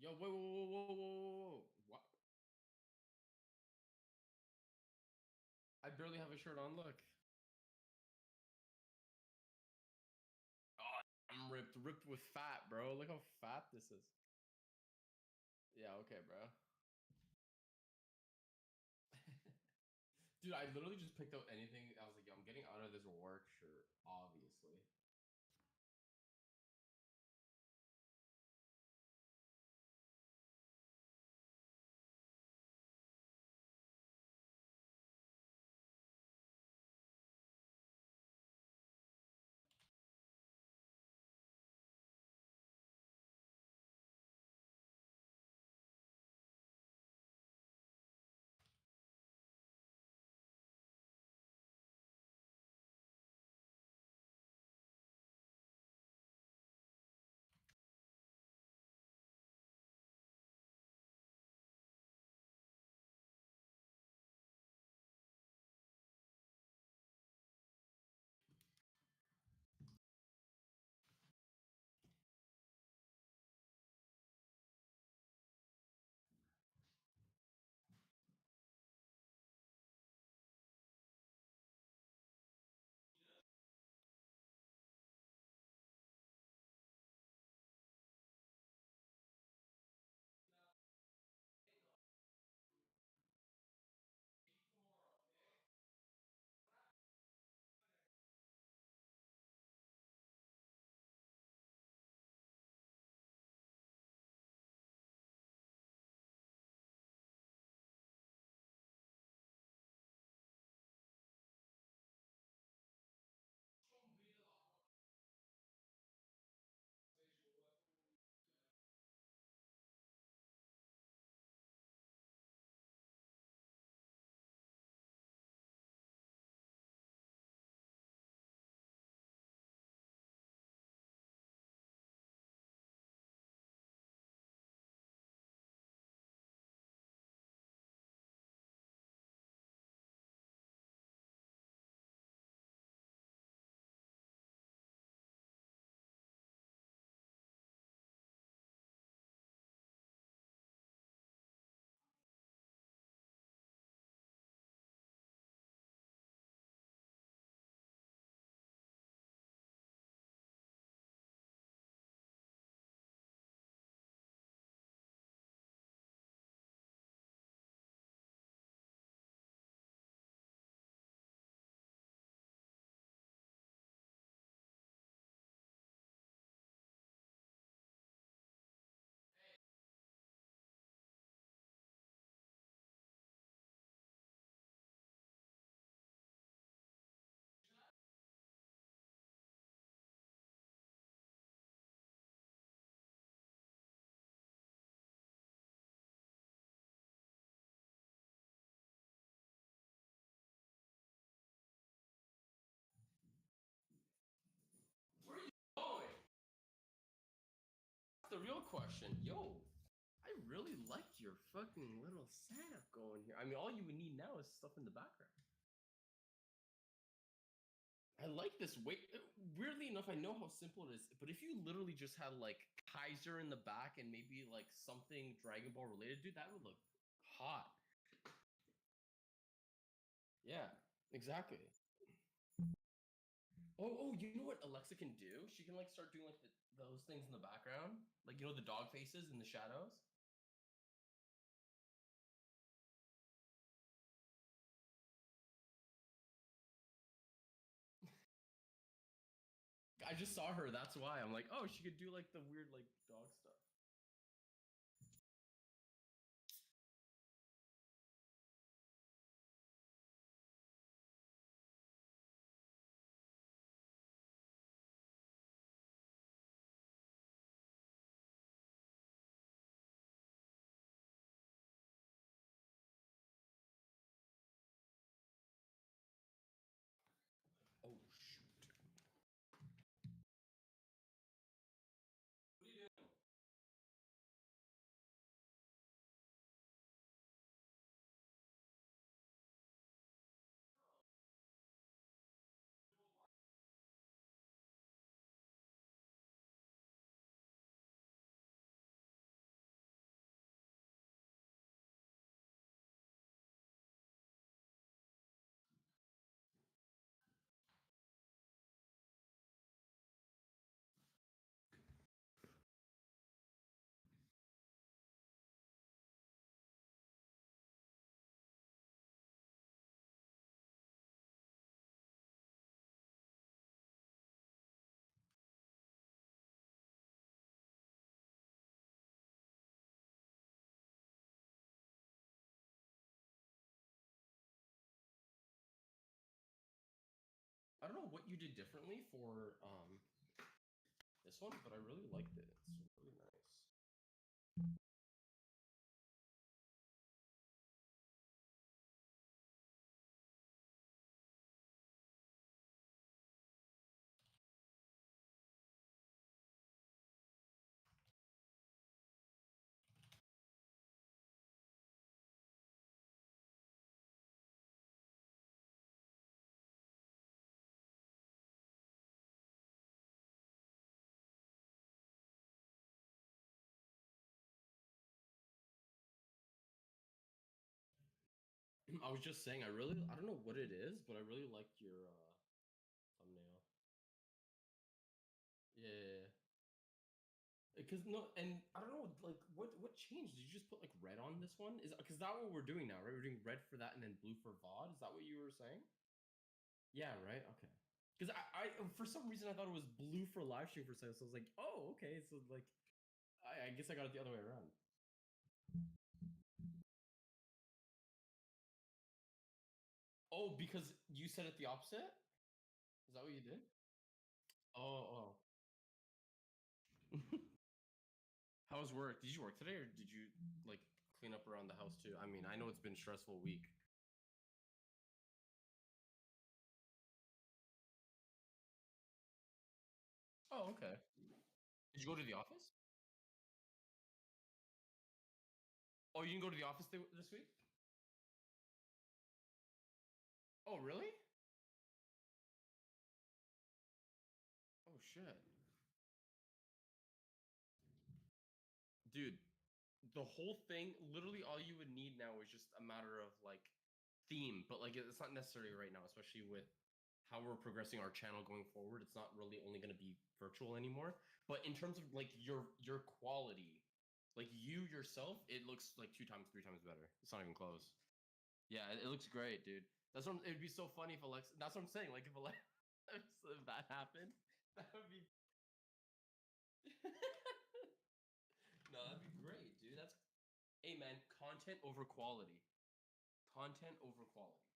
Yo, whoa, whoa, whoa, whoa, whoa, whoa. What? I barely have a shirt on. Look. Oh, I'm ripped with fat, bro. Look how fat this is. Yeah, okay, bro. Dude, I literally just picked out anything. I was like, yo, I'm getting out of this work shirt, obviously. Where are you going? That's the real question. Yo, I really liked your fucking little setup going here. I mean, all you would need now is stuff in the background. I like this. Wait, weirdly enough, I know how simple it is, but if you literally just had like Kaiser in the back and maybe like something Dragon Ball related, dude, that would look hot. Yeah, exactly. Oh, you know what Alexa can do? She can like start doing like those things in the background, like you know the dog faces in the shadows. I just saw her. That's why I'm like, oh, she could do like the weird like dog stuff. Oh shoot! What are you doing? what you did differently for this one, but I really liked it. It's really nice. I was just saying, I don't know what it is, but I really liked your thumbnail. Yeah. Because no, and I don't know, like, what changed? Did you just put like red on this one? Is because that what we're doing now, right? We're doing red for that and then blue for VOD. Is that what you were saying? Yeah, right. Okay. Because I for some reason I thought it was blue for live stream for sale, so I was like, oh, okay. So like, I guess I got it the other way around. Oh, because you said it the opposite. Is that what you did? Oh, oh. How was work? Did you work today, or did you like clean up around the house too? I mean, I know it's been a stressful week. Oh, okay. Did you go to the office? Oh, you didn't go to the office this week? Oh, really? Oh shit. Dude, the whole thing, literally all you would need now is just a matter of like theme, but like it's not necessary right now, especially with how we're progressing our channel going forward. It's not really only going to be virtual anymore. But in terms of like your quality, like you yourself, it looks like 2 times, 3 times better. It's not even close. Yeah, it looks great, dude. It'd be so funny if Alexa. That's what I'm saying. Like if Alexa, if that happened, that would be. No, that'd be great, dude. That's hey man, content over quality. Content over quality.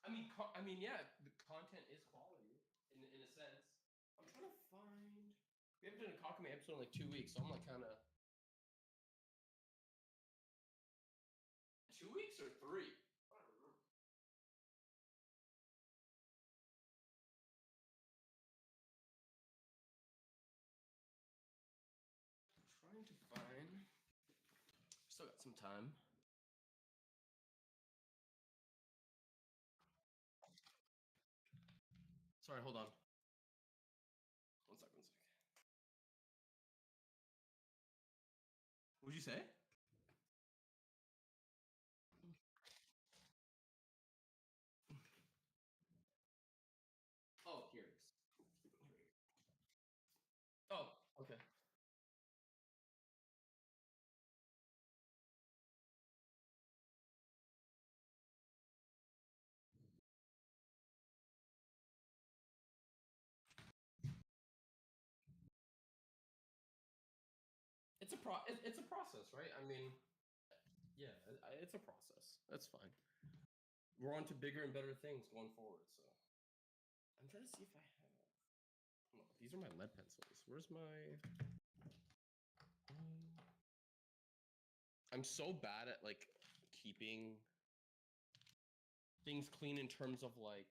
I mean, yeah, the content is quality in a sense. I'm trying to find. We haven't done a Kakumei episode in like 2 weeks, so I'm like kind of 2 weeks or three. I don't remember. I'm trying to find. Still got some time. Sorry, hold on. One sec, one sec. What'd you say? Oh, here it is. Oh, okay. It's a process, right? I mean, yeah, it's a process. That's fine. We're on to bigger and better things going forward. So I'm trying to see if I have. No, these are my lead pencils. Where's my? I'm so bad at like keeping things clean in terms of like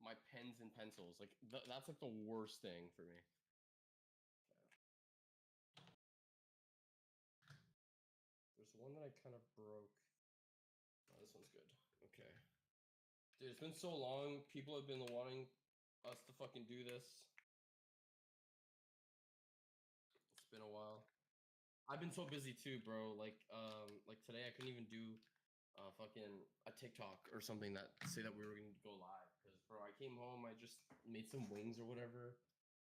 my pens and pencils. Like that's like the worst thing for me. There's one that I kind of broke. Oh, this one's good. Okay. Dude, it's been so long. People have been wanting us to fucking do this. It's been a while. I've been so busy too, bro. Like today I couldn't even do fucking a TikTok or something that say that we were gonna go live. Because bro, I came home, I just made some wings or whatever.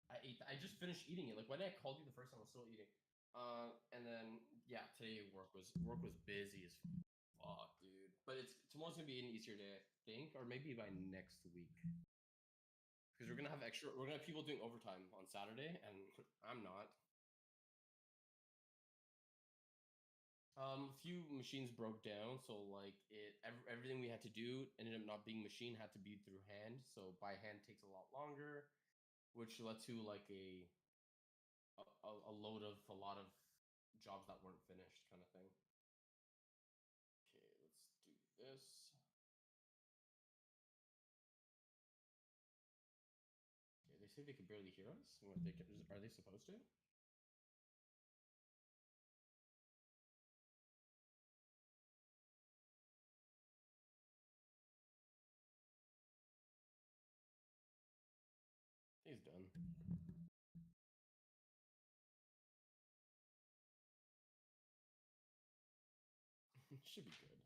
I just finished eating it. Like when I called you the first time, I was still eating. And then yeah, today work was busy as fuck, dude. But it's tomorrow's gonna be an easier day, I think, or maybe by next week. Because we're gonna have people doing overtime on Saturday, and I'm not. A few machines broke down, so like everything we had to do ended up not being machine, had to be through hand. So by hand takes a lot longer, which led to like a load of a lot of jobs that weren't finished, kind of thing. Okay, let's do this. Okay, they say they could barely hear us. What they are they supposed to? He's done. Should be good.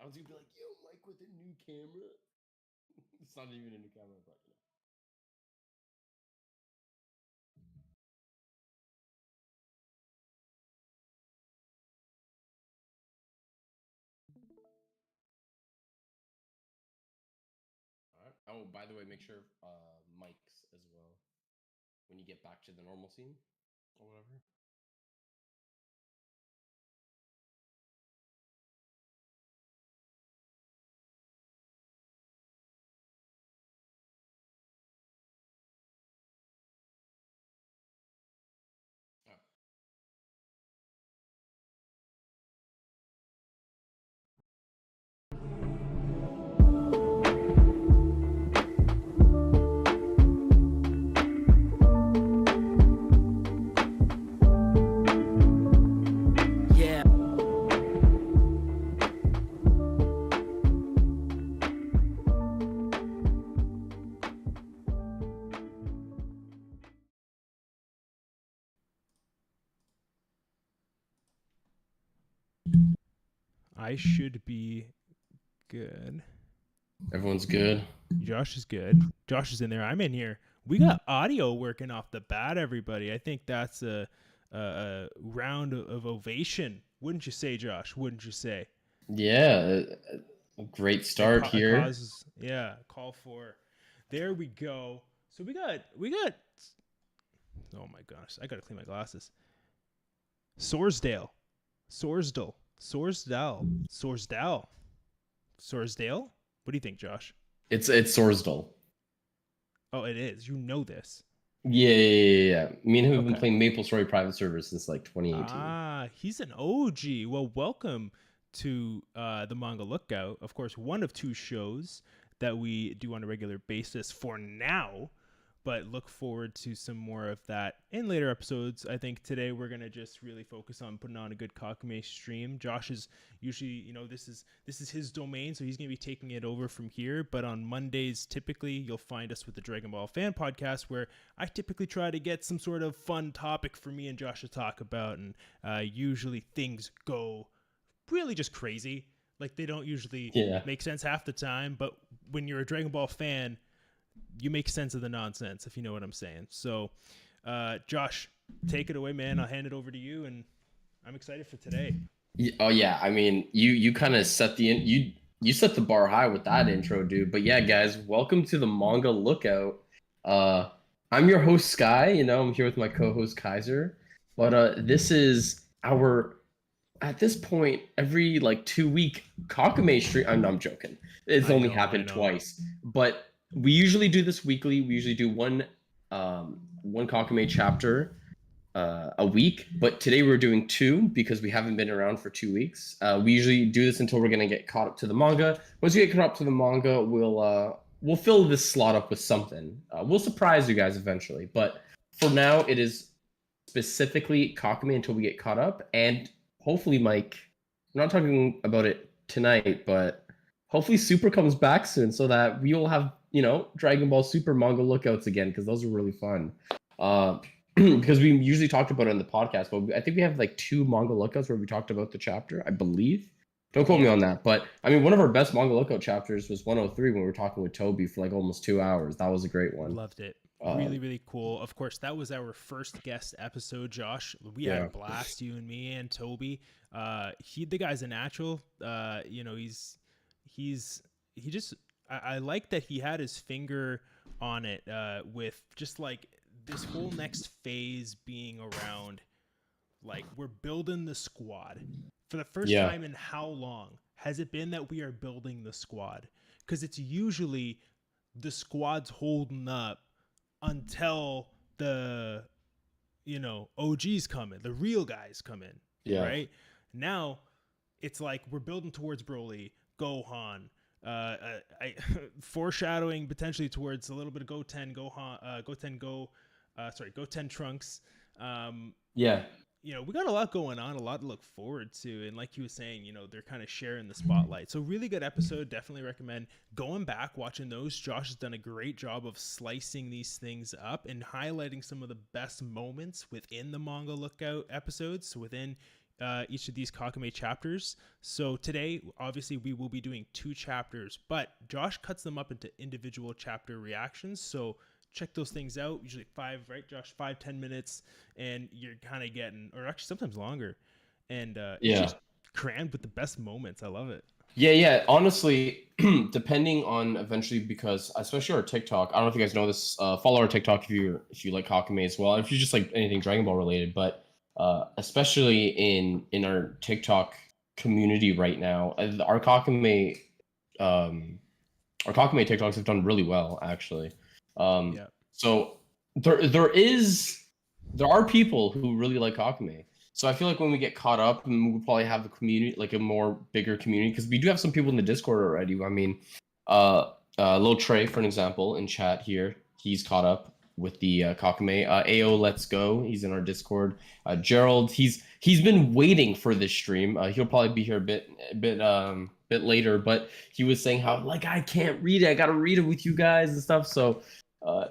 I was gonna be like, yo, Mike with a new camera. It's not even a new camera, but you know. All right. Oh, by the way, make sure mics as well when you get back to the normal scene or whatever. Oh. Yeah. I should be good. Everyone's good. Josh is good. Josh is in there. I'm in here. We got audio working off the bat, everybody. I think that's a round of ovation. Wouldn't you say, Josh? Wouldn't you say? Yeah, a great start It here. causes, yeah, call for. There we go. So we got. Oh my gosh, I gotta clean my glasses. Sorsdale, Sorsdale, Sorsdale, Sorsdale, Sorsdale. What do you think, Josh? It's Sorsdal. Oh, it is. You know this. Yeah. Me and him have been Okay. playing Maple Story private server since like 2018. He's an OG. Well, welcome to the Manga Lookout. Of course, one of two shows that we do on a regular basis for now, but look forward to some more of that in later episodes. I think today we're gonna just really focus on putting on a good Kakumei stream. Josh is usually, this is his domain, so he's gonna be taking it over from here. But on Mondays, typically, you'll find us with the Dragon Ball Fan Podcast, where I typically try to get some sort of fun topic for me and Josh to talk about, and usually things go really just crazy. Like they don't usually Yeah. make sense half the time, but when you're a Dragon Ball fan, you make sense of the nonsense, if you know what I'm saying. So, Josh, take it away, man. I'll hand it over to you, and I'm excited for today. Oh yeah, I mean, you kind of set you set the bar high with that intro, dude. But yeah, guys, welcome to the Manga Lookout. Uh, I'm your host Sky. I'm here with my co-host Kaiser. But this is our at this point every like 2 week Kakumei stream. I'm joking. It's only happened twice, but we usually do this weekly. We usually do one Kakumei chapter a week, but today we're doing two because we haven't been around for 2 weeks. We usually do this until we're gonna get caught up to the manga. Once we get caught up to the manga, we'll fill this slot up with something. We'll surprise you guys eventually, but for now, it is specifically Kakume until we get caught up, and hopefully, Mike. I'm not talking about it tonight, but hopefully Super comes back soon so that we will have Dragon Ball Super manga lookouts again because those are really fun. Because we usually talked about it in the podcast, but I think we have like two manga lookouts where we talked about the chapter, I believe. Don't quote me on that, but I mean, one of our best manga lookout chapters was 103 when we were talking with Toby for like almost 2 hours. That was a great one. Loved it. Really, really cool. Of course, that was our first guest episode, Josh. We had a blast, you and me and Toby. The guy's a natural. He just. I like that he had his finger on it with just like this whole next phase being around Like, we're building the squad. For the first Yeah. time in how long has it been that we are building the squad? Because it's usually the squad's holding up until the, OGs come in, the real guys come in, Yeah. right? Now, it's like we're building towards Broly, Gohan, foreshadowing potentially towards a little bit of Goten, Goten Trunks. Yeah. We got a lot going on, a lot to look forward to. And like you were saying, they're kind of sharing the spotlight. So really good episode. Definitely recommend going back, watching those. Josh has done a great job of slicing these things up and highlighting some of the best moments within the Manga Lookout episodes, within each of these Kakumei chapters. So today, obviously, we will be doing 2 chapters, but Josh cuts them up into individual chapter reactions. So check those things out. Usually 5, right, Josh? 5-10 minutes, and you're kind of getting, or actually sometimes longer, and it's just crammed with the best moments. I love it. Yeah. Honestly, depending on eventually, because especially our TikTok, I don't know if you guys know this. Follow our TikTok if you like Kakumei as well, if you just like anything Dragon Ball related. But especially in our TikTok community right now, our Kakumei TikToks have done really well, actually. Yeah. So there are people who really like Kakume. So I feel like when we get caught up, and we'll probably have a community, like a more bigger community, because we do have some people in the Discord already. I mean, Lil Trey, for an example, in chat here, he's caught up with the Kakume. AO Let's Go, he's in our Discord. Gerald, he's been waiting for this stream. He'll probably be here a bit later, but he was saying how like I can't read it, I gotta read it with you guys and stuff. So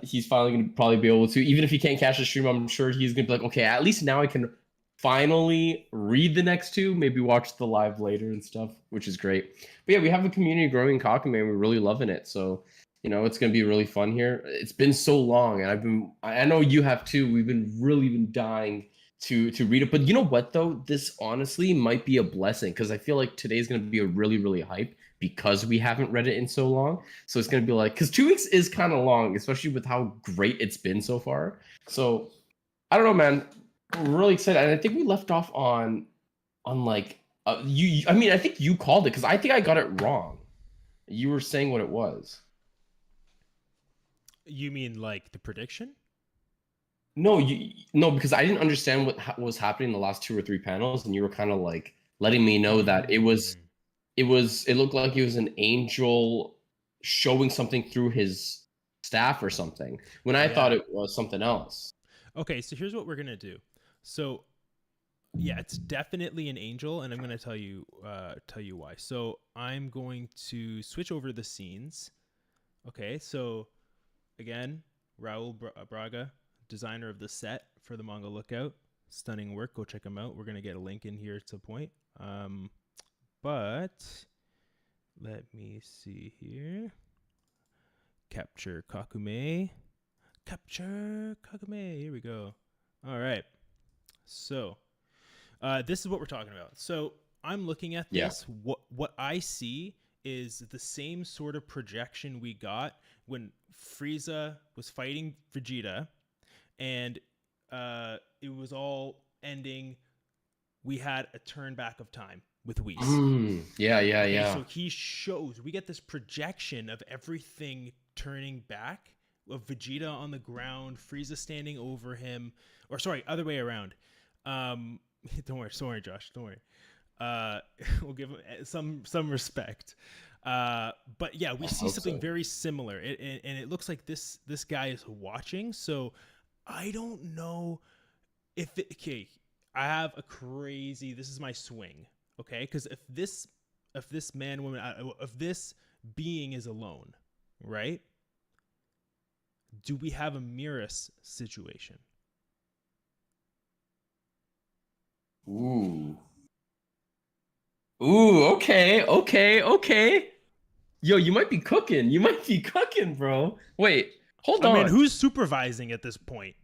he's finally gonna probably be able to, even if he can't catch the stream, I'm sure he's gonna be like, okay, at least now I can finally read the next 2, maybe watch the live later and stuff, which is great. But yeah, we have a community growing in Kakume, and we're really loving it. So it's gonna be really fun here. It's been so long, and I know you have too. We've been really dying to read it. But you know what though? This honestly might be a blessing, because I feel like today's gonna be a really hype, because we haven't read it in so long. So it's gonna be like, because 2 weeks is kind of long, especially with how great it's been so far. So I don't know, man. We're really excited, and I think we left off on like you. I mean, I think you called it, because I think I got it wrong. You were saying what it was. You mean like the prediction? No, because I didn't understand what was happening in the last 2 or 3 panels, and you were kind of like letting me know that it looked like it was an angel showing something through his staff or something, when I thought it was something else. Okay, so here's what we're gonna do. So yeah, it's definitely an angel, and I'm gonna tell you why. So I'm going to switch over the scenes. Okay, so again, Raul Braga, designer of the set for the Manga Lookout, stunning work. Go check him out. We're gonna get a link in here to point. But let me see here. Capture Kakumei. Here we go. All right. So this is what we're talking about. So I'm looking at this. Yeah. What I see is the same sort of projection we got when Frieza was fighting Vegeta, and it was all ending. We had a turn back of time with Whis. Yeah. So we get this projection of everything turning back, of Vegeta on the ground, Frieza standing over him, or sorry, other way around. Don't worry, Josh. Don't worry. We'll give him some respect. But yeah, we see something very similar, and it looks like this guy is watching. So I don't know if okay. I have a crazy. This is my swing. Okay, because if this man, woman, if this being is alone, right? Do we have a Miras situation? Ooh, okay. Yo, you might be cooking, bro. Wait, hold on. I mean, who's supervising at this point?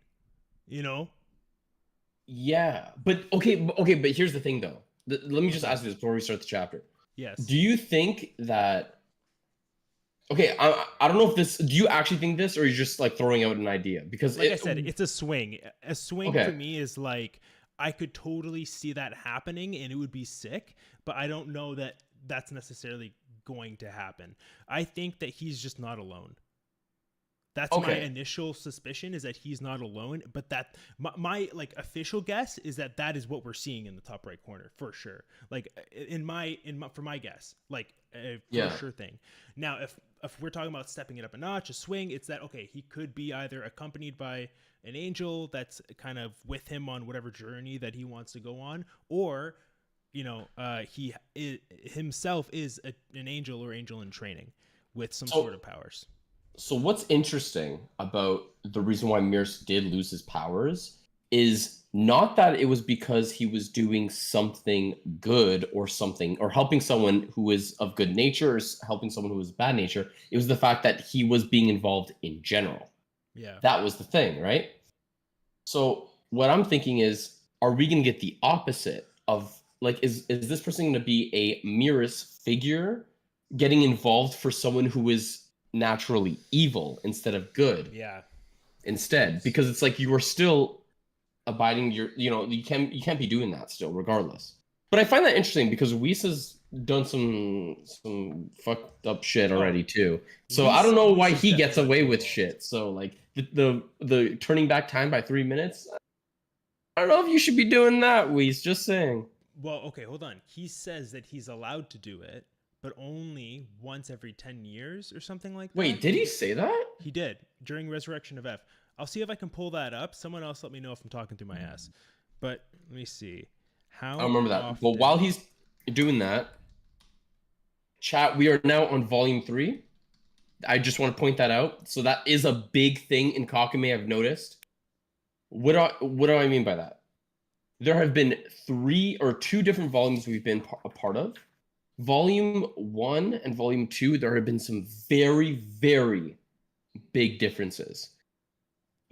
Yeah, but okay, but here's the thing, though. Let me just ask you this before we start the chapter. Yes. Do you think that... Okay, I don't know if this... Do you actually think this, or are you just like throwing out an idea? Because like I said, it's a swing. A swing for me is like, I could totally see that happening and it would be sick, but I don't know that that's necessarily going to happen. I think that he's just not alone. That's my Okay. initial suspicion, is that he's not alone, but that my like official guess is that that is what we're seeing in the top right corner for sure. Like for my guess, like for Yeah. sure thing. Now, if we're talking about stepping it up a notch, a swing, it's that okay, he could be either accompanied by an angel that's kind of with him on whatever journey that he wants to go on, or himself is an angel or angel in training with some sort So of powers. So what's interesting about the reason why Mirce did lose his powers is not that it was because he was doing something good or something or helping someone who is of good nature or helping someone who is bad nature. It was the fact that he was being involved in general. Yeah. That was the thing, right? So what I'm thinking is, are we going to get the opposite of like is this person going to be a Mirror's figure getting involved for someone who is naturally evil instead of good Yeah. instead? Because it's like you are still abiding your you can't be doing that still regardless. But I find that interesting because Whis has done some fucked up shit Oh, already too. So I don't know why Whis is he gets definitely away with involved. shit. So like the turning back time by 3 minutes. I don't know if you should be doing that, Whis. Just saying. Well, okay, hold on. He says that he's allowed to do it, but only once every 10 years or something like Wait, that. did he say that? He did during Resurrection of F. I'll see if I can pull that up. Someone else let me know if I'm talking through my ass. But let me see. I don't How remember that. But while often? he's doing that, chat, we are now on volume 3. I just want to point that out. So that is a big thing in Kakumei I've noticed. What do I mean by that? There have been 2 different volumes we've been a part of. Volume 1 and volume 2, there have been some very, very big differences.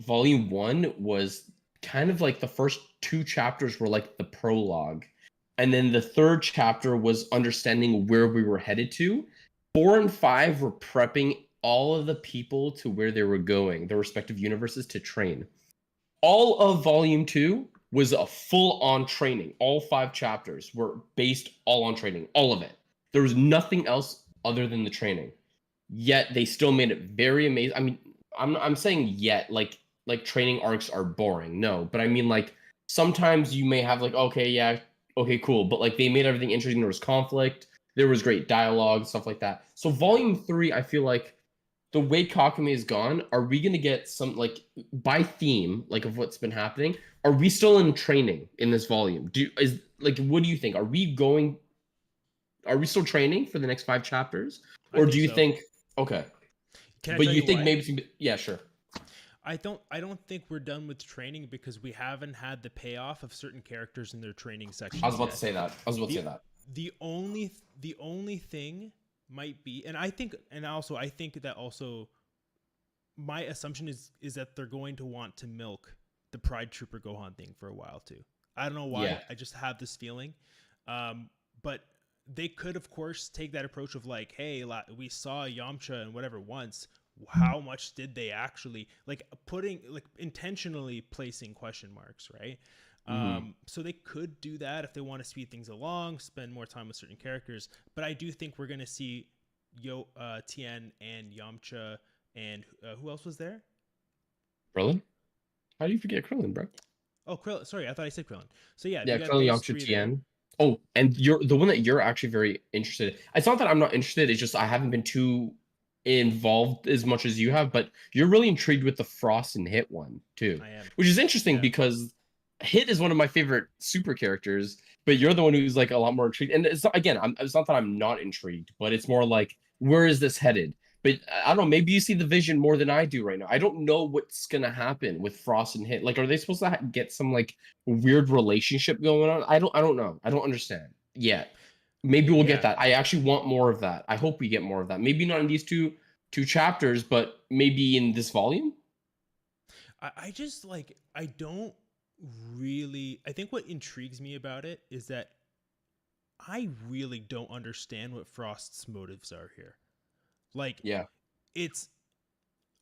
Volume 1 was kind of like the first 2 chapters were like the prologue. And then the third chapter was understanding where we were headed to. 4 and 5 were prepping all of the people to where they were going, their respective universes to train. All of volume 2 was a full-on training. All 5 chapters were based all on training, all of it. There was nothing else other than the training. Yet they still made it very amazing. I mean, I'm saying yet like training arcs are boring. No, but I mean like sometimes you may have like okay, yeah, okay, cool, but like they made everything interesting. There was conflict, there was great dialogue, stuff like that. So volume 3, I feel like the way Kakume is gone, are we gonna get some like by theme like of what's been happening? Are we still in training in this volume? What do you think? Are we still training for the next 5 chapters, I or do think you so. think okay? Can I But tell you you think why? maybe yeah, sure. I don't think we're done with training because we haven't had the payoff of certain characters in their training I was sections about to yet. say that. I was about to The say that. the only thing might be, and I think that also my assumption is that they're going to want to milk the Pride Trooper Gohan thing for a while too. I don't know Yeah. why. I just have this feeling. But they could, of course, take that approach of like, hey, we saw Yamcha and whatever once. How much did they actually like putting like intentionally placing question marks, right? Hmm. So they could do that if they want to speed things along, spend more time with certain characters. But I do think we're gonna see Tien and Yamcha and who else was there? Krillin? How do you forget Krillin, bro? Oh, Krillin. Sorry, I thought I said Krillin. So yeah, you Yeah, got Krillin, those Yamcha, three there. Tien. Oh, and you're the one that you're actually very interested in. It's not that I'm not interested, it's just I haven't been too involved as much as you have, but you're really intrigued with the Frost and Hit one too. I am. Which is interesting Yeah. because Hit is one of my favorite super characters, but you're the one who's like a lot more intrigued. And it's not, again, it's not that I'm not intrigued, but it's more like where is this headed? But I don't know, maybe you see the vision more than I do right now. I don't know what's gonna happen with Frost and Hit. Like, are they supposed to get some like weird relationship going on? I don't know. I don't understand yet. Maybe we'll get Yeah. that. I actually want more of that. I hope we get more of that. Maybe not in these two chapters, but maybe in this volume. I just like I don't really I think what intrigues me about it is that I really don't understand what Frost's motives are here. Like Yeah. it's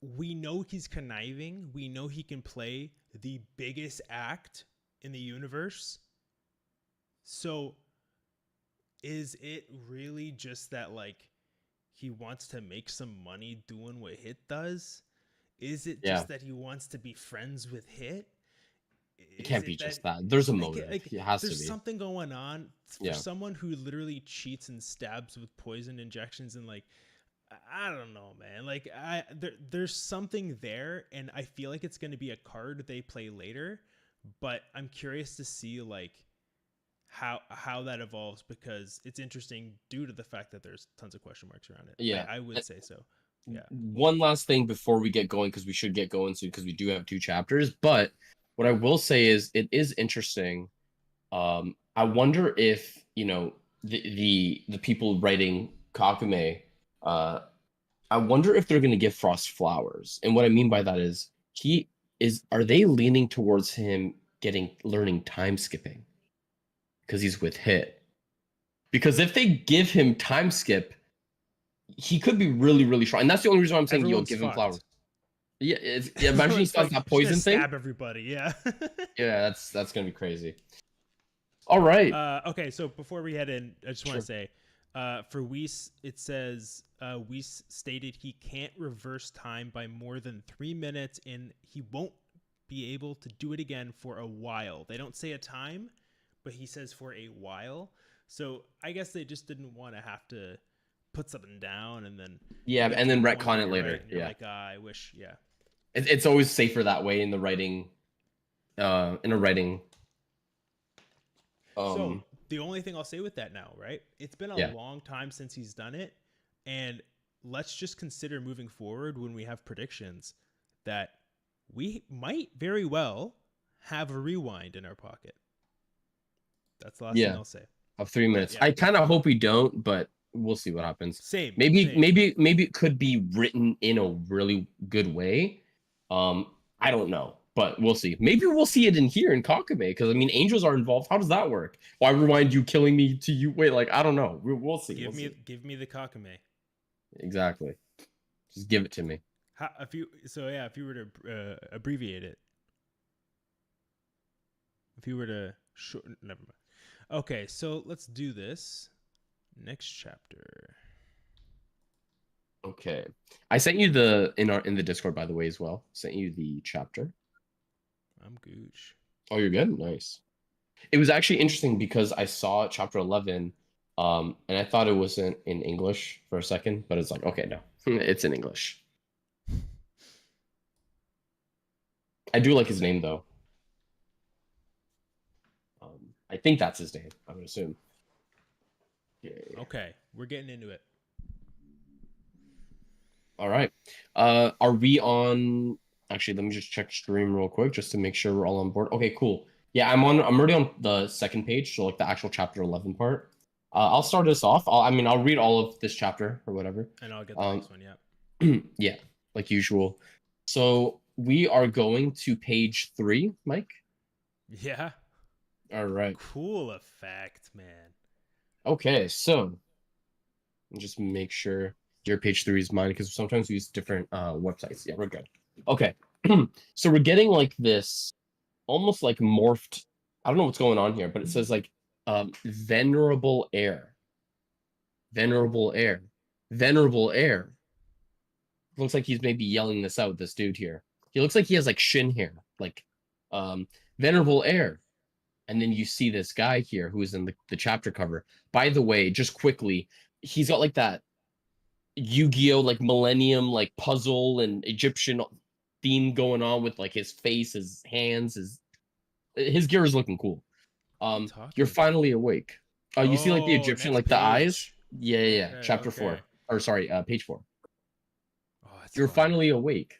we know he's conniving, we know he can play the biggest act in the universe. So is it really just that like he wants to make some money doing what Hit does? Is it Yeah, just that he wants to be friends with Hit? it Is can't be it that just that. There's a like motive. It has to there's be. something going on for Yeah. someone who literally cheats and stabs with poison injections and like I don't know, man. Like there's something there, and I feel like it's going to be a card they play later. But I'm curious to see like how that evolves because it's interesting due to the fact that there's tons of question marks around it. Yeah. I would say so. Yeah. One last thing before we get going, because we should get going soon, because we do have 2 chapters. But what I will say is, it is interesting. I wonder if the people writing Kakume, I wonder if they're going to give Frost flowers. And what I mean by that is, are they leaning towards him learning time skipping because he's with Hit? Because if they give him time skip, he could be really, really strong. And that's the only reason why I'm saying you'll Everyone's give him fucked. flowers. Yeah, imagine he Everyone's starts fucked. that Just gonna poison thing. stab everybody. Yeah. Yeah, that's gonna be crazy. All right. Okay, so before we head in, I just want Sure. to say, for Weiss, it says Weiss stated he can't reverse time by more than 3 minutes, and he won't be able to do it again for a while. They don't say a time, but he says for a while. So I guess they just didn't want to have to put something down and then Yeah, get and to then a point retcon where it you're later. right and you're Yeah, like, I wish, yeah. it's always safer that way in the writing. In a writing. So the only thing I'll say with that now, right? It's been a Yeah. long time since he's done it, and let's just consider moving forward when we have predictions that we might very well have a rewind in our pocket. That's the last thing Yeah, I'll say. of 3 minutes. yeah. I kind of hope we don't, but we'll see what happens. Same. Maybe same. maybe it could be written in a really good way. I don't know, but we'll see. Maybe we'll see it in here in Kakume, because I mean, angels are involved. How does that work? Why rewind you killing me to you? Wait, like I don't know. We'll see. Give We'll me see. give me the Kakumei. Exactly. Just give it to me. If you were to abbreviate it, if you were to shorten, never mind. Okay, so let's do this. Next chapter. Okay. I sent you in the Discord, by the way, as well. Sent you the chapter. I'm gooch. Oh, you're good? Nice. It was actually interesting because I saw chapter 11, and I thought it wasn't in English for a second, but it's like, okay, no, it's in English. I do like his name, though. I think that's his name, I would assume. Okay, we're getting into it. All right. Are we on? Actually, let me just check stream real quick just to make sure we're all on board. Okay, cool. Yeah, I'm already on the second page, so like the actual chapter 11 part. I'll start this off. I'll read all of this chapter or whatever. And I'll get the next one, yeah. Yeah, like usual. So we are going to page 3, Mike. Yeah. All right. Cool effect, man. Okay, so just make sure your page 3 is mine, because sometimes we use different websites. Yeah, we're good. Okay. So we're getting like this almost like morphed. I don't know what's going on here, but it says like venerable air. Venerable air. Venerable air. Looks like he's maybe yelling this out, this dude here. He looks like he has like shin hair, like venerable air. And then you see this guy here who is in the chapter cover. By the way, just quickly, he's got like that Yu-Gi-Oh! Like Millennium, like puzzle and Egyptian theme going on with like his face, his hands, his gear is looking cool. You're finally awake. You see like the Egyptian, like the eyes? Yeah. Okay, Chapter 4. Or sorry, page 4. Oh, You're finally awake.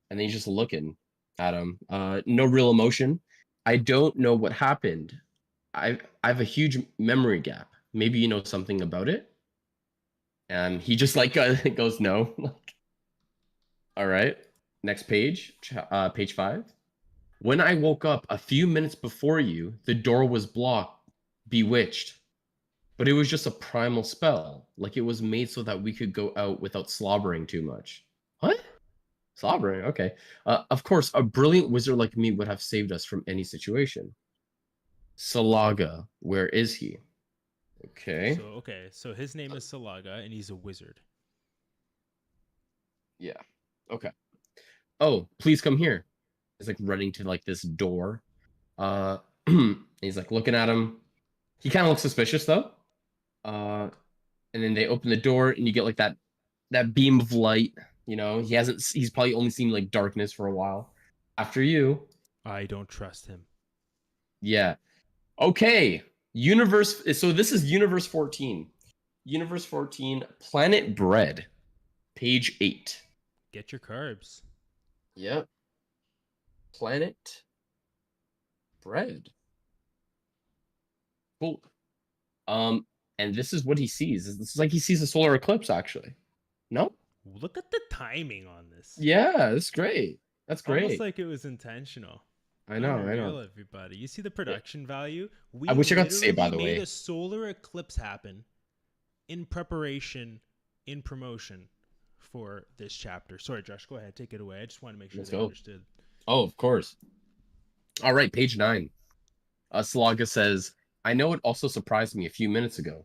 And then he's just looking at him. No real emotion. I don't know what happened. I have a huge memory gap. Maybe you know something about it? And he just like goes, no. All right. Next page, page 5. When I woke up a few minutes before you, the door was blocked, bewitched. But it was just a primal spell, like it was made so that we could go out without slobbering too much. What? Slobbering, okay. Of course, a brilliant wizard like me would have saved us from any situation. Salaga, where is he? Okay. So his name is Salaga, and he's a wizard. Yeah. Okay. Oh, please come here. He's like running to like this door. He's like looking at him. He kind of looks suspicious though. And then they open the door, and you get like that beam of light. You know, he's probably only seen like darkness for a while. After you, I don't trust him. yeah. Okay. Universe. So this is Universe 14. Universe 14, Planet Bread, page 8. Get your carbs. Yep. Planet Bread. Cool. And this is what he sees. This is like he sees a solar eclipse, actually. No? Look at the timing on this. Yeah, that's great. That's great. Almost like it was intentional. I know, Unreal, everybody. You see the production value? I wish I got to say, by the made way. a solar eclipse happen in preparation, in promotion for this chapter. Sorry, Josh, go ahead. Take it away. I just want to make sure they understood. Oh, of course. All right, page 9. Salaga says, I know it also surprised me a few minutes ago,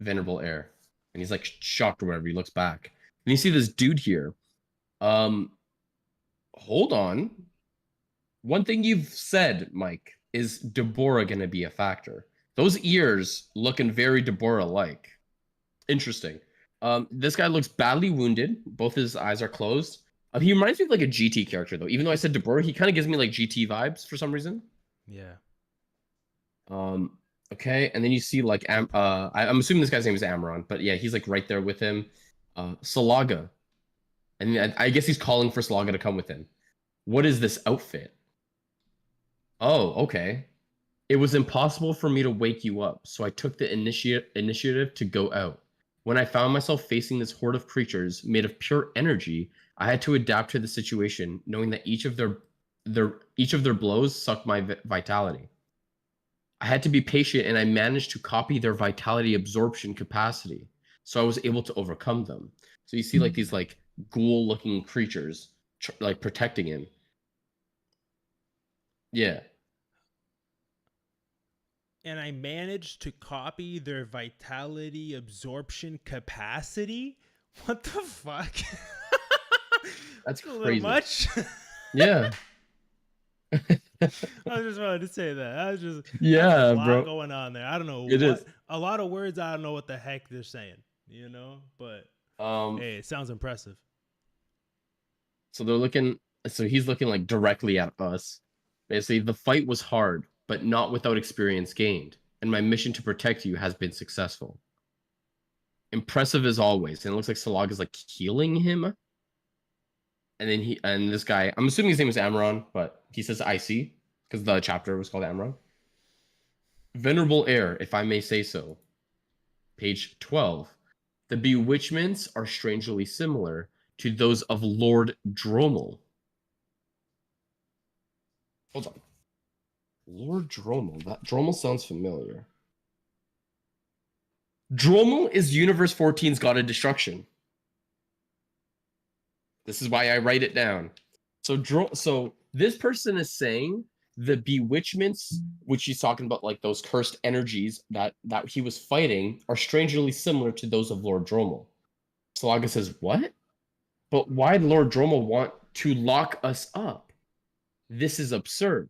Venerable Heir. And he's like shocked or whatever. He looks back. And you see this dude here. Hold on. One thing you've said, Mike, is Deborah going to be a factor. Those ears looking very Deborah-like. Interesting. This guy looks badly wounded. Both his eyes are closed. He reminds me of like a GT character, though. Even though I said Deborah, he kind of gives me like GT vibes for some reason. Yeah. Okay, and then you see like I'm assuming this guy's name is Amaron, but yeah, he's like right there with him. Salaga, and I guess he's calling for Salaga to come with him. What is this outfit? Oh, okay. It was impossible for me to wake you up, so I took the initiative to go out. When I found myself facing this horde of creatures made of pure energy, I had to adapt to the situation, knowing that each of their blows sucked my vitality. I had to be patient, and I managed to copy their vitality absorption capacity, so I was able to overcome them. So you see like these like ghoul-looking creatures like protecting him. Yeah. And I managed to copy their vitality absorption capacity? What the fuck? That's a little crazy. much. Yeah. I just wanted to say that. I was just yeah, a lot bro. going on there. I don't know. It is a lot of words. I don't know what the heck they're saying. You know, but hey, it sounds impressive. So they're looking. So he's looking like directly at us. Basically, the fight was hard, but not without experience gained, and my mission to protect you has been successful. Impressive as always, and it looks like Salag is like healing him. And then this guy, I'm assuming his name is Amaron, but he says IC because the chapter was called Amaron. Venerable Heir, if I may say so. Page 12. The bewitchments are strangely similar to those of Lord Drommel. Hold on. Lord Drommel. That Drommel sounds familiar. Drommel is Universe 14's God of Destruction. This is why I write it down. So this person is saying the bewitchments, which he's talking about, like those cursed energies that he was fighting, are strangely similar to those of Lord Drommel. Salaga says, what? But why'd Lord Drommel want to lock us up? This is absurd.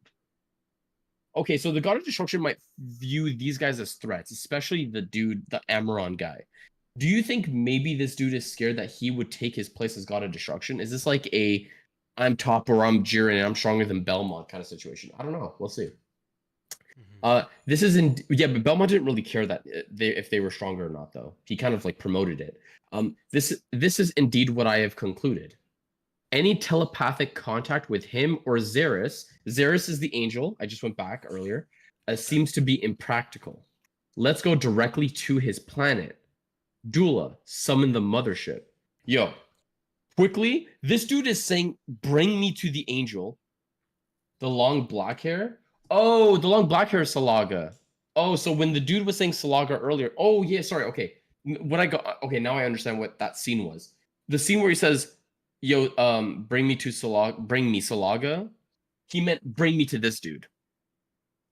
Okay, so the God of Destruction might view these guys as threats, especially the dude, the Amaron guy. Do you think maybe this dude is scared that he would take his place as God of Destruction? Is this like a I'm top or I'm Jiren and I'm stronger than Belmont kind of situation? I don't know. We'll see. This is but Belmont didn't really care that if they were stronger or not, though. He kind of like promoted it. This is indeed what I have concluded. Any telepathic contact with him or Xeris is the angel, I just went back earlier, seems to be impractical. Let's go directly to his planet. Dula, summon the mothership. Yo, quickly, this dude is saying, bring me to the angel. The long black hair? Oh, the long black hair is Salaga. Oh, so when the dude was saying Salaga earlier, oh yeah, sorry, okay. Okay, now I understand what that scene was. The scene where he says, yo, bring me Salaga, he meant bring me to this dude.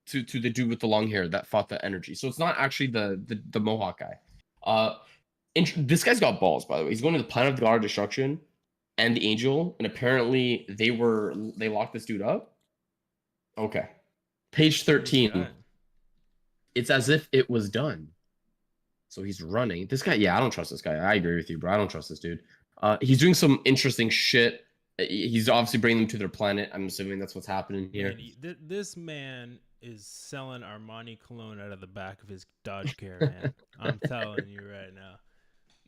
to the dude with the long hair that fought the energy. So it's not actually the Mohawk guy. This guy's got balls, by the way. He's going to the planet of the God of Destruction and the Angel, and apparently they locked this dude up. Okay, page 13. It's as if it was done. So he's running. This guy, yeah, I don't trust this guy. I agree with you, bro. I don't trust this dude. He's doing some interesting shit. He's obviously bringing them to their planet. I'm assuming that's what's happening here. Man, this man is selling Armani cologne out of the back of his Dodge Caravan. I'm telling you right now.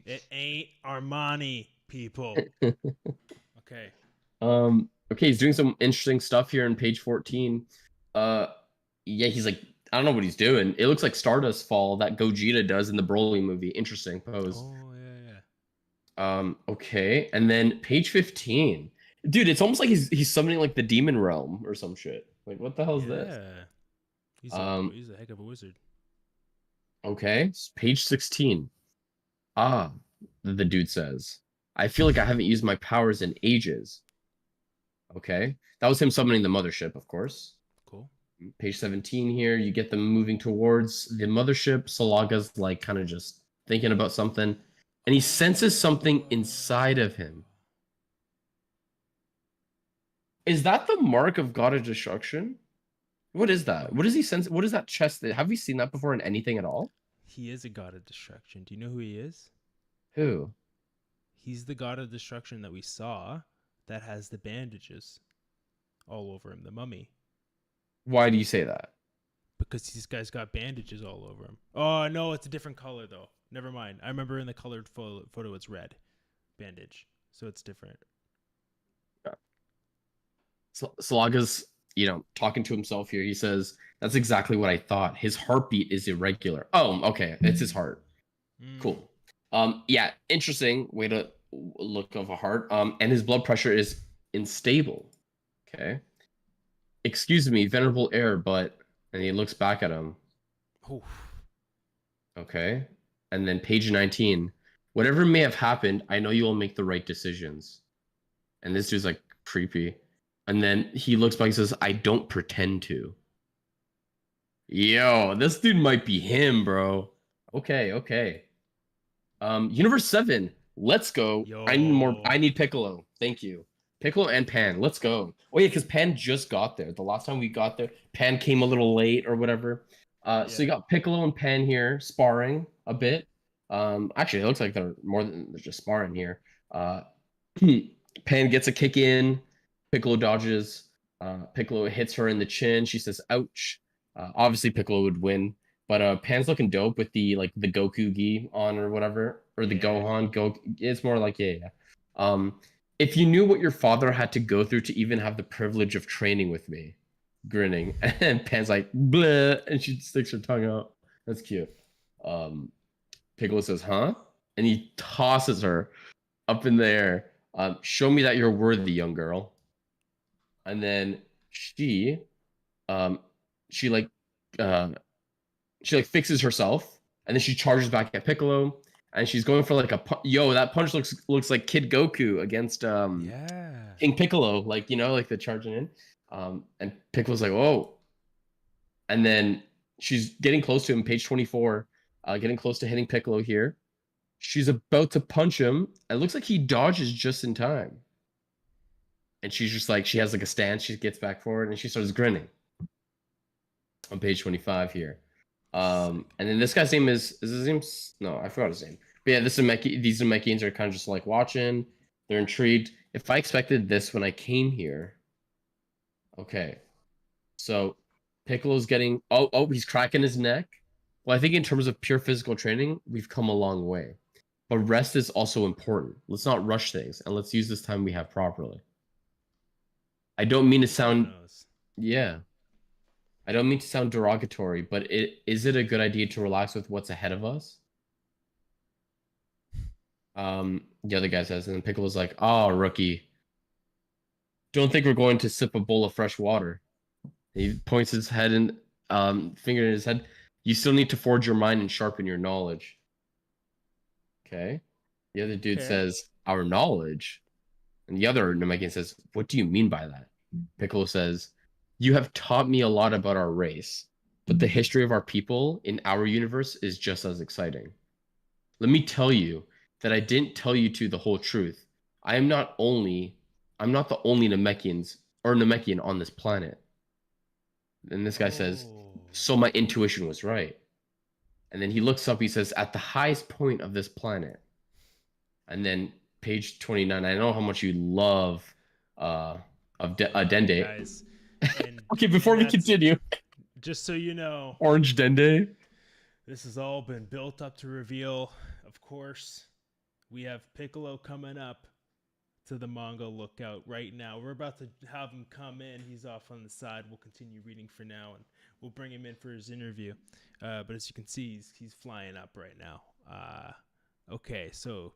It ain't Armani, people. Okay. Okay, he's doing some interesting stuff here in page 14. Yeah, he's like, I don't know what he's doing. It looks like Stardust Fall that Gogeta does in the Broly movie. Interesting pose. Oh, yeah. Okay, and then page 15. Dude, it's almost like he's summoning like the demon realm or some shit. Like, what the hell is this? He's a heck of a wizard. Okay, page 16. The dude says, I feel like I haven't used my powers in ages. Okay, that was him summoning the mothership, of course. Cool. Page 17 here, you get them moving towards the mothership. Salaga's like kind of just thinking about something, and he senses something inside of him. Is that the mark of God of Destruction? What is that? What does he sense? What is that chest? Have we seen that before in anything at all? He is a god of destruction. Do you know who he is? Who? He's the god of destruction that we saw that has the bandages all over him, the mummy. Why do you say that? Because this guy's got bandages all over him. Oh, no, it's a different color, though. Never mind. I remember in the colored photo it's red bandage. So it's different. Yeah. Salaga's, talking to himself here. He says, that's exactly what I thought. His heartbeat is irregular. Oh, okay. It's his heart. Cool. Yeah, interesting way to look of a heart. And his blood pressure is unstable. Okay. Excuse me, venerable heir, but... And he looks back at him. Oof. Okay. And then page 19. Whatever may have happened, I know you will make the right decisions. And this dude's like creepy. And then he looks back and says, I don't pretend to. Yo, this dude might be him, bro. Okay. Universe 7. Let's go. Yo. I need Piccolo. Thank you. Piccolo and Pan. Let's go. Oh, yeah, because Pan just got there. The last time we got there, Pan came a little late or whatever. So you got Piccolo and Pan here sparring a bit. Actually, it looks like they're more than they're just sparring here. Pan gets a kick in. Piccolo dodges. Piccolo hits her in the chin. She says, ouch. Obviously, Piccolo would win. But Pan's looking dope with the Goku gi on or whatever. Or the Gohan. It's more like, yeah. If you knew what your father had to go through to even have the privilege of training with me. Grinning. And Pan's like, bleh. And she sticks her tongue out. That's cute. Piccolo says, huh? And he tosses her up in the air. Show me that you're worthy, young girl. And then she fixes herself, and then she charges back at Piccolo, and she's going for like that punch looks like Kid Goku against King Piccolo, like the charging in. And Piccolo's like, whoa. And then she's getting close to him, page 24, getting close to hitting Piccolo here. She's about to punch him. It looks like he dodges just in time. And she's just like, she has like a stance. She gets back forward and she starts grinning. On page 25 here. And then this guy's name is his name? No, I forgot his name. But yeah, these Namekians are kind of just like watching. They're intrigued. If I expected this when I came here. Okay. So Piccolo's getting, he's cracking his neck. Well, I think in terms of pure physical training, we've come a long way. But rest is also important. Let's not rush things, and let's use this time we have properly. I don't mean to sound... Yeah. I don't mean to sound derogatory, but is it a good idea to relax with what's ahead of us? The other guy says, and then Piccolo's like, oh, rookie. Don't think we're going to sip a bowl of fresh water. He points his head and finger in his head. You still need to forge your mind and sharpen your knowledge. Okay. The other dude says, our knowledge? And the other Namekian says, what do you mean by that? Piccolo says, You have taught me a lot about our race, but the history of our people in our universe is just as exciting. Let me tell you that I didn't tell you the whole truth. I am not only I'm not the only Namekian on this planet. And this guy says, Oh. so my intuition was right. And then he looks up, he says, at the highest point of this planet. And then page 29, I know how much you love Dende. Guys. And Okay, before we continue, just so you know, Orange Dende. this has all been built up to reveal. Of course, we have Piccolo coming up to the manga lookout right now. We're about to have him come in. He's off on the side. We'll continue reading for now, and we'll bring him in for his interview. But as you can see, he's flying up right now. Okay, so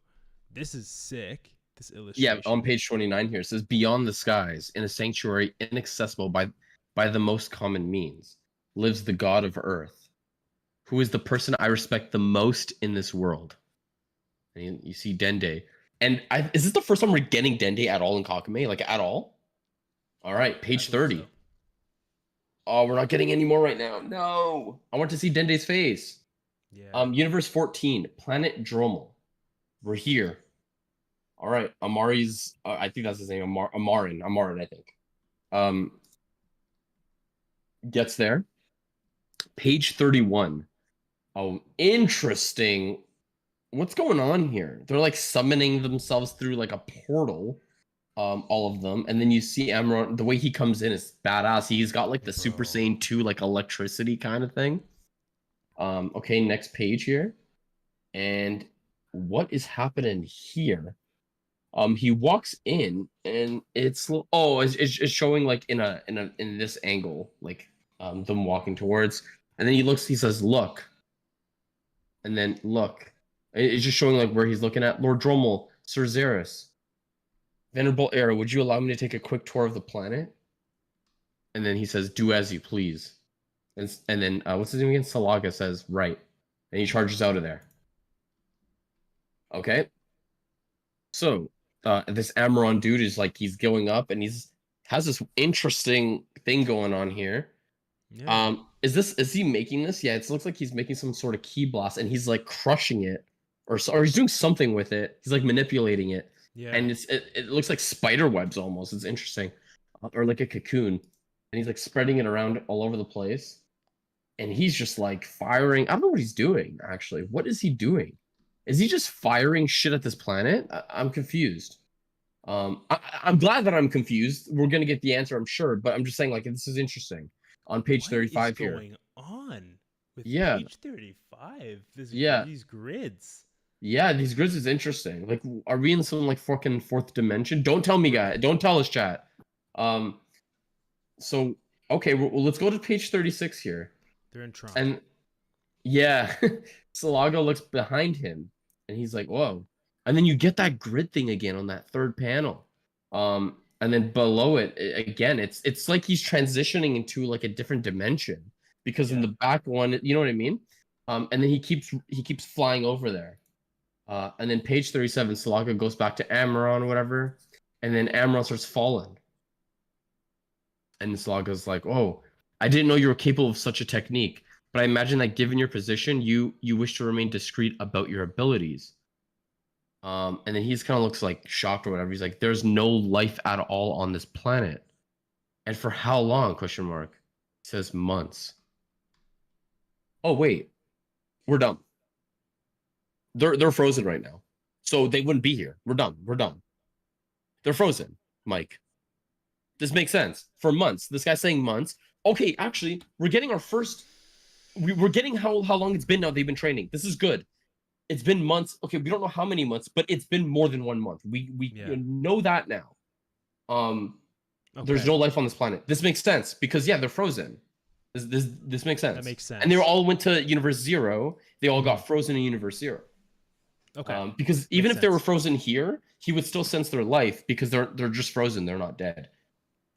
this is sick. This illustration. Yeah, on page 29 here, it says, beyond the skies, in a sanctuary inaccessible by the most common means, lives the god of earth, who is the person I respect the most in this world. And you see Dende. And is this the first time we're getting Dende at all in Kakumei? Like, at all? All right, page 30. So. Oh, we're not getting any more right now. No. I want to see Dende's face. Yeah. Universe 14, Planet Dromel. We're here. All right, Amari's... I think that's his name. Amarin, I think. Gets there. Page 31. Oh, interesting. What's going on here? They're like summoning themselves through like a portal, all of them, and then you see Amaron. The way he comes in is badass. He's got like the Super Saiyan 2 like electricity kind of thing. Okay, next page here, and what is happening here? He walks in and it's showing like in this angle, like them walking towards, and then he says, look, and then look. It's just showing like where he's looking at. Lord Dromel, Sir Xeris, Venerable Era, would you allow me to take a quick tour of the planet? And then he says, do as you please. And then what's his name again? Salaga says, right. And he charges out of there. Okay. So this Amaron dude is like, he's going up and has this interesting thing going on here. Yeah. Is he making this? Yeah, it looks like he's making some sort of ki blast and he's like crushing it. Or he's doing something with it. He's like manipulating it. Yeah. And it looks like spider webs almost. It's interesting. Or like a cocoon. And he's like spreading it around all over the place. And he's just like firing. I don't know what he's doing, actually. What is he doing? Is he just firing shit at this planet? I'm confused. I'm glad that I'm confused. We're going to get the answer, I'm sure. But I'm just saying, like, this is interesting. On page 35 here. What is going on with page 35? These grids. Yeah, these grids is interesting. Like, are we in some like fucking fourth dimension? Don't tell me, guys. Don't tell us, chat. So okay, well, let's go to page 36 here. They're in Toronto. And yeah, Salaga looks behind him, and he's like, "Whoa!" And then you get that grid thing again on that third panel. And then below it again, it's like he's transitioning into like a different dimension because in the back one, you know what I mean? And then he keeps flying over there. And then page 37, Salaga goes back to Amaron or whatever, and then Amaron starts falling. And Salaga's like, "Oh, I didn't know you were capable of such a technique, but I imagine that given your position, you wish to remain discreet about your abilities." And then he's kind of looks like shocked or whatever. He's like, "There's no life at all on this planet, and for how long?" Question mark. It says months. Oh wait, we're done. They're frozen right now, so they wouldn't be here. We're done. They're frozen, Mike. This makes sense. For months. This guy's saying months. Okay, actually, we're getting our first. We're getting how long it's been now. They've been training. This is good. It's been months. Okay, we don't know how many months, but it's been more than 1 month. We know that now. There's no life on this planet. This makes sense because they're frozen. This makes sense. That makes sense. And they all went to Universe Zero. They all got frozen in Universe Zero. Okay. Because even if they were frozen here, he would still sense their life because they're just frozen. They're not dead.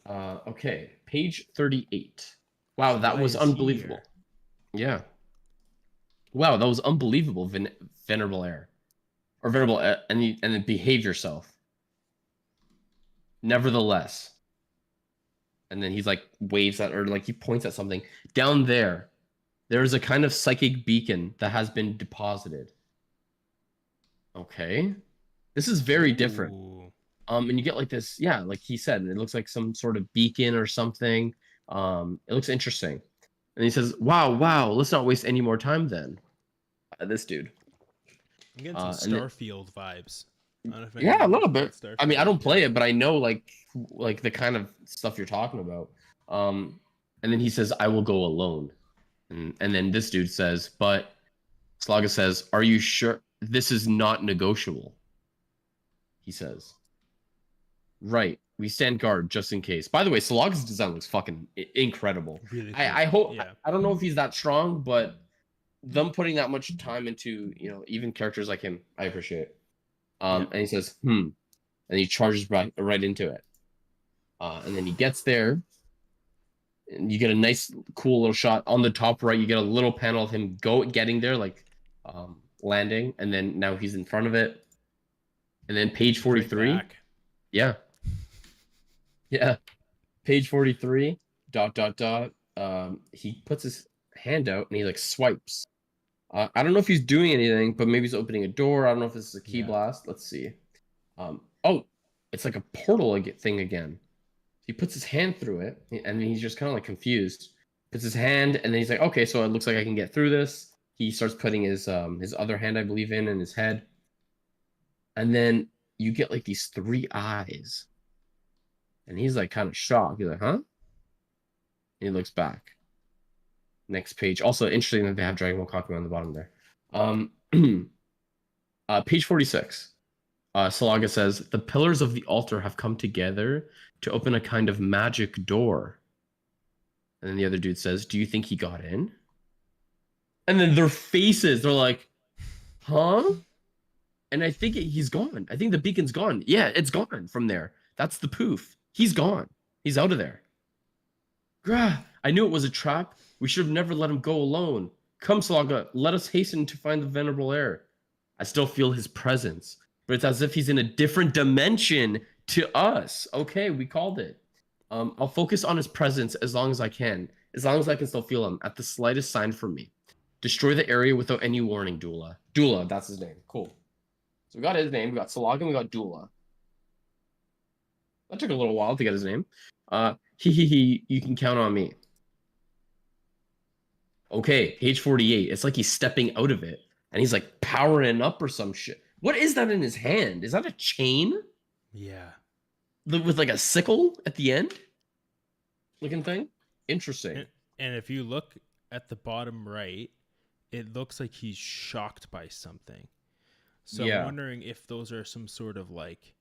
Okay, page 38. Wow, that was unbelievable. Yeah. Wow, that was unbelievable, Venerable Air. Or Venerable Air, and then behave yourself. Nevertheless. And then he's like waves at, or like he points at something. Down there, there is a kind of psychic beacon that has been deposited. Okay. This is very different. Ooh. And you get like this, yeah, like he said, it looks like some sort of beacon or something. It looks interesting. And he says, wow, let's not waste any more time then. This dude. I'm getting some And Starfield vibes. I don't know if yeah, a anyone little knows bit. about I mean, I Starfield. don't play it, but I know like the kind of stuff you're talking about. And then he says, I will go alone. And then this dude says, but Slaga says, are you sure this is not negotiable? He says. Right. We stand guard just in case. By the way, Slaga's design looks fucking incredible. Really cool. I hope Yeah. I don't know if he's that strong, but them putting that much time into, even characters like him, I appreciate. And he says, and he charges right into it. And then he gets there, and you get a nice, cool little shot on the top right. You get a little panel of him getting there, like landing, and then now he's in front of it. And then page 43. Right back. Yeah. Page 43, ... He puts his hand out and he like swipes. I don't know if he's doing anything, but maybe he's opening a door. I don't know if this is a key blast. Let's see. Oh, it's like a portal thing again. He puts his hand through it, and he's just kind of like confused. Puts his hand, and then he's like, okay, so it looks like I can get through this. He starts putting his other hand, I believe, in his head. And then you get like these 3 eyes. And he's like kind of shocked. He's like, huh? And he looks back. Next page. Also interesting that they have Dragon Ball Kakumei on the bottom there. Page 46. Salaga says, the pillars of the altar have come together to open a kind of magic door. And then the other dude says, do you think he got in? And then their faces, they're like, huh? And I think he's gone. I think the beacon's gone. Yeah, it's gone from there. That's the poof. He's gone. He's out of there. Grah, I knew it was a trap. We should have never let him go alone. Come, Slaga, let us hasten to find the venerable heir. I still feel his presence, but it's as if he's in a different dimension to us. Okay, we called it. I'll focus on his presence as long as I can, as long as I can still feel him at the slightest sign from me. Destroy the area without any warning, Dula. Dula, that's his name. Cool. So we got his name, we got Salaga, and we got Dula. That took a little while to get his name. You can count on me. Okay, page 48. It's like he's stepping out of it, and he's like powering up or some shit. What is that in his hand? Is that a chain? Yeah. With like a sickle at the end? Looking thing? Interesting. And if you look at the bottom right, it looks like he's shocked by something. So Yeah. I'm wondering if those are some sort of like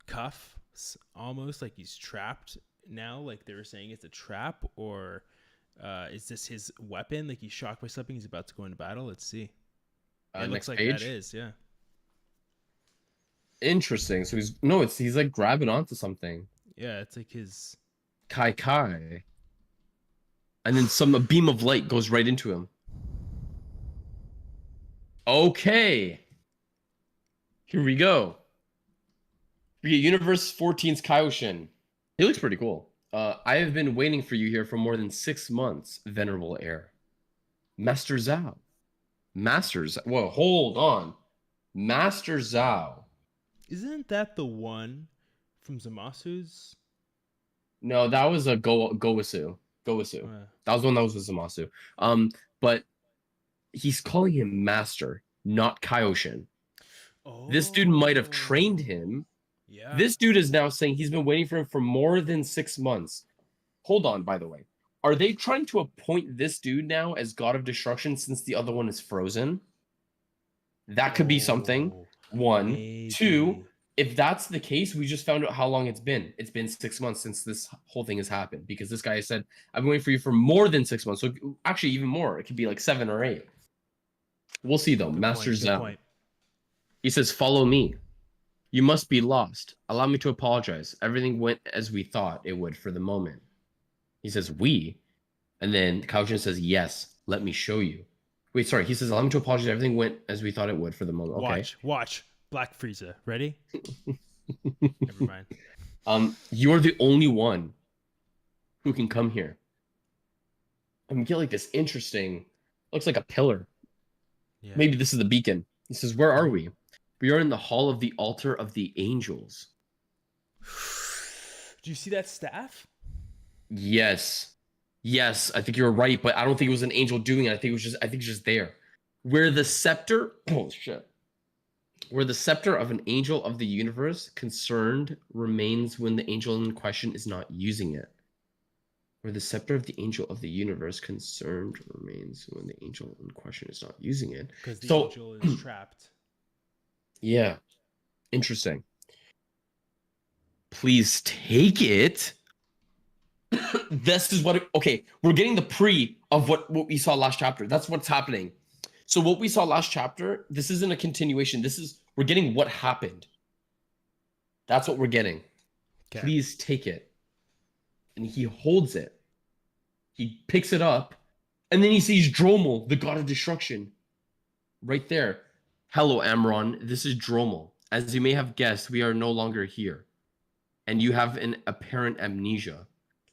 cuffs, almost like he's trapped now, like they were saying it's a trap, or is this his weapon? Like he's shocked by something, he's about to go into battle. Let's see. It looks like page. that is, yeah. Interesting. So he's like grabbing onto something. Yeah, it's like his Kai. And then a beam of light goes right into him. Okay. Here we go. We get Universe 14's Kaioshin. He looks pretty cool. I have been waiting for you here for more than 6 months, venerable heir. Master Zhao. Whoa, hold on. Master Zhao. Isn't that the one from Zamasu's? No, that was a Gowasu. That was one that was with Zamasu. But he's calling him Master, not Kaioshin. Oh, This dude might have trained him. Yeah. This dude is now saying he's been waiting for him for more than 6 months. Hold on, by the way. Are they trying to appoint this dude now as God of Destruction since the other one is frozen? That could be something. One. Maybe. Two, if that's the case, we just found out how long it's been. It's been 6 months since this whole thing has happened, because this guy said, I've been waiting for you for more than 6 months. So actually even more. It could be like 7 or 8. We'll see though. Master Zhao. He says, follow me. You must be lost. Allow me to apologize. Everything went as we thought it would for the moment. He says, we? And then Kaojin says, yes, let me show you. Wait, sorry. He says, allow me to apologize. Everything went as we thought it would for the moment. Okay. Watch. Black Frieza. Ready? Never mind. You're the only one who can come here. And we get like this interesting, looks like a pillar. Yeah. Maybe this is the beacon. He says, "Where are Mhm. we? We are in the hall of the altar of the angels." Do you see that staff? Yes. Yes, I think you're right, but I don't think it was an angel doing it. I think it's just there. Where the scepter, oh shit. Where the scepter of an angel of the universe concerned remains when the angel in question is not using it. Where the scepter of the angel of the universe concerned remains when the angel in question is not using it. Because the So, angel is trapped. yeah, interesting. Please take it. This is what okay, we're getting the pre of what we saw last chapter. That's what's happening. So what we saw last chapter, this isn't a continuation. We're getting what happened. That's what we're getting. Okay. Please take it. And he holds it. He picks it up, and then he sees Dromel, the god of destruction, right there. "Hello, Amron. This is Dromel. As you may have guessed, we are no longer here, and you have an apparent amnesia.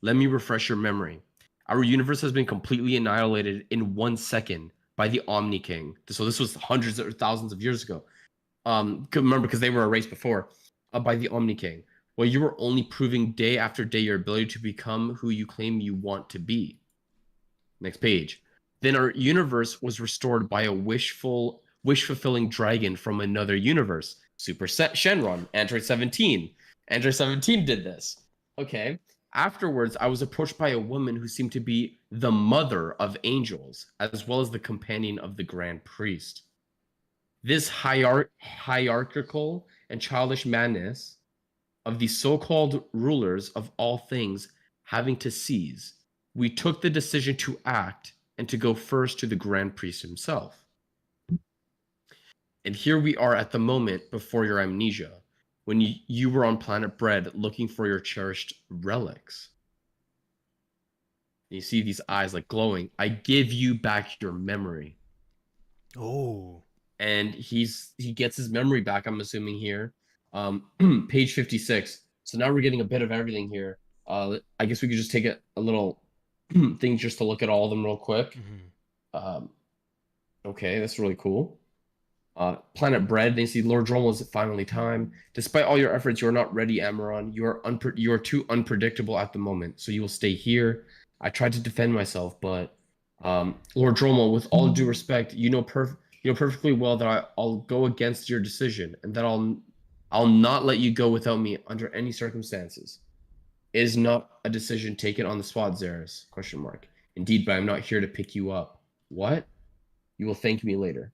Let me refresh your memory. Our universe has been completely annihilated in 1 second by the Omni King." So this was hundreds or thousands of years ago. Remember, because they were erased before, by the Omni King. Well, you were only proving day after day your ability to become who you claim you want to be. Next page. Then our universe was restored by a wish-fulfilling dragon from another universe. Super Shenron, Android 17. Android 17 did this. Okay. Afterwards, I was approached by a woman who seemed to be the mother of angels, as well as the companion of the Grand Priest. This hierarchical and childish madness of the so-called rulers of all things having to cease, we took the decision to act and to go first to the Grand Priest himself. And here we are at the moment before your amnesia, when you were on planet Bread looking for your cherished relics. And you see these eyes like glowing. "I give you back your memory." Oh. And he gets his memory back, I'm assuming here. Page 56. So now we're getting a bit of everything here. I guess we could just take a little thing just to look at all of them real quick. Mm-hmm. Okay, that's really cool. Planet Bread, they see Lord Dromel is finally time. Despite all your efforts, you are not ready, Amaron. You are too unpredictable at the moment, so you will stay here. I tried to defend myself, but Lord Dromel, with all due respect, you know perfectly well that I'll go against your decision, and that I'll not let you go without me under any circumstances. It is not a decision taken on the spot, Zaris? Question mark. Indeed, but I'm not here to pick you up. What? You will thank me later.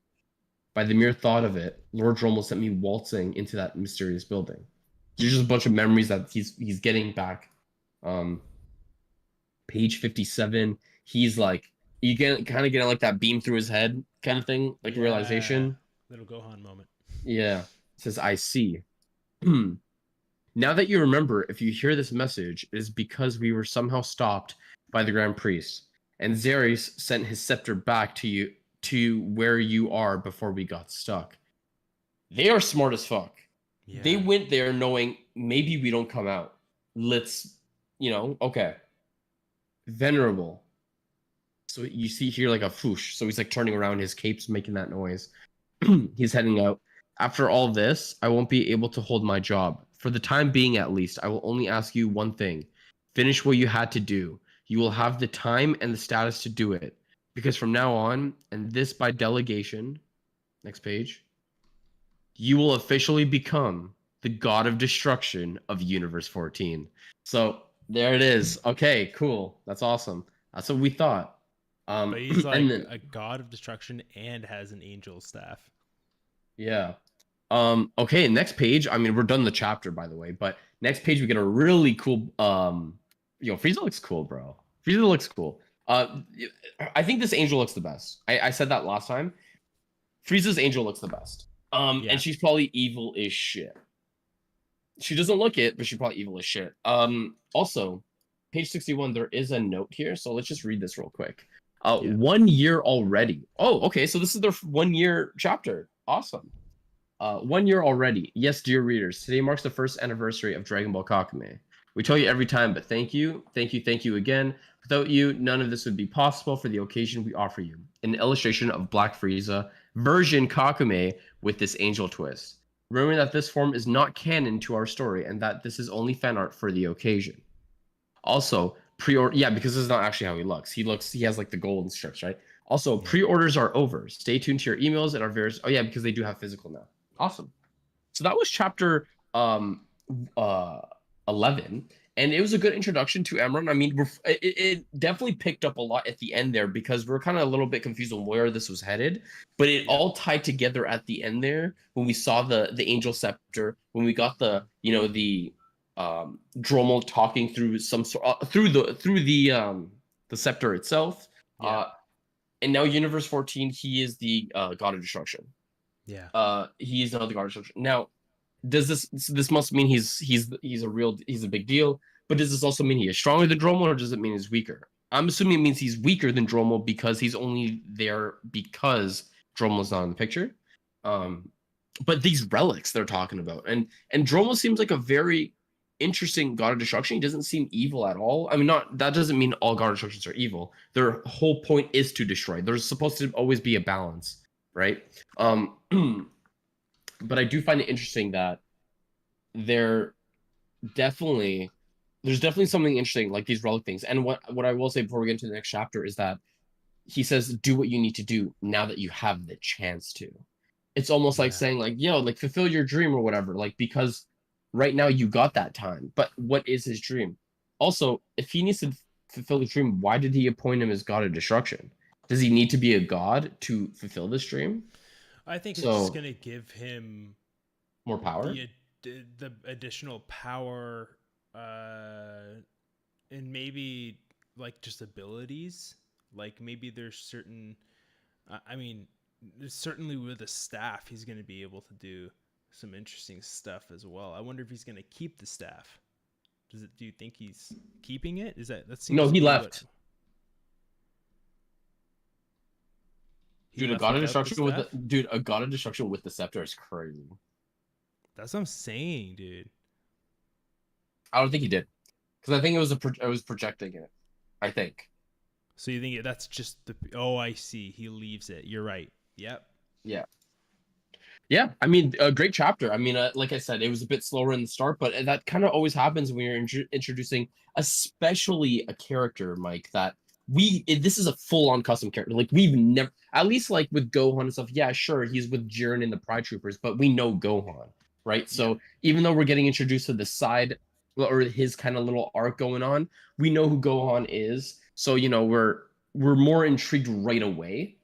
By the mere thought of it, Lord Dromel sent me waltzing into that mysterious building. There's just a bunch of memories that he's getting back. Page 57, he's like, you get kind of getting like that beam through his head kind of thing, like Yeah. realization. Little Gohan moment. Yeah. It says, "I see. Now that you remember, if you hear this message, it is because we were somehow stopped by the Grand Priest, and Zaris sent his scepter back to you to where you are before we got stuck." They are smart as fuck. Yeah. They went there knowing maybe we don't come out. Let's, okay. Venerable. So you see here like a foosh. So he's like turning around, his cape's making that noise. He's heading out. "After all this, I won't be able to hold my job. For the time being, at least, I will only ask you one thing. Finish what you had to do. You will have the time and the status to do it. Because from now on, and this by delegation," next page, "you will officially become the god of destruction of Universe 14. So there it is. Okay, cool. That's awesome. That's what we thought. But he's like and then, a god of destruction and has an angel staff. yeah. Okay, next page. I mean, we're done the chapter, by the way, but next page we get a really cool Frieza looks cool, bro. Frieza looks cool. I think this angel looks the best. I said that last time. Frieza's angel looks the best. Yeah. And she's probably evil as shit. She doesn't look it, but she's probably evil as shit. Also, page 61, there is a note here, so let's just read this real quick. Yeah. 1 year already. Oh, okay, so this is their 1 year chapter. Awesome. 1 year already. Yes, dear readers, today marks the first anniversary of Dragon Ball Kakumei. We tell you every time, but thank you, thank you, thank you again. Without you, none of this would be possible. For the occasion, we offer you an illustration of Black Frieza version Kakumei with this angel twist. Remember that this form is not canon to our story and that this is only fan art for the occasion. Also, pre-order, yeah, because this is not actually how he looks. He has like the golden strips, right? Also, Yeah. pre-orders are over. Stay tuned to your emails and our various. Oh yeah, because they do have physical now. Awesome. So that was chapter uh 11, and it was a good introduction to Emerald. I mean, it definitely picked up a lot at the end there because we're kind of a little bit confused on where this was headed, but it all tied together at the end there when we saw the angel scepter, when we got the the Drommel talking through some sort through the scepter itself. Yeah. And now Universe 14, he is the god of destruction. Yeah. He is now the god of destruction. Now, does this must mean he's a big deal, but does this also mean he is stronger than Drommel, or does it mean he's weaker? I'm assuming it means he's weaker than Drommel because he's only there because Drommel's not in the picture. But these relics they're talking about, and Drommel seems like a very interesting god of destruction. He doesn't seem evil at all. I mean, not that doesn't mean all god of destructions are evil. Their whole point is to destroy. There's supposed to always be a balance, right? But I do find it interesting that there definitely there's definitely something interesting like these relic things. And what I will say before we get into the next chapter is that he says, do what you need to do now that you have the chance to. It's almost like saying like, yo, like fulfill your dream or whatever, like because right now you got that time. But what is his dream? Also, if he needs to fulfill his dream, why did he appoint him as god of destruction? Does he need to be a god to fulfill this dream? I think it's just gonna give him more power, the additional power, and maybe like just abilities. Like maybe there's certain, I mean, certainly with the staff, he's gonna be able to do some interesting stuff as well. I wonder if he's gonna keep the staff. Do you think he's keeping it? Is that seems no? He left. Dude, a god of destruction with a god of destruction with the scepter is crazy. That's what I'm saying, dude. I don't think he did, because I think it was projecting it. I think. So you think that's just the? Oh, I see. He leaves it. You're right. Yep. Yeah. Yeah, I mean, a great chapter. I mean, like I said, it was a bit slower in the start, but that kind of always happens when you're introducing, especially a character, Mike, that this is a full-on custom character. Like we've never, at least like with Gohan and stuff. Yeah, sure, he's with Jiren in the Pride Troopers, but we know Gohan, right? So even though we're getting introduced to the side or his kind of little arc going on, we know who Gohan is. So we're more intrigued right away.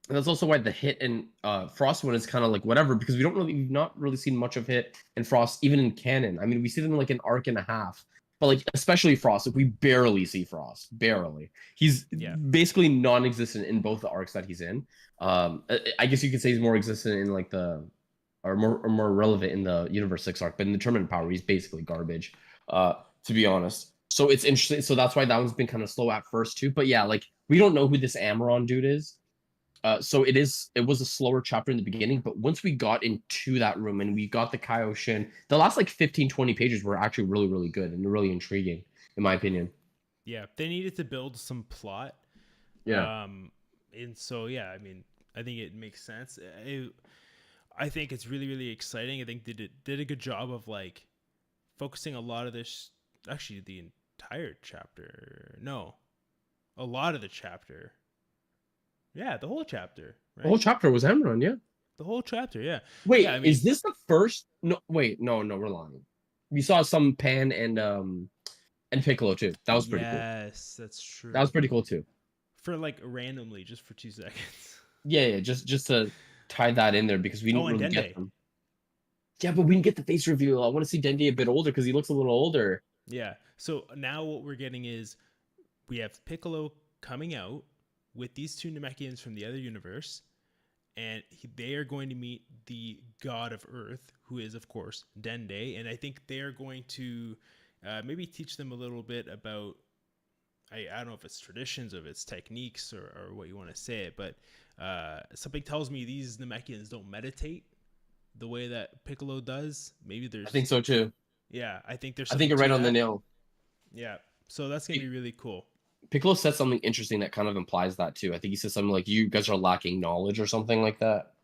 And that's also why the Hit and Frost one is kind of like whatever, because we've not really seen much of Hit and Frost even in canon. I mean, we see them in like an arc and a half. But like especially Frost, like we barely see Frost, barely. He's basically non-existent in both the arcs that he's in. I guess you could say he's more existent in like more relevant in the Universe 6 arc, but in the Tournament Power, he's basically garbage, to be honest. So it's interesting. So that's why that one's been kind of slow at first too. But yeah, like we don't know who this Amaron dude is. So it was a slower chapter in the beginning, but once we got into that room and we got the Kaioshin, the last like 15-20 pages were actually really, really good and really intriguing, in my opinion. Yeah, they needed to build some plot. Yeah. And so, yeah, I mean, I think it makes sense. I think it's really, really exciting. I think they did a good job of like focusing a lot of this, actually the entire chapter. No, a lot of the chapter. Yeah, the whole chapter. Right? The whole chapter was Amaron, yeah. The whole chapter, yeah. Wait, yeah, I mean, is this the first? No, wait, no, we're lying. We saw some Pan and Piccolo too. That was pretty cool. Yes, that's true. That was pretty cool too. For like randomly, just for 2 seconds. Yeah, just to tie that in there because we didn't really get them. Yeah, but we didn't get the face reveal. I want to see Dende a bit older because he looks a little older. Yeah. So now what we're getting is we have Piccolo coming out with these two Namekians from the other universe, and they are going to meet the god of Earth, who is, of course, Dende. And I think they are going to maybe teach them a little bit about, I don't know if it's traditions, if it's techniques, or what you want to say it, but something tells me these Namekians don't meditate. the way that Piccolo does. Maybe there's I think so too. yeah, I think there's I something think you're right to on the that. nail. Yeah. So that's gonna be really cool. Piccolo said something interesting that kind of implies that too. I think he said something like, "You guys are lacking knowledge" or something like that.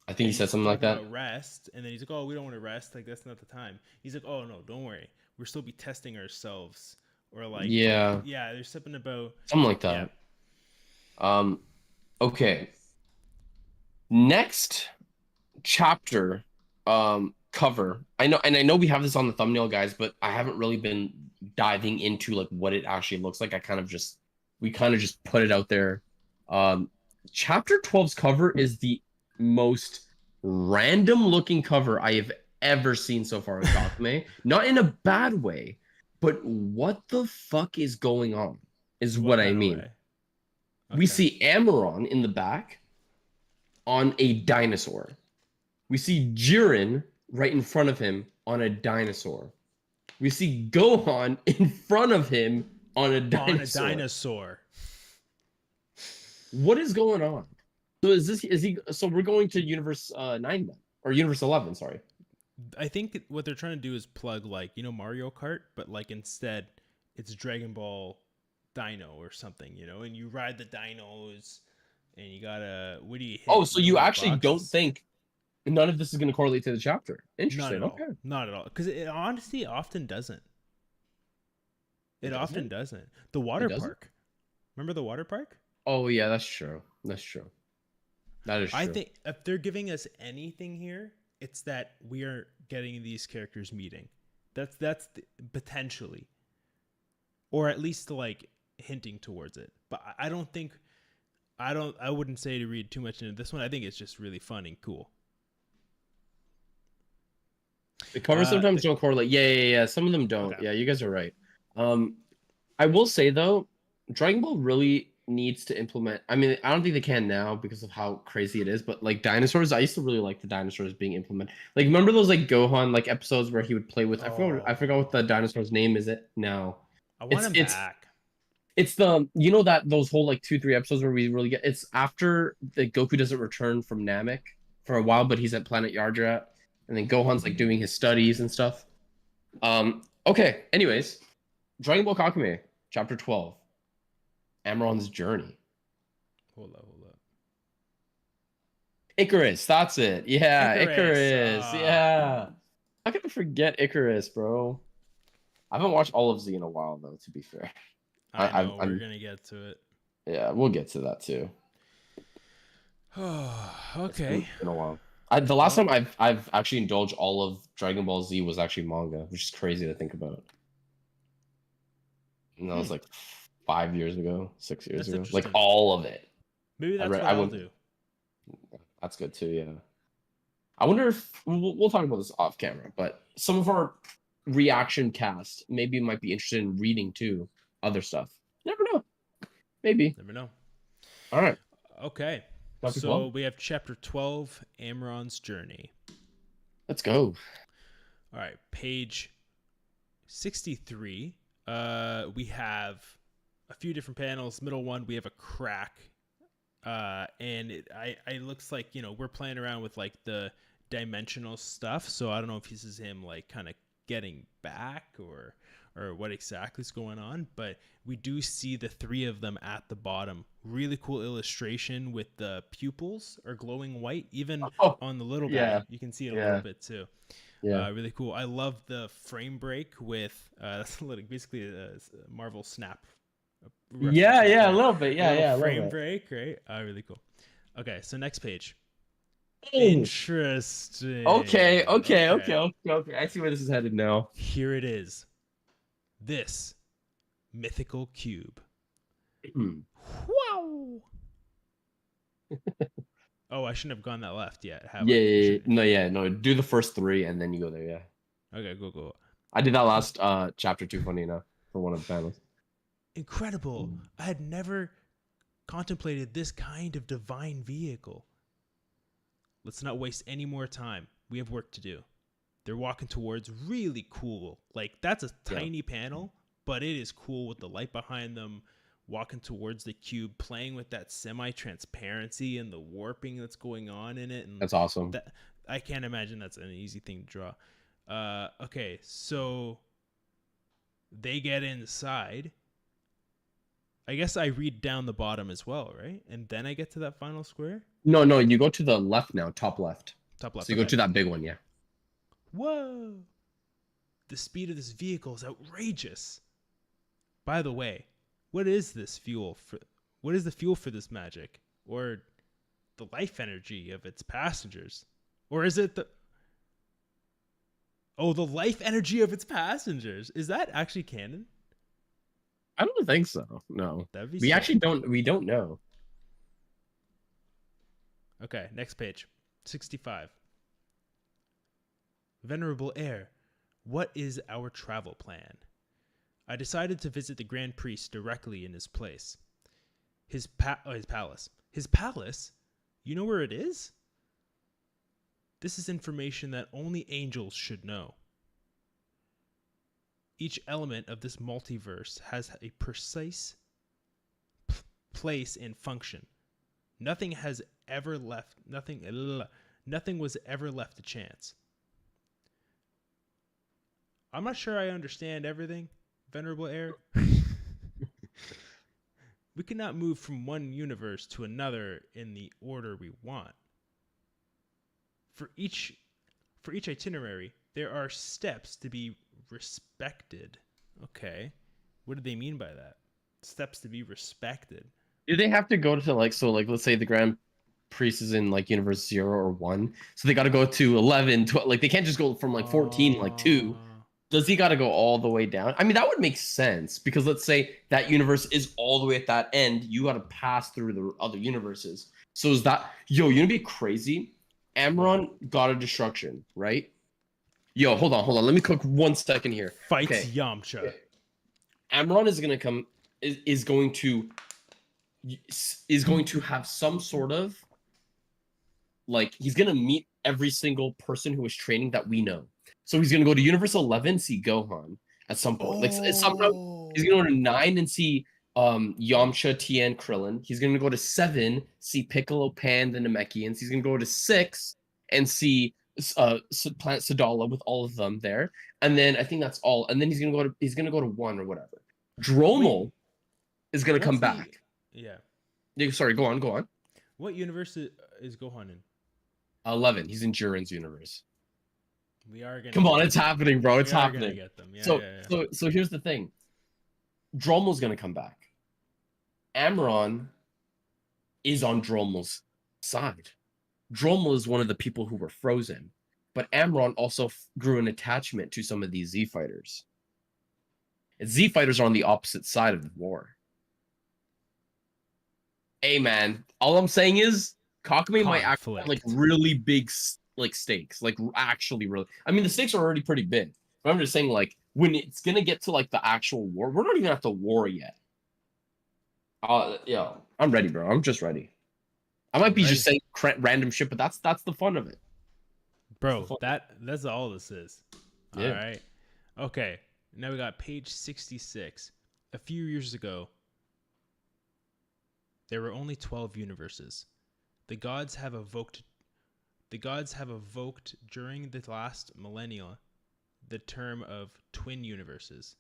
I think And he said he's something like talking that. about rest, and then he's like, "Oh, we don't want to rest. Like that's not the time." He's like, "Oh no, don't worry. We're still be testing ourselves." Or like, Yeah, yeah, there's something about something like yeah. that. Um, okay. Next chapter cover. I know we have this on the thumbnail, guys, but I haven't really been diving into like what it actually looks like. We kind of just put it out there. Um Chapter 12's cover is the most random looking cover I have ever seen so far in Kakumei. Not in a bad way, but what the fuck is going on is In what what I kind of mean. way? We Okay. see Amaron in the back on a dinosaur. We see Jiren right in front of him on a dinosaur. We see Gohan in front of him on a dinosaur. On a dinosaur. What is going on? So so we're going to Universe 9 then, or Universe 11, sorry. I think what they're trying to do is plug like, Mario Kart, but like instead it's Dragon Ball Dino or something, and you ride the dinos and you gotta what do you hit? Oh, so you hit actually don't boxes? think none of this is going to correlate to the chapter? Not Interesting. at all. Okay. Not at all. Because it honestly often doesn't. It often doesn't. The water doesn't? park. Remember the water park? Oh yeah, that's true. That's true. That is true. I think if they're giving us anything here, it's that we are getting these characters meeting. Potentially, or at least like hinting towards it. But I don't think I wouldn't say to read too much into this one. I think it's just really fun and cool. The covers sometimes don't correlate. Yeah. Some of them don't. Okay. Yeah, you guys are right. I will say though, Dragon Ball really needs to implement. I mean, I don't think they can now because of how crazy it is. But like dinosaurs, I used to really like the dinosaurs being implemented. Like, remember those like Gohan like episodes where he would play with? I forgot what the dinosaur's name is. It no. I want him back. It's the that those whole like 2-3 episodes where we really get it's after the Goku doesn't return from Namek for a while, but he's at Planet Yardrat, and then Gohan's like doing his studies and stuff. Okay. Anyways, Dragon Ball Kakumei, Chapter 12, Amaron's Journey. Hold up. Icarus, that's it. Yeah, Icarus. Ah. Yeah. How can I forget Icarus, bro? I haven't watched all of Z in a while, though, to be fair. I know, we're going to get to it. Yeah, we'll get to that, too. Okay. It's been a while. The last time I've actually indulged all of Dragon Ball Z was actually manga, which is crazy to think about. And that was like 5 years ago, 6 years ago. Like all of it. Maybe that's what I'll do. That's good too, yeah. I wonder if we'll talk about this off camera, but some of our reaction cast maybe might be interested in reading too other stuff. Never know. Maybe. Never know. All right. Okay. Chapter so 12? we have Chapter 12, Amaron's Journey. Let's go. All right, page 63. We have a few different panels. Middle one, we have a crack. And it looks like, we're playing around with like the dimensional stuff. So I don't know if this is him like kind of getting back or what exactly is going on, but we do see the three of them at the bottom. Really cool illustration with the pupils are glowing white, even on the little guy. You can see it a little bit too. Yeah, really cool. I love the frame break with that's basically a Marvel Snap. Yeah, a little bit. Yeah, frame break, right? Really cool. Okay, so next page. Ooh. Interesting. Okay. I see where this is headed now. Here it is. This mythical cube. Wow. Oh, I shouldn't have gone that left yet. No. Do the first 3 and then you go there. Yeah. Okay, go. I did that last chapter too. Funny enough, for one of the panels. Incredible. I had never contemplated this kind of divine vehicle. Let's not waste any more time. We have work to do. They're walking towards really cool. Like, that's a tiny panel, but it is cool with the light behind them, walking towards the cube, playing with that semi-transparency and the warping that's going on in it. And that's awesome. I can't imagine that's an easy thing to draw. Okay, so they get inside. I guess I read down the bottom as well, right? And then I get to that final square? No, you go to the left now, top left. Top left. So you go to that big one, yeah. Whoa! The speed of this vehicle is outrageous. By the way, what is this fuel for? What is the fuel for this magic? Or the life energy of its passengers? Or is it the... Oh, the life energy of its passengers. Is that actually canon? I don't think so. No. That'd be We sick. actually don't know. Okay, next page. 65. Venerable Heir, what is our travel plan? I decided to visit the Grand Priest directly in his place. His palace. His palace? You know where it is? This is information that only angels should know. Each element of this multiverse has a precise place and function. Nothing was ever left to chance. I'm not sure I understand everything, Venerable Heir. We cannot move from one universe to another in the order we want. For each itinerary, there are steps to be respected. Okay. What do they mean by that? Steps to be respected. Do they have to go to let's say the Grand Priest is in like universe 0 or 1. So they got to go to 11, 12, like they can't just go from like 14 like 2. Does he got to go all the way down? I mean, that would make sense because let's say that universe is all the way at that end, you got to pass through the other universes. So is that you know be crazy? Amron got a destruction, right? Yo, hold on. Let me cook 1 second here. Fights Okay. Yamcha. Amron is gonna come. Is going to have some sort of like he's gonna meet every single person who is training that we know. So he's gonna go to Universe 11, see Gohan at some point. Like somehow he's gonna go to 9 and see Yamcha, Tien, Krillin. He's gonna go to 7, see Piccolo, Pan, the Namekians. He's gonna go to 6 and see Planet Sadala with all of them there. And then I think that's all. And then he's gonna go to 1 or whatever. Dromal is gonna come back. Yeah. Sorry, go on. What universe is Gohan in? 11. He's in Jiren's universe. We are gonna come on, it's happening, bro. It's happening. Gonna get them. Yeah, so here's the thing. Dromal's gonna come back. Amron is on Dromal's side. Dromal is one of the people who were frozen, but Amron also grew an attachment to some of these Z fighters. And Z fighters are on the opposite side of the war. Hey man, all I'm saying is Kakumei might actually have like really big like stakes, like actually really. I mean, the stakes are already pretty big. But I'm just saying, like when it's gonna get to like the actual war, we're not even at the war yet. Yeah, I'm ready, bro. I'm just ready. I might be just saying random shit, but that's the fun of it, bro. That's all this is. Yeah. All right. Okay. Now we got page 66. A few years ago, there were only 12 universes. The gods have evoked during the last millennia the term of twin universes,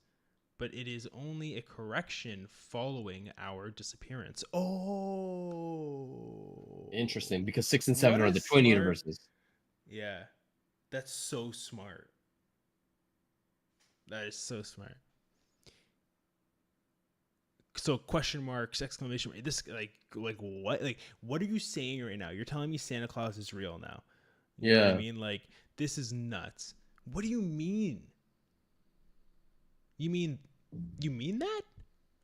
but it is only a correction following our disappearance. Oh, interesting, because 6 and 7 are the twin universes. Yeah, that's so smart. That is so smart. So question marks, exclamation mark. This like what? Like what are you saying right now? You're telling me Santa Claus is real now? You know what I mean? Like this is nuts. What do you mean? You mean that?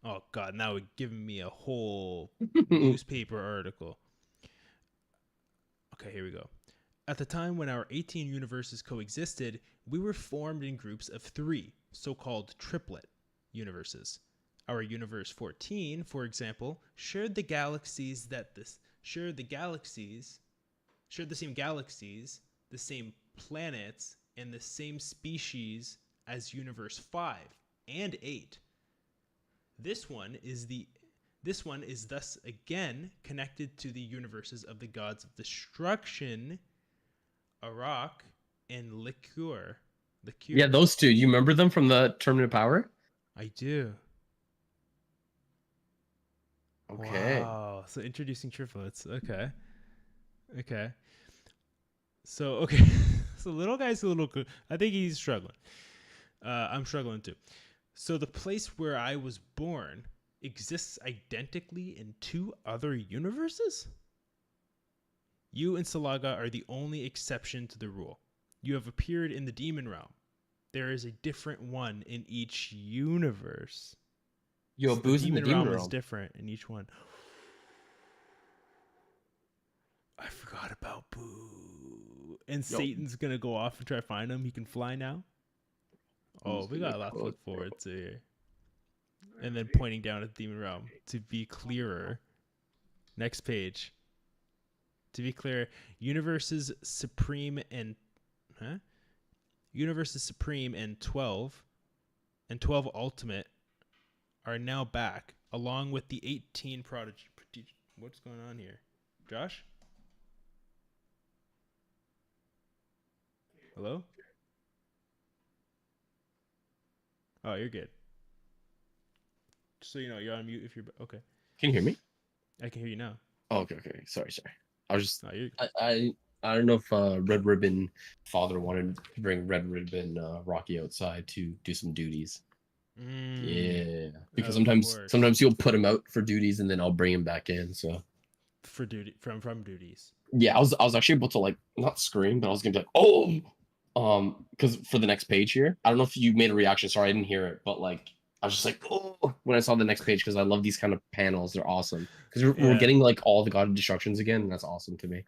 Oh God! Now you're giving me a whole newspaper article. Okay, here we go. At the time when our 18 universes coexisted, we were formed in groups of 3, so-called triplet universes. Our universe 14, for example, shared the same galaxies, the same planets, and the same species as universe 5 and 8. This one is thus again connected to the universes of the gods of destruction Arak, and Liqueur. Yeah, those two. You remember them from the Tournament of Power? I do. Okay. Wow. So introducing triplets. Okay. Okay. So okay. So little guy's a little. I think he's struggling. I'm struggling too. So the place where I was born exists identically in two other universes? You and Salaga are the only exception to the rule. You have appeared in the demon realm. There is a different one in each universe. Yo, So the Boo's in the demon Demon realm is Realm. different in each one. I forgot about Boo. And Yo, Satan's gonna go off and try to find him. He can fly now. Oh, Boo's we gonna got a lot to cook, look bro. forward to here. And then pointing down at the demon realm to be clearer. Next page. To be clear, Universes Supreme and Universes Supreme and 12 Ultimate are now back, along with the 18 Prodigy. What's going on here? Josh? Hello? Oh, you're good. Just so you know, you're on mute if you're okay. Can you hear me? I can hear you now. Oh, okay. Sorry. I was just Oh, you're I don't know if Red Ribbon father wanted to bring Red Ribbon Rocky outside to do some duties. Yeah, because of course. sometimes you'll put him out for duties and then I'll bring him back in. So For duty from duties. yeah, I was actually able to like not scream, but I was gonna be like, oh, because for the next page here, I don't know if you made a reaction. Sorry, I didn't hear it, but like I was just like, oh, when I saw the next page because I love these kind of panels. They're awesome because we're Yeah. getting like all the God of Destructions again, and that's awesome to me.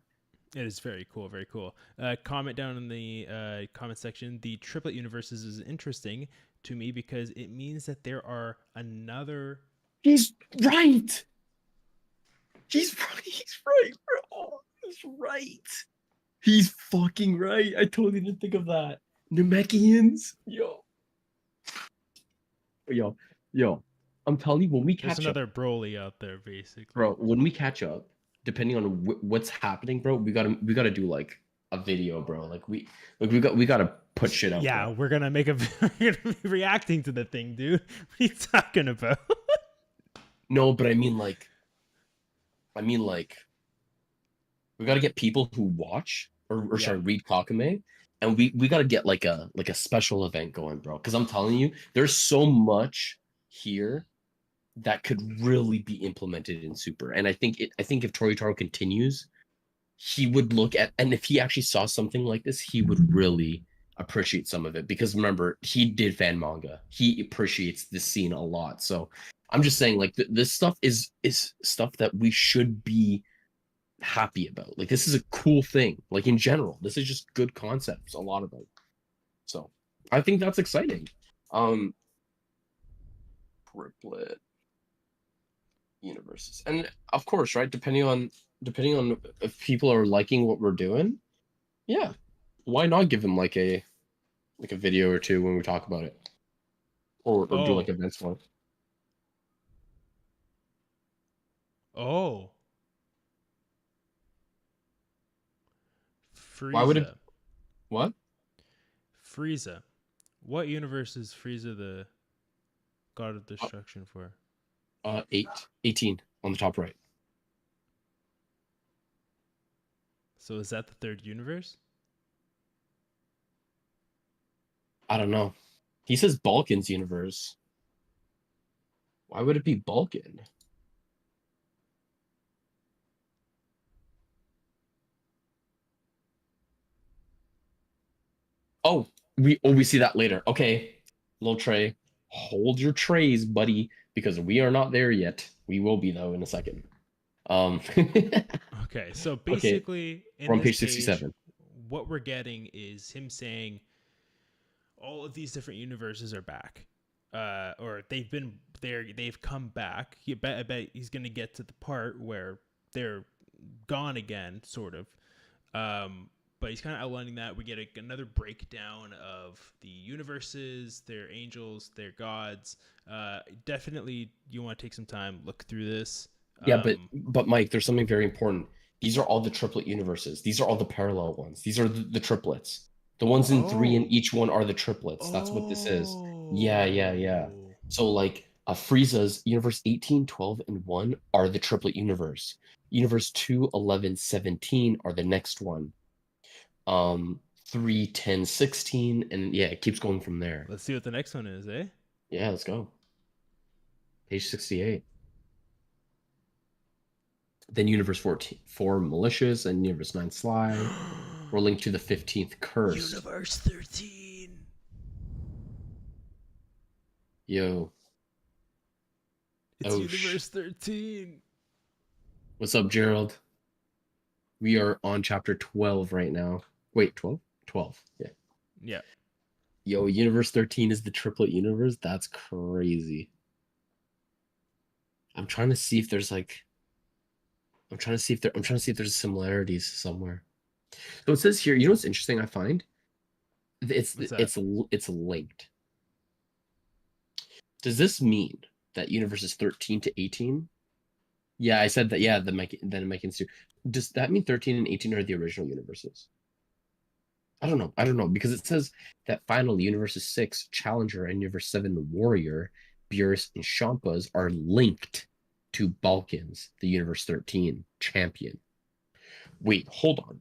It is very cool, very cool. Comment down in the comment section. The triplet universes is interesting to me because it means that there are another. He's right. He's right. He's right, bro. He's right. He's fucking right. I totally didn't think of that. Namekians, yo. I'm telling you, when we There's catch up, another Broly out there, basically. bro. When we catch up, depending on what's happening, bro, we gotta do like a video, bro. Like we gotta put shit out. Yeah, bro. we're gonna make a. We're gonna be reacting to the thing, dude. What are you talking about? No, but I mean like, we gotta get people who watch or Yeah. sorry, read Kakumei, and we gotta get like a special event going, bro. Because I'm telling you, there's so much here that could really be implemented in Super. And I think if Toritaro continues, he would look at, and if he actually saw something like this, he would really appreciate some of it. Because remember, he did fan manga. He appreciates this scene a lot. So I'm just saying, like this stuff is stuff that we should be happy about. Like this is a cool thing. Like in general, this is just good concepts. A lot of them. So I think that's exciting. Triplet universes, and of course, right? Depending on if people are liking what we're doing, yeah, why not give them like a video or two when we talk about it, or do like Oh. events for it. Oh. Why would it? Frieza. What? Frieza. What universe is Frieza the god of destruction for? 18 on the top right. So is that the third universe? I don't know. He says Balkan's universe. Why would it be Balkan? Oh, we see that later. Okay, little tray. Hold your trays, buddy, because we are not there yet. We will be though in a second. Okay, so Okay, basically we're in on this page 67. what we're getting is him saying all of these different universes are back. Or they've been there, they've come back. I bet he's gonna get to the part where they're gone again, sort of. But he's kind of outlining that. We get another breakdown of the universes, their angels, their gods. Definitely, you want to take some time, look through this. Yeah, but Mike, there's something very important. These are all the triplet universes. These are all the parallel ones. These are the triplets. The ones in three in Oh. each one are the triplets. That's what this is. Yeah, yeah, yeah. Oh. So like Frieza's universe 18, 12, and 1 are the triplet universe. Universe 2, 11, 17 are the next one. 3, 10, 16, and yeah, it keeps going from there. Let's see what the next one is, eh? Yeah, let's go. Page 68. Then Universe 14, 4 Malicious, and Universe 9 Sly. We're linked to the 15th Cursed. Universe 13. Yo. It's Universe 13. What's up, Gerald? We are on chapter 12 right now. Wait, 12? 12, yeah. Yeah. Yo, Universe 13 is the triplet universe? That's crazy. I'm trying to see if there's like I'm trying to see if there's similarities somewhere. So it says here, you know what's interesting I find? It's What's that? it's linked. Does this mean that universes 13 to 18? Yeah, I said that. Yeah, then Mike too. Does that mean 13 and 18 are the original universes? I don't know. I don't know because it says that final universes 6 Challenger and universe 7 Warrior, Beerus and Champas are linked to Balkans, the universe 13 champion. Wait, hold on.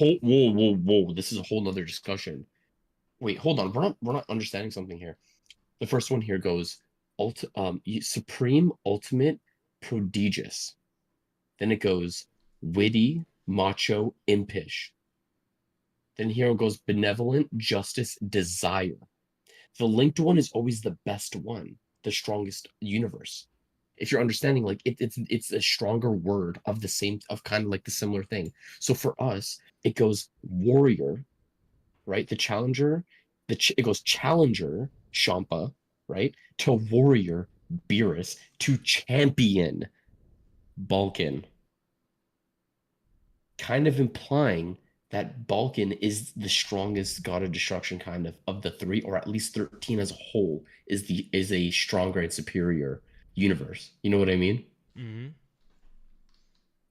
Whoa, whoa, whoa! This is a whole nother discussion. Wait, hold on. We're not understanding something here. The first one here goes supreme, ultimate, prodigious. Then it goes witty, macho, impish. Then here it goes benevolent, justice, desire. The linked one is always the best one, the strongest universe. If you're understanding, like it's a stronger word of the same of kind of like the similar thing. So for us, it goes warrior, right? The challenger, it goes challenger, Champa, right? To warrior, Beerus, to champion, Balkan. Kind of implying that Balkan is the strongest god of destruction kind of the three, or at least 13 as a whole, is a stronger and superior universe. You know what I mean? Mm-hmm.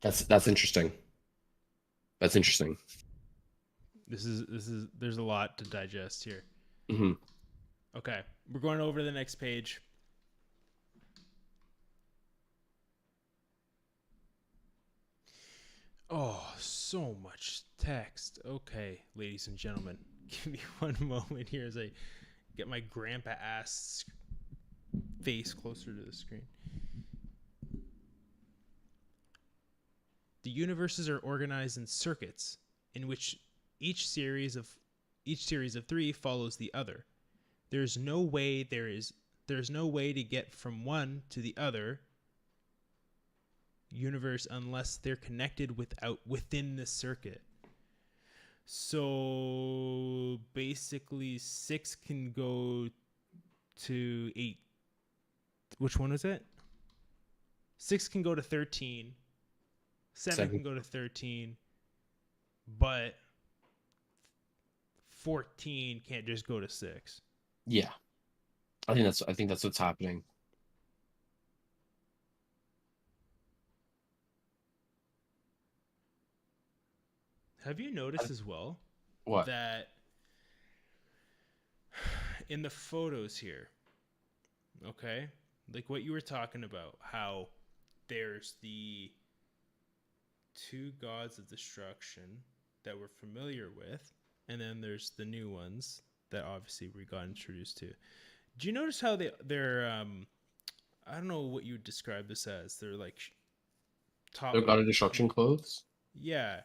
That's interesting. That's interesting. This is there's a lot to digest here. Hmm. Okay, we're going over to the next page. Oh, so much text. Okay, ladies and gentlemen, give me one moment here as I get my grandpa ass face closer to the screen. The universes are organized in circuits in which each series of 3 follows the other. There's no way to get from one to the other universe unless they're connected within the circuit. So basically 6 can go to 8. Which one is it? 6 can go to 13. 7 can go to 13. But 14 can't just go to 6. Yeah. I think that's what's happening. Have you noticed as well What? that in the photos here, okay, like what you were talking about, how there's the 2 gods of destruction that we're familiar with, and then there's the new ones that obviously we got introduced to. Do you notice how they're I don't know what you would describe this as. They're like top. They're god of destruction clothes. Yeah.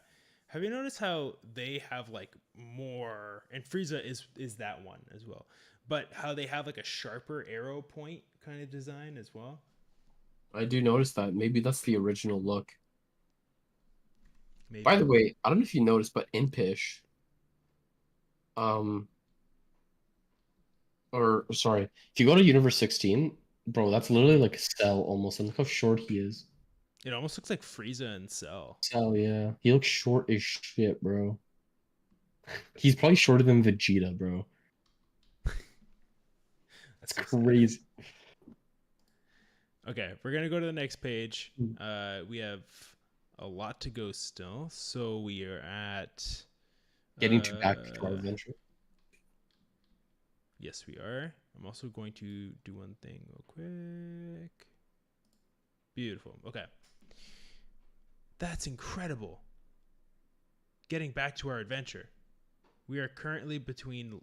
Have you noticed how they have like more, and Frieza is that one as well, but how they have like a sharper arrow point kind of design as well? I do notice that. Maybe that's the original look. Maybe. By the way, I don't know if you noticed, but Impish, or sorry, if you go to Universe 16, bro, that's literally like a Cell almost, and look how short he is. It almost looks like Frieza and Cell. Cell, yeah, he looks short as shit, bro. He's probably shorter than Vegeta, bro. That's It's so crazy. Okay, we're gonna go to the next page. We have a lot to go still. So we are at Getting back to our adventure. Yes, we are. I'm also going to do one thing real quick. Beautiful. Okay. That's incredible. Getting back to our adventure. We are currently between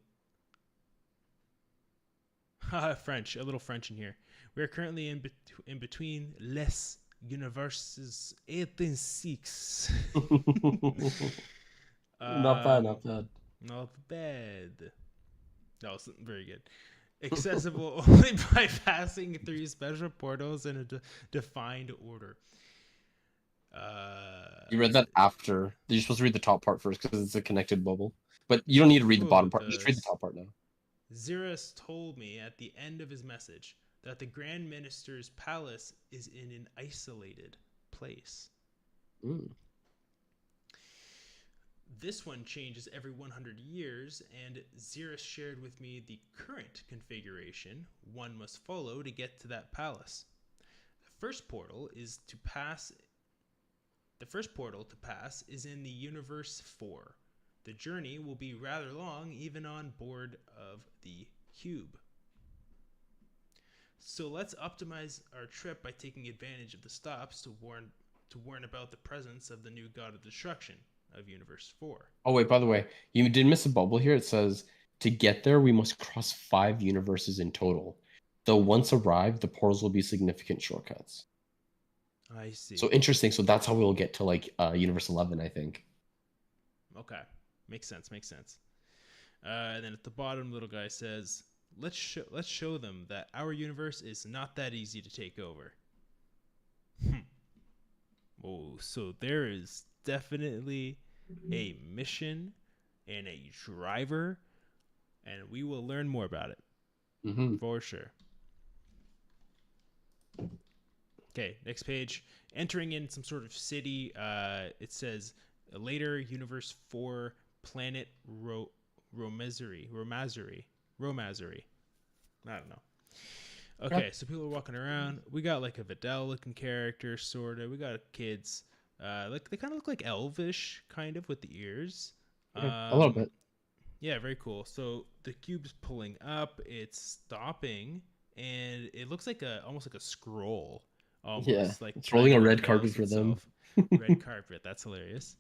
French, a little French in here. We are currently in between les universes 8 and 6. Not bad, not bad. Not bad. That was very good. Accessible only by passing through special portals in a defined order. You read that after. You're supposed to read the top part first because it's a connected bubble. But you don't need to read the bottom part. Just read the top part now. Xerus told me at the end of his message that the Grand Minister's palace is in an isolated place. This one changes every 100 years, and Xerus shared with me the current configuration one must follow to get to that palace. The first portal to pass is in the Universe 4. The journey will be rather long, even on board of the cube. So let's optimize our trip by taking advantage of the stops to warn about the presence of the new god of destruction of Universe 4. Oh wait, by the way, you did miss a bubble here. It says to get there we must cross 5 universes in total. Though once arrived, the portals will be significant shortcuts. I see. So interesting. So that's how we'll get to like Universe 11, I think. Okay, makes sense. And then at the bottom, little guy says, "Let's show them that our universe is not that easy to take over." Oh, so there is definitely a mission and a driver, and we will learn more about it for sure. Okay, next page. Entering in some sort of city. It says later Universe 4 planet Romazari. I don't know. Okay, so people are walking around. We got like a Vidal looking character, sorta. We got kids. They kind of look like elvish, kind of, with the ears. A little bit. Yeah, very cool. So the cube's pulling up. It's stopping, and it looks like almost like a scroll. Almost like it's rolling a red carpet for them. Red carpet. That's hilarious.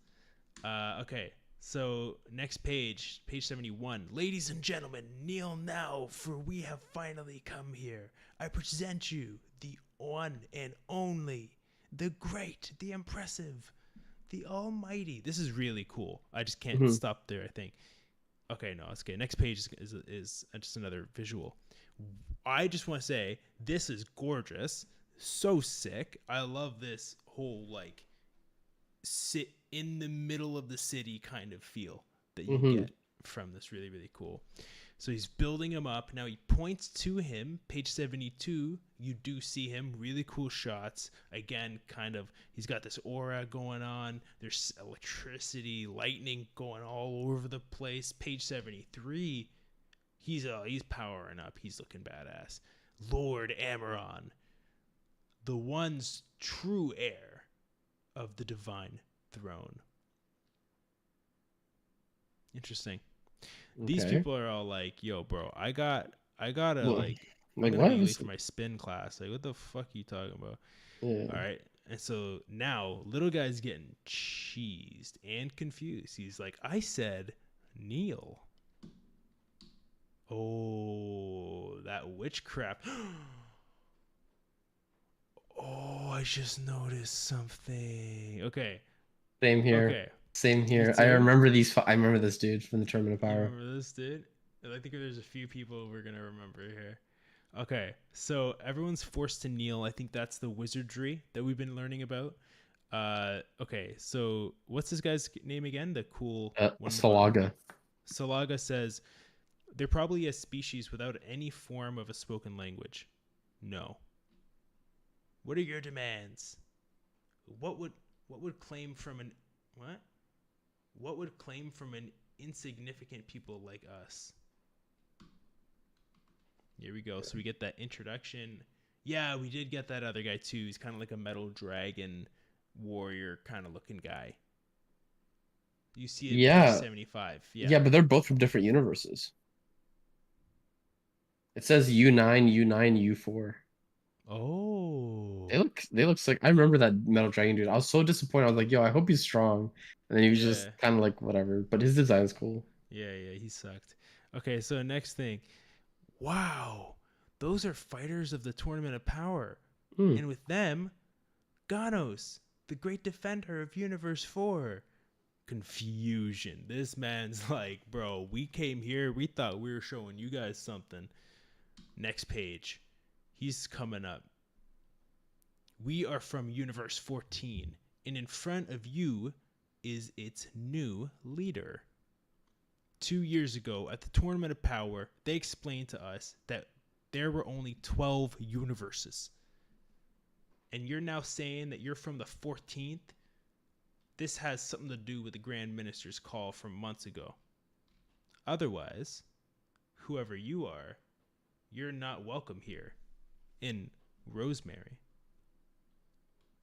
Okay. So next page 71. Ladies and gentlemen, kneel now, for we have finally come here. I present you the one and only, the great, the impressive, the almighty. This is really cool. I just can't stop there, I think. Okay, no, it's okay. Next page is just another visual. I just want to say, this is gorgeous. So sick. I love this whole, like, sit in the middle of the city kind of feel that you get from this. Really, really cool. So he's building him up. Now he points to him. Page 72, you do see him. Really cool shots. Again, kind of, he's got this aura going on. There's electricity, lightning going all over the place. Page 73, he's powering up. He's looking badass. Lord Amaron, the one's true heir of the divine throne. Interesting. Okay. These people are all like, "Yo, bro, I gotta I'm gonna be late for my spin class. Like, what the fuck are you talking about?" Yeah. All right. And so now little guy's getting cheesed and confused. He's like, "I said kneel." Oh, that witchcraft. Oh, I just noticed something. Okay. Same here. Okay. Same here. I remember I remember this dude from the Tournament of Power. You remember this dude? I think there's a few people we're gonna remember here. Okay, so everyone's forced to kneel. I think that's the wizardry that we've been learning about. Okay, so what's this guy's name again? The cool one. Salaga. Salaga says they're probably a species without any form of a spoken language. No. What are your demands? What would claim from an insignificant people like us? Here we go. So we get that introduction. Yeah, we did get that other guy too. He's kind of like a metal dragon. warrior kind of looking guy. You see it page Yeah. 75. Yeah. Yeah, but they're both from different universes. It says U9, U9, U4. Oh. They look like I remember that Metal Dragon dude. I was so disappointed. I was like, yo, I hope he's strong. And then he was Yeah. just kind of like whatever. But his design's cool. Yeah, he sucked. Okay, so next thing. Wow. Those are fighters of the Tournament of Power. Hmm. And with them, Ganos, the great defender of Universe 4. Confusion. This man's like, bro, we came here, we thought we were showing you guys something. Next page. He's coming up. We are from Universe 14, and in front of you is its new leader. 2 years ago, at the Tournament of Power, they explained to us that there were only 12 universes. And you're now saying that you're from the 14th? This has something to do with the Grand Minister's call from months ago. Otherwise, whoever you are, you're not welcome here in Rosemary.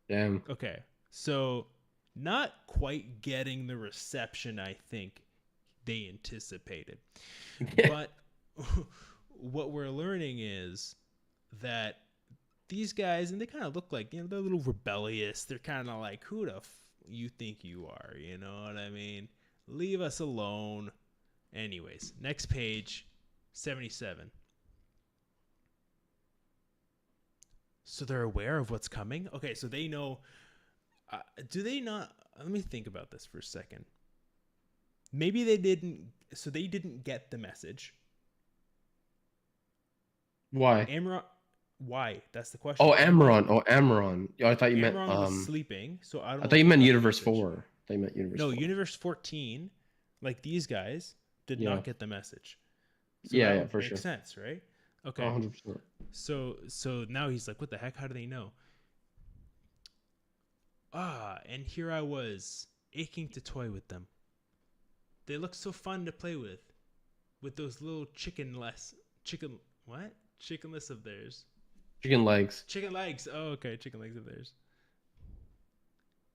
Damn. Okay, so not quite getting the reception I think they anticipated. But what we're learning is that these guys, and they kind of look like, they're a little rebellious. They're kind of like, who the you think you are? You know what I mean? Leave us alone. Anyways, next page, 77. So they're aware of what's coming? Okay, so they know. Do they not? Let me think about this for a second. Maybe they didn't. So they didn't get the message. Why? Amron. Why? That's the question. Oh, Amaron. Oh, Amaron. Yo, I thought you meant Amron was sleeping, so I don't know. I thought if you he meant got the Universe message. 4. I thought you meant Universe No, 4. Universe 14, like these guys, did not get the message. So Yeah, that yeah, would for make sure. sense, right? Okay. 100%. So now he's like, what the heck? How do they know? And here I was, aching to toy with them. They look so fun to play with those little chickenless of theirs. Chicken legs. Chicken legs. Oh, okay, chicken legs of theirs.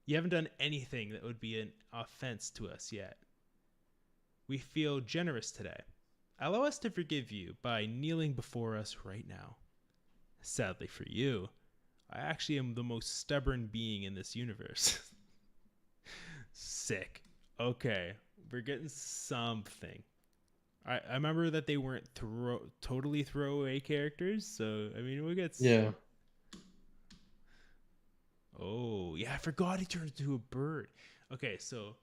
You haven't done anything that would be an offense to us yet. We feel generous today. Allow us to forgive you by kneeling before us right now. Sadly for you, I actually am the most stubborn being in this universe. Sick. Okay, we're getting something. I remember that they weren't totally throwaway characters, so I mean we'll get. Yeah. Oh yeah, I forgot he turned into a bird. Okay, so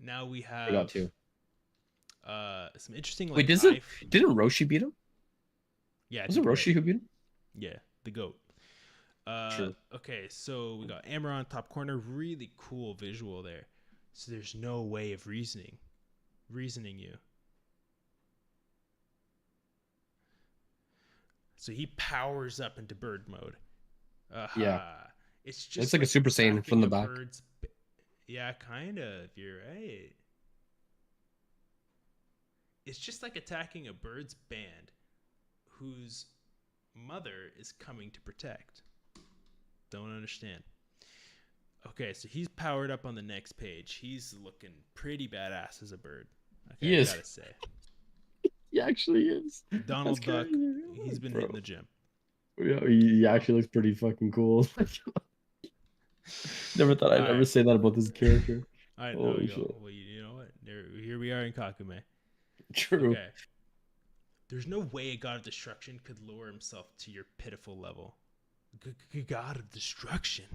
now we have. I got two. Some interesting. Wait, didn't Roshi beat him? Yeah, was it Roshi who beat him? Yeah, the goat. True. Okay, so we got Amaron top corner. Really cool visual there. So there's no way of reasoning you. So he powers up into bird mode. Yeah. It's just It's like a Super Saiyan from the back. Yeah, kind of. You're right. It's just like attacking a bird's band whose mother is coming to protect. Don't understand. Okay, so he's powered up on the next page. He's looking pretty badass as a bird. Okay, He is. I gotta say. He actually is. Donald Duck, he's been hitting the gym. Yeah, he actually looks pretty fucking cool. Never thought I'd ever say that about this character. I know. Well, you know what? Here we are in Kakumei. True. Okay. There's no way a god of destruction could lower himself to your pitiful level. God of destruction?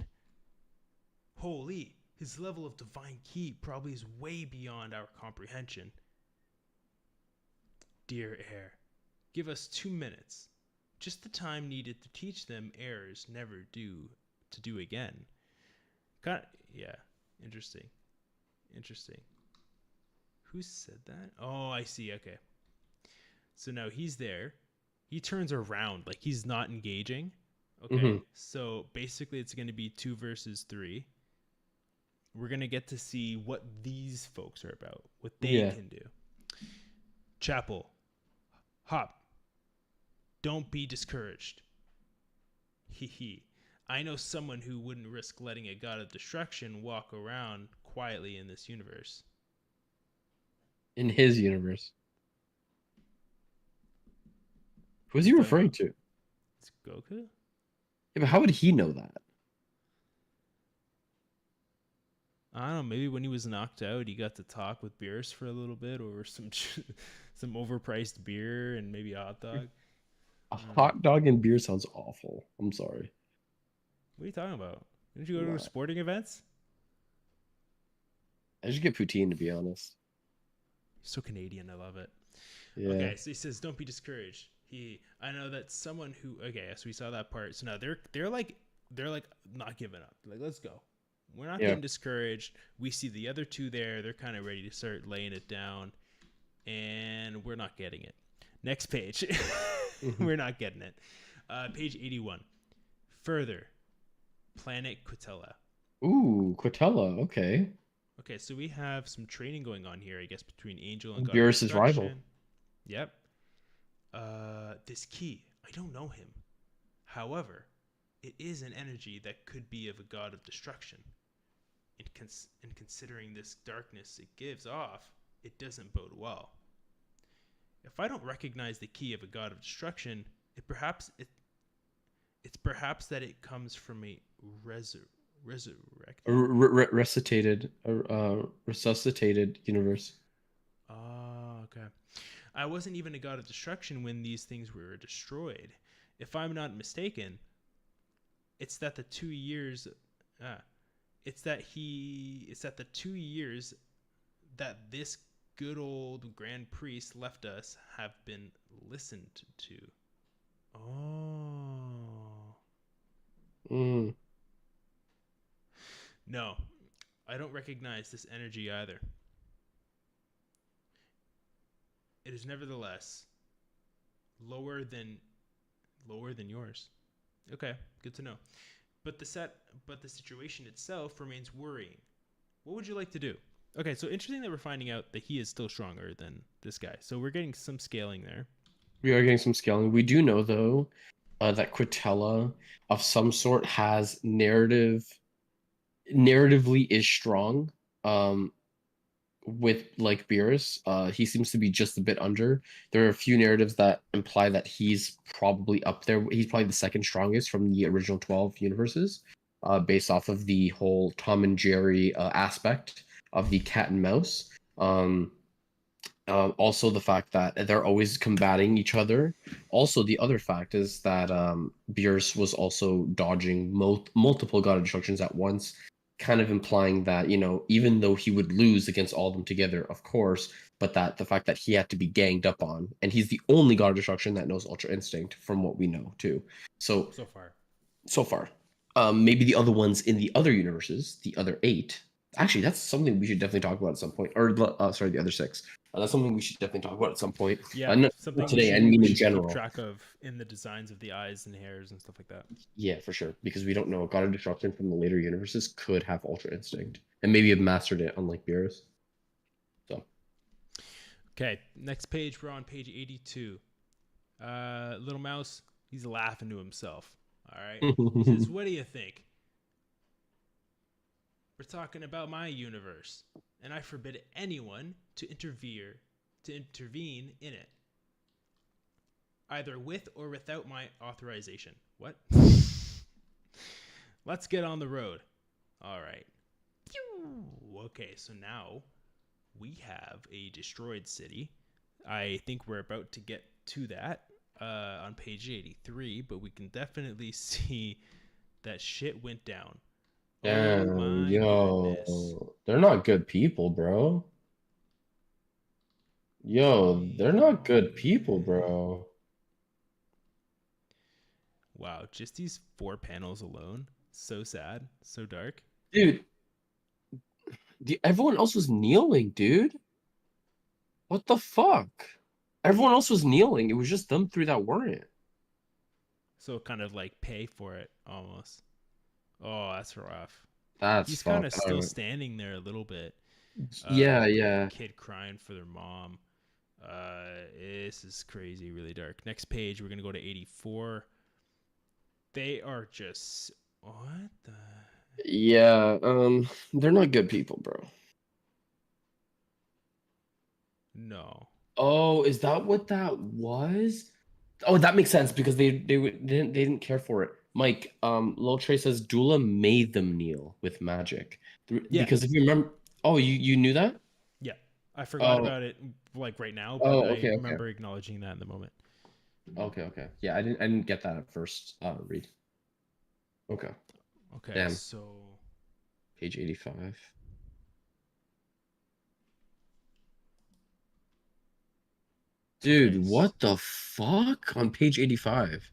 Holy, his level of divine ki probably is way beyond our comprehension. Dear heir, give us 2 minutes. Just the time needed to teach them errors never do again. Yeah, interesting. Who said that? Oh, I see. Okay. So now he's there. He turns around like he's not engaging. Okay. Mm-hmm. So basically it's going to be 2 versus 3. We're going to get to see what these folks are about, what they can do. Chapel. Hop. Don't be discouraged. Hee. I know someone who wouldn't risk letting a god of destruction walk around quietly in this universe. In his universe. Who's What are he you talking referring about? to? It's Goku? Yeah, but how would he know that? I don't know. Maybe when he was knocked out, he got to talk with Beerus for a little bit over some some overpriced beer and maybe a hot dog. A I don't know. hot dog and beer sounds awful. I'm sorry. What are you talking about? Didn't you go to Nah. sporting events? I just get poutine to be honest. So Canadian, I love it. Yeah. Okay, so he says, "Don't be discouraged." I know that someone who, okay, so we saw that part. So now they're like not giving up. They're like, let's go. We're not Yeah. getting discouraged. We see the other two there. They're kind of ready to start laying it down, and we're not getting it. Next page, Mhm. we're not getting it. Page 81. Further, Planet Quitella. Ooh, Quitella. Okay. Okay, so we have some training going on here, I guess, between Angel and God of Beerus's rival. Destruction. Yep. This key, I don't know him. However, it is an energy that could be of a god of destruction. And considering this darkness it gives off, it doesn't bode well. If I don't recognize the key of a god of destruction, it's perhaps that it comes from a resurrected. Resuscitated universe. Oh, okay. I wasn't even a god of destruction when these things were destroyed. If I'm not mistaken, it's that the 2 years it's that the 2 years that this good old grand priest left us have been listened to. Oh. Mm. No, I don't recognize this energy either. It is nevertheless lower than yours. Okay, good to know. But the situation itself remains worrying. What would you like to do? Okay, so interesting that we're finding out that he is still stronger than this guy. So we're getting some scaling there. We are getting some scaling. We do know though that Quitella of some sort has narratively is strong. Um, with like Beerus, he seems to be just a bit under. There are a few narratives that imply that he's probably up there. He's probably the second strongest from the original 12 universes, based off of the whole Tom and Jerry aspect of the cat and mouse. Also, the fact that they're always combating each other. Also, the other fact is that Beerus was also dodging multiple God of Destructions at once, kind of implying that, even though he would lose against all of them together, of course, but that the fact that he had to be ganged up on, and he's the only God of Destruction that knows Ultra Instinct, from what we know, too. So far. So far. Maybe the other ones in the other universes, the other 8. Actually, that's something we should definitely talk about at some point. Or, sorry, the other 6. That's something we should definitely talk about at some point. Yeah, Not something today, I mean we in should keep general. track of in the designs of the eyes and hairs and stuff like that. Yeah, for sure. Because we don't know. God of Destruction from the later universes could have Ultra Instinct. And maybe have mastered it, unlike Beerus. So. Okay, next page. We're on page 82. Little Mouse, he's laughing to himself. All right. He says, "What do you think? We're talking about my universe, and I forbid anyone to intervene in it, either with or without my authorization." What? Let's get on the road. All right. Okay, so now we have a destroyed city. I think we're about to get to that on page 83, but we can definitely see that shit went down. Oh Damn, my goodness. yo. They're not good people, bro. Yo, they're not good people, bro. Wow, just these 4 panels alone. So sad, so dark. Dude, everyone else was kneeling, dude. What the fuck? Everyone else was kneeling. It was just them three that weren't. So kind of like pay for it almost. Oh, that's rough. That's He's kind of fucked. I don't still know. standing there a little bit. Yeah, With the yeah. kid crying for their mom. This is crazy, really dark. Next page, we're gonna go to 84. They are just, What the? Yeah, they're not good people, bro. No. Oh, is that what that was? Oh, that makes sense because they didn't care for it. Mike, Lil Trey says Dula made them kneel with magic. Yeah. Because if you remember, oh, you knew that? Yeah. I forgot Oh, about it like right now, but oh, I okay, okay, remember acknowledging that in the moment. okay. Yeah, I didn't get that at first read. Okay, Okay, damn, so page 85. okay. Dude, what the fuck on page 85?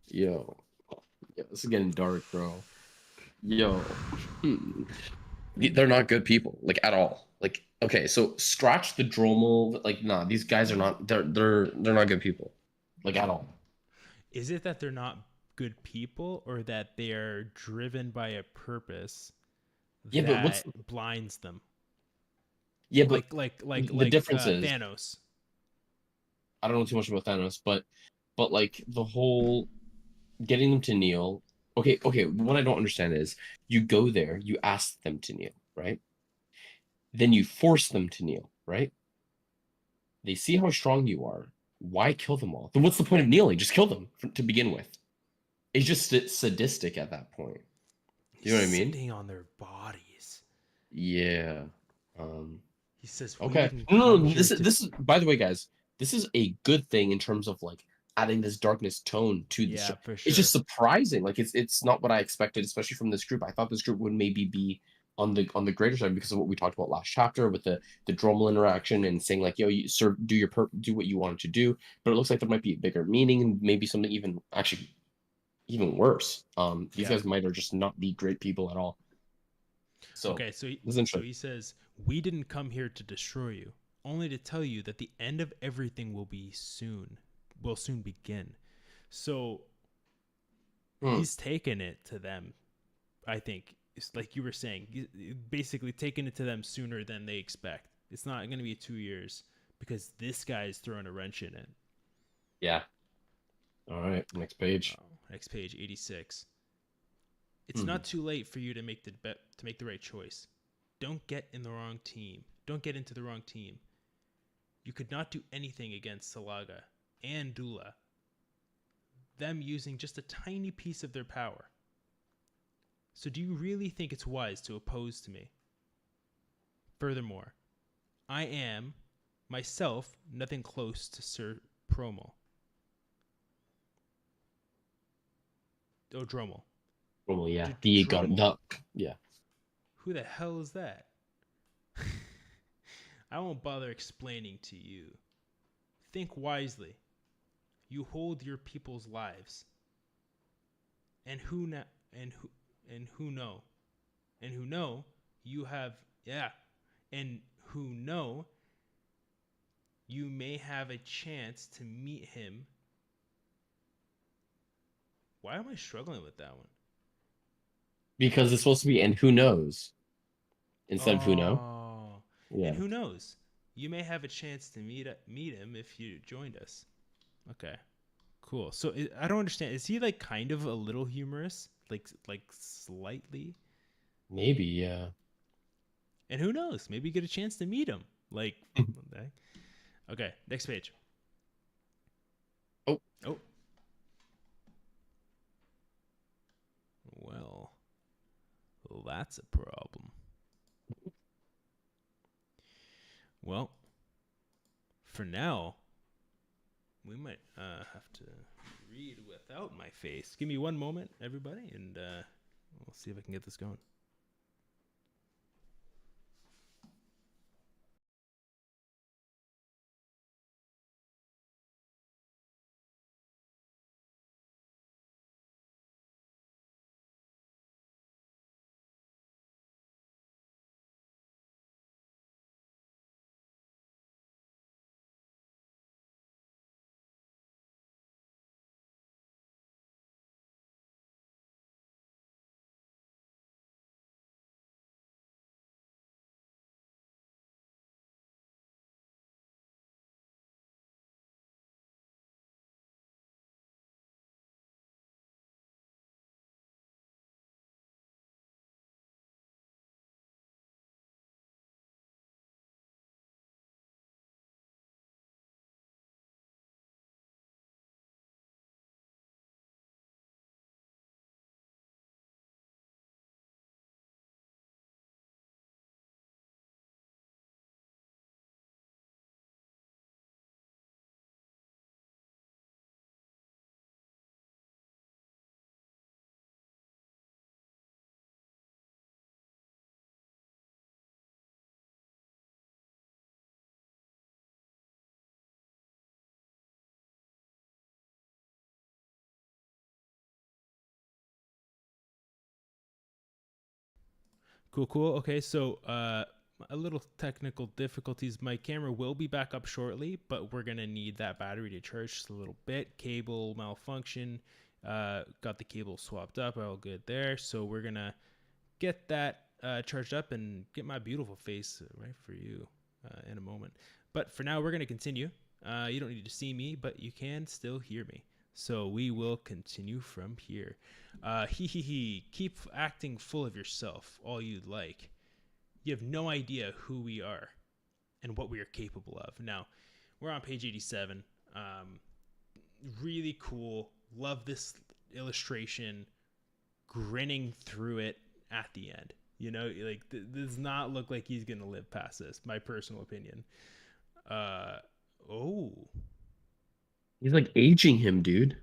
Yo, yeah, this is getting dark, bro. Yo, hmm. They're not good people, like at all. Like, okay, so scratch the Dromel. Like, nah, these guys are not. They're not good people, like at all. Is it that they're not good people or that they are driven by a purpose Yeah, but that blinds them? yeah, but Like the difference is Thanos. I don't know too much about Thanos, but like the whole getting them to kneel. Okay. What I don't understand is you go there, you ask them to kneel, right? Then you force them to kneel, right? They see how strong you are. Why kill them all? Then what's the point of kneeling? Just kill them to begin with. It's just sadistic at that point. He's You know what I mean? sitting on their bodies. Yeah. Um, He says, "We okay. didn't No, come no, here this is to." this is by the way, guys, this is a good thing in terms of like adding this darkness tone to the show. Yeah, for It's sure. just surprising. Like it's not what I expected, especially from this group. I thought this group would maybe be on the greater side because of what we talked about last chapter with the Dromel interaction and saying like, yo, you sir, do what you wanted to do. But it looks like there might be a bigger meaning, maybe something even worse. These Yeah. guys might are just not be great people at all. So Okay, so this is so interesting. he says, "We didn't come here to destroy you, only to tell you that the end of everything will soon begin." So Hmm. he's taken it to them. I think it's like you were saying, basically taking it to them sooner than they expect. It's not going to be 2 years because this guy is throwing a wrench in it. Yeah. All right. Next page. Next page, 86. It's Hmm. not too late for you to make the right choice. Don't get in the wrong team. Don't get into the wrong team. You could not do anything against Salaga and Dula, them using just a tiny piece of their power. So do you really think it's wise to oppose to me? Furthermore, I am, myself, nothing close to Sir Promel. Oh, Dromel. Well, yeah. The got Dromel. the yeah. Who the hell is that? I won't bother explaining to you. Think wisely. You hold your people's lives. And who na- and who know and who know you have and who know you may have a chance to meet him. Why am I struggling with that one? Because it's supposed to be and who knows instead of who know. Oh, and Yeah. who knows? You may have a chance to meet him if you joined us. Okay, cool. So I don't understand. Is he like kind of a little humorous, like slightly? Maybe, yeah. And who knows? Maybe you get a chance to meet him. Like, okay, next page. Oh, Oh, well, that's a problem. Well, for now, we might have to read without my face. Give me one moment, everybody, and we'll see if I can get this going. Cool. Okay, so a little technical difficulties. My camera will be back up shortly, but we're gonna need that battery to charge just a little bit. Cable malfunction. Got the cable swapped up. All good there. So we're gonna get that charged up and get my beautiful face right for you in a moment. But for now, we're gonna continue. You don't need to see me, but you can still hear me. So we will continue from here. Keep acting full of yourself all you'd like. You have no idea who we are and what we are capable of. Now, we're on page 87. Really cool. Love this illustration. Grinning through it at the end. You know, like does not look like he's gonna live past this. My personal opinion. Oh. He's like aging him, dude.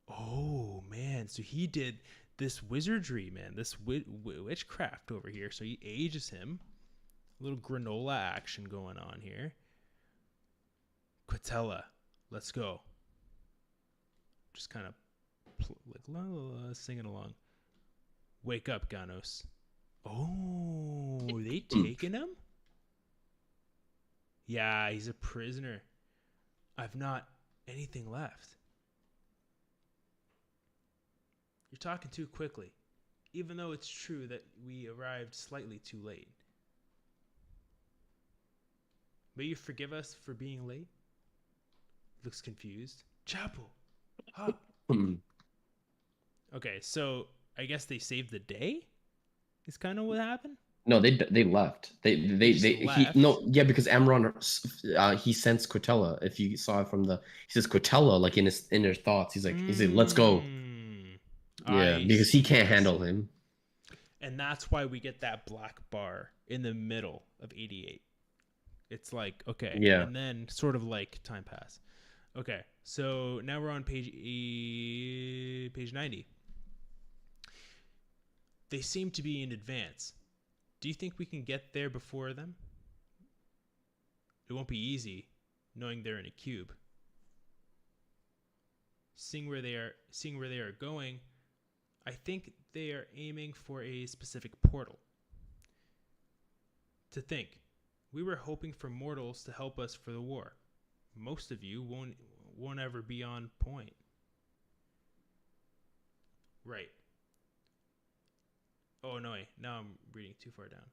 Oh man, so he did this wizardry, man. This witchcraft over here. So he ages him. A little granola action going on here. Quitella, let's go. Just kind of like la, la, la, singing along. Wake up, Ganos. Oh, they taking him? Yeah, he's a prisoner. I've not anything left. You're talking too quickly, even though it's true that we arrived slightly too late. May you forgive us for being late? Looks confused. Chapel. Huh. Okay, so I guess they saved the day? Is kind of what happened? No, they left. They left? because Amron he sensed Quitella. If you saw it from he says Quitella like in his inner thoughts. He said, let's go. Yeah, because he can't handle him. And that's why we get that black bar in the middle of 88. It's like, okay. Yeah. And then sort of like time pass. Okay, so now we're on page 90. They seem to be in advance. Do you think we can get there before them? It won't be easy, knowing they're in a cube. Seeing where they are going, I think they are aiming for a specific portal. To think, we were hoping for mortals to help us for the war. Most of you won't ever be on point. Right. Oh no, wait. Now I'm reading too far down.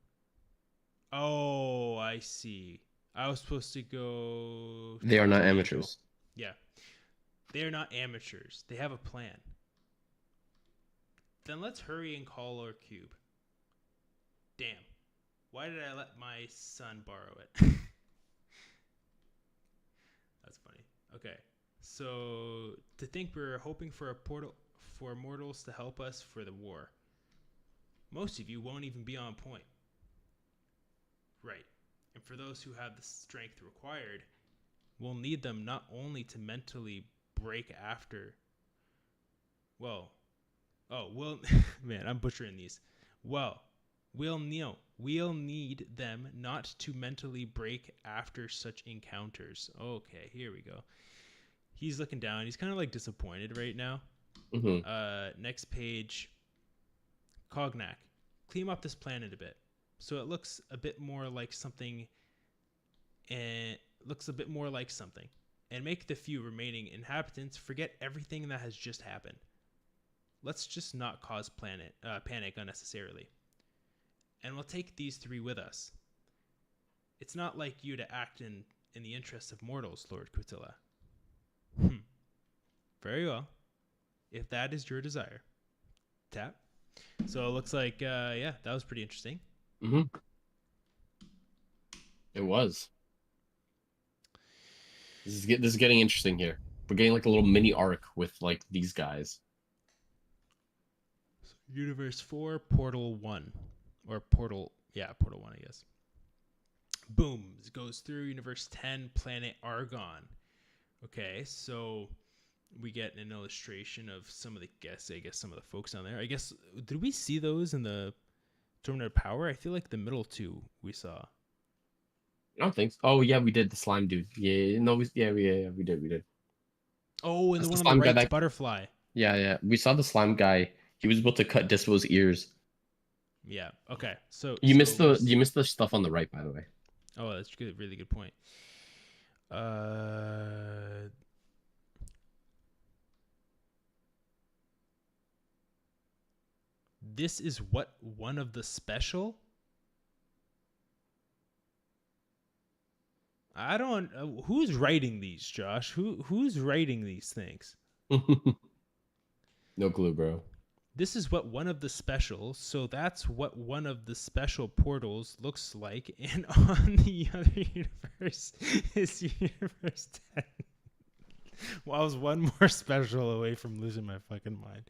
Oh, I see. I was supposed to go. They are not amateurs. Yeah. They are not amateurs. They have a plan. Then let's hurry and call our cube. Damn. Why did I let my son borrow it? That's funny. Okay. So, to think we're hoping for a portal for mortals to help us for the war. Most of you won't even be on point. Right. And for those who have the strength required, we'll need them not only to mentally break after. Man, I'm butchering these. We'll need them not to mentally break after such encounters. Okay, here we go. He's looking down. He's kind of like disappointed right now. Mm-hmm. Next page. Cognac. Clean up this planet a bit, so it looks a bit more like something. And make the few remaining inhabitants forget everything that has just happened. Let's just not cause panic unnecessarily. And we'll take these three with us. It's not like you to act in the interests of mortals, Lord Quitilla. Very well. If that is your desire. Tap. So it looks like, that was pretty interesting. Mm-hmm. It was. This is getting interesting here. We're getting like a little mini arc with like these guys. Universe 4, Portal 1. Or Portal 1, I guess. Boom. It goes through Universe 10, Planet Argon. Okay, so we get an illustration of some of the some of the folks down there. I guess, did we see those in the Terminator Power? I feel like the middle two we saw. I don't think so. Oh yeah, we did the slime dude. Yeah, no, we did. Oh, and the one on the right's Butterfly. Yeah. We saw the slime guy. He was able to cut Dispo's ears. Yeah. Okay. So You missed so the stuff on the right, by the way. Oh, that's good. Really good point. This is what one of the special. I don't. Who's writing these, Josh? Who's writing these things? No clue, bro. This is what one of the special. So that's what one of the special portals looks like, and on the other universe is universe 10. Well, I was one more special away from losing my fucking mind.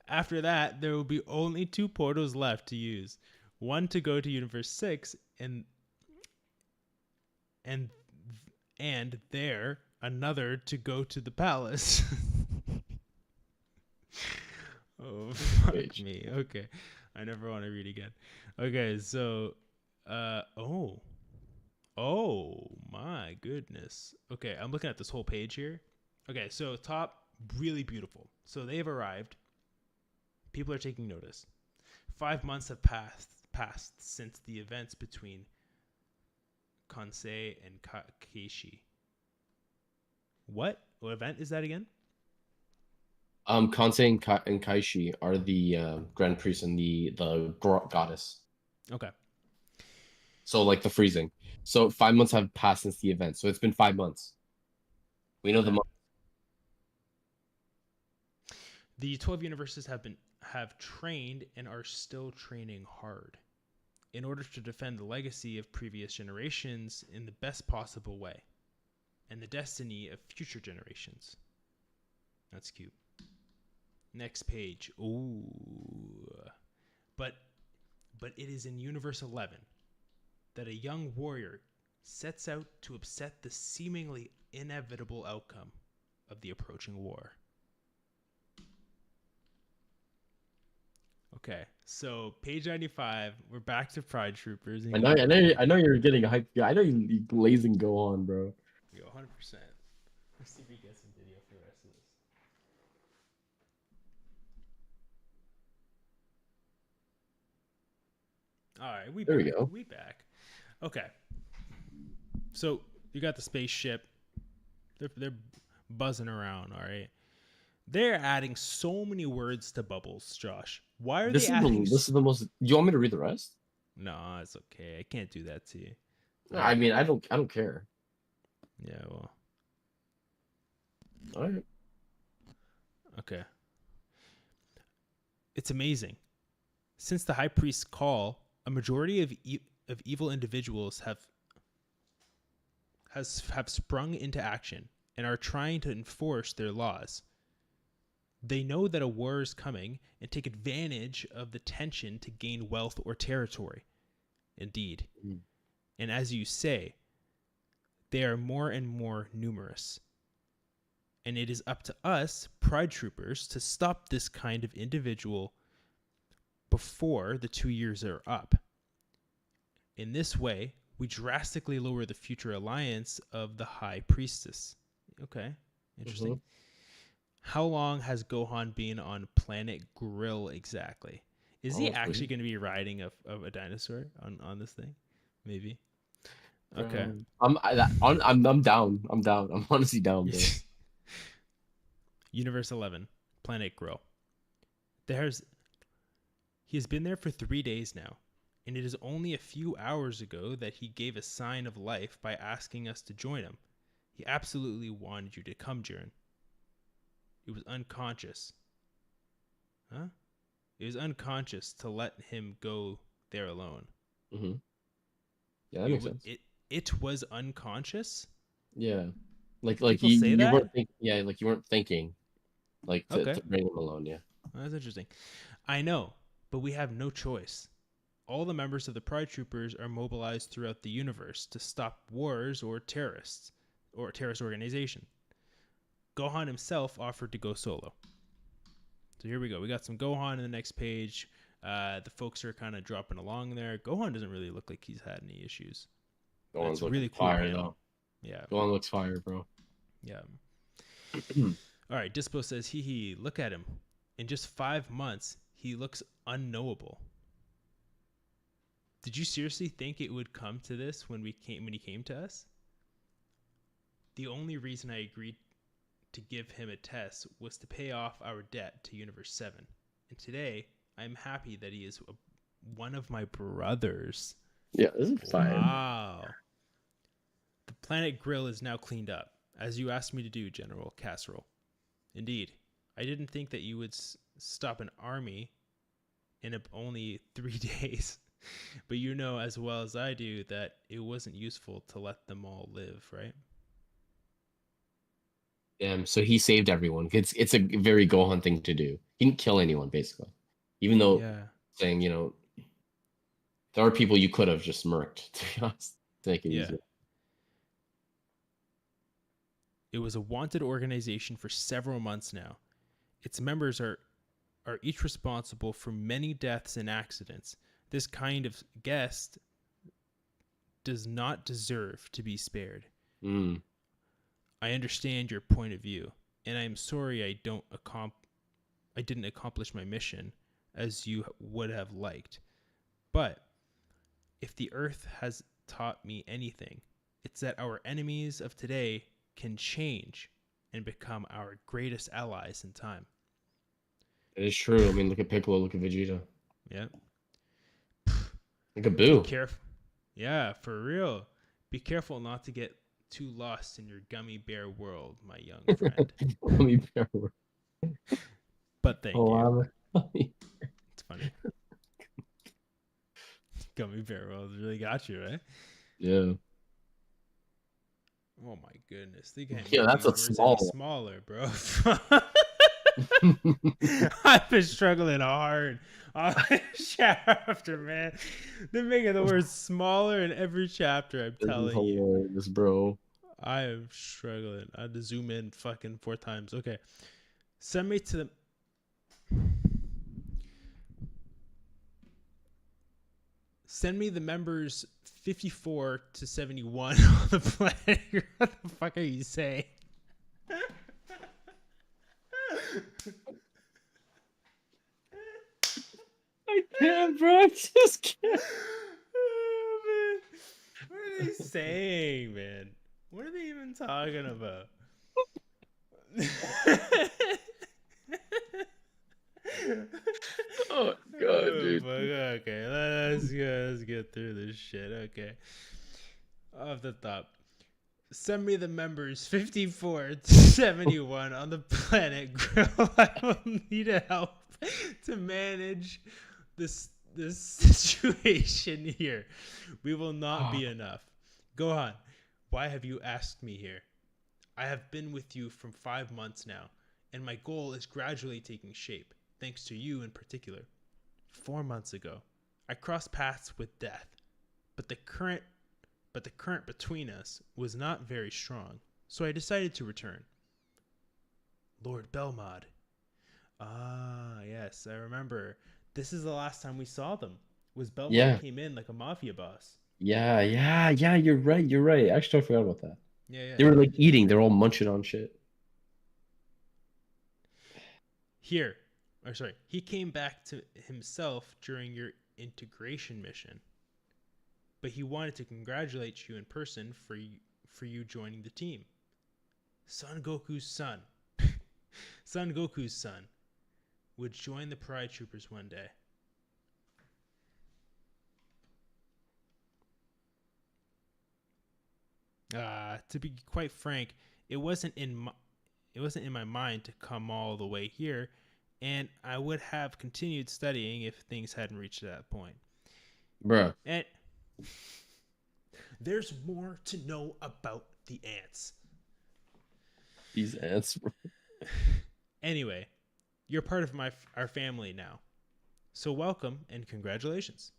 After that, there will be only 2 portals left to use. One to go to Universe 6 and there another to go to the palace. Oh, fuck me. Okay. I never want to read again. Okay, so oh my goodness. Okay, I'm looking at this whole page here. Okay, so top really beautiful. So they've arrived. People are taking notice. 5 months have passed since the events between Kansei and Keishi. What event is that again? Kansei and Kaishi are the Grand Priest and the goddess. Okay. So like the freezing. So 5 months have passed since the event. So it's been 5 months. We know the month. The 12 universes have trained and are still training hard in order to defend the legacy of previous generations in the best possible way and the destiny of future generations. That's cute. Next page. Ooh. But it is in Universe 11 that a young warrior sets out to upset the seemingly inevitable outcome of the approaching war. Okay, so page 95, we're back to Pride Troopers. I know you're getting hyped. I know you blazing go on, bro. Yo, 100%. Let's see if we get some video for the rest of this. All right, we go. We back. Okay. So you got the spaceship. They're buzzing around. All right. They're adding so many words to Bubbles, Josh. Why are they adding? This is the most. Do you want me to read the rest? No, it's okay. I can't do that to you. I mean, I don't care. Yeah, well. All right. Okay. It's amazing. Since the High Priest's call, a majority of evil individuals have sprung into action and are trying to enforce their laws. They know that a war is coming and take advantage of the tension to gain wealth or territory. Indeed. Mm. And as you say, they are more and more numerous. And it is up to us, Pride Troopers, to stop this kind of individual before the 2 years are up. In this way, we drastically lower the future alliance of the High Priestess. Okay, interesting. Mm-hmm. How long has Gohan been on planet Grill exactly? Is he actually going to be riding a dinosaur on this thing? Maybe. Okay. I'm down. I'm down. I'm honestly down, bro. Universe 11, planet Grill. He has been there for 3 days now, and it is only a few hours ago that he gave a sign of life by asking us to join him. He absolutely wanted you to come, Jiren. It was unconscious. Huh? It was unconscious to let him go there alone. Mm-hmm. Yeah, that makes sense. It was unconscious? Yeah. Like you weren't thinking, like you weren't thinking. Like to bring him alone, yeah. Well, that's interesting. I know, but we have no choice. All the members of the Pride Troopers are mobilized throughout the universe to stop wars or terrorist organization. Gohan himself offered to go solo. So here we go. We got some Gohan in the next page. The folks are kind of dropping along there. Gohan doesn't really look like he's had any issues. Gohan's really cool fire, though. Yeah. Gohan looks fire, bro. Yeah. All right. Dispo says, hee, look at him. In just 5 months, he looks unknowable. Did you seriously think it would come to this when he came to us? The only reason I agreed to give him a test was to pay off our debt to Universe 7. And today, I'm happy that he is one of my brothers. Yeah, this is fine. Wow. The planet grill is now cleaned up, as you asked me to do, General Casserole. Indeed, I didn't think that you would stop an army in only 3 days. But you know as well as I do that it wasn't useful to let them all live, right? So he saved everyone. It's a very Gohan thing to do. He didn't kill anyone, basically. Even though saying, there are people you could have just murked, to be honest, to make it easier. It was a wanted organization for several months now. Its members are each responsible for many deaths and accidents. This kind of guest does not deserve to be spared. I understand your point of view, and I am sorry I didn't accomplish my mission as you would have liked. But if the Earth has taught me anything, it's that our enemies of today can change and become our greatest allies in time. It is true. I mean, look at Piccolo, look at Vegeta. Yeah. Look at Boo. Be careful. Yeah, for real. Be careful not to get too lost in your gummy bear world, my young friend. Gummy bear world. But thank you. It's funny. Gummy bear world really got you, right? Yeah. Oh my goodness. They can't that's a small smaller, bro. I've been struggling hard on this chapter, man. They're making the words smaller in every chapter. I'm telling you, this bro. I am struggling. I had to zoom in fucking 4 times. Okay, send me to the. Send me the members 54 to 71 on the planet. What the fuck are you saying? I can't, bro. I just can't. Oh, man. What are they saying, man? What are they even talking about? Oh god, dude. Okay, let's get through this shit. Okay. Off the top. Send me the members 54 to 71 on the planet grill. I will need help to manage this situation here. We will not be enough. Gohan, why have you asked me here? I have been with you for 5 months now, and my goal is gradually taking shape, thanks to you in particular. 4 months ago, I crossed paths with death, but the current between us was not very strong, so I decided to return. Lord Belmod. Ah, yes, I remember. This is the last time we saw them. Was Belmod came in like a mafia boss. Yeah, you're right. Actually, I forgot about that. Yeah. They were like eating, they're all munching on shit. He came back to himself during your integration mission. But he wanted to congratulate you in person for you joining the team. Son Goku's son would join the Pride Troopers one day. To be quite frank, it wasn't in my mind to come all the way here, and I would have continued studying if things hadn't reached that point. Bruh. And there's more to know about the ants. These ants, bro. Anyway, you're part of our family now. So welcome and congratulations.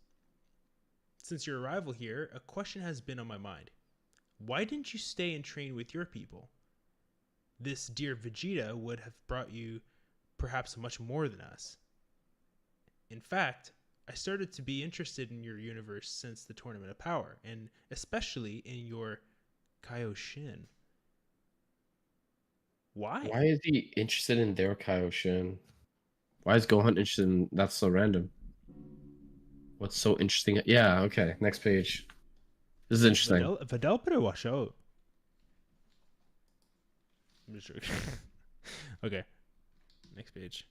Since your arrival here, a question has been on my mind. Why didn't you stay and train with your people? This dear Vegeta would have brought you perhaps much more than us. In fact, I started to be interested in your universe since the Tournament of Power, and especially in your Kaioshin. Why? Why is he interested in their Kaioshin? Why is Gohan interested in that's so random? What's so interesting? Yeah, okay. Next page. This is interesting. Vidal better watch out. I'm just joking. Okay, next page.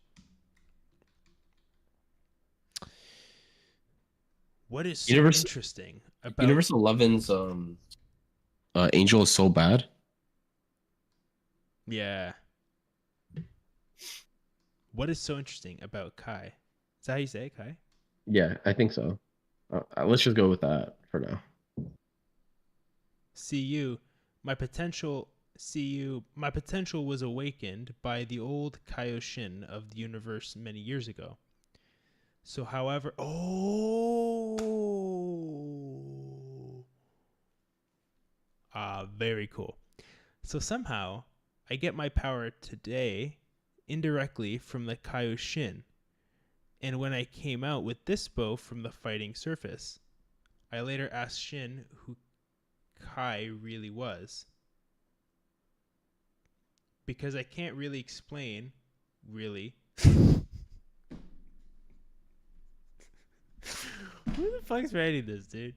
What is so Universe interesting about Universe 11's Angel is so bad. Yeah. What is so interesting about Kai? Is that how you say it, Kai? Yeah, I think so. Let's just go with that for now. See you, my potential. See you, my potential was awakened by the old Kaioshin of the universe many years ago. So, however, very cool. So somehow, I get my power today indirectly from the Kaioshin. And when I came out with this bow from the fighting surface, I later asked Shin who Kai really was. Because I can't really explain, really. Who the fuck's writing this, dude?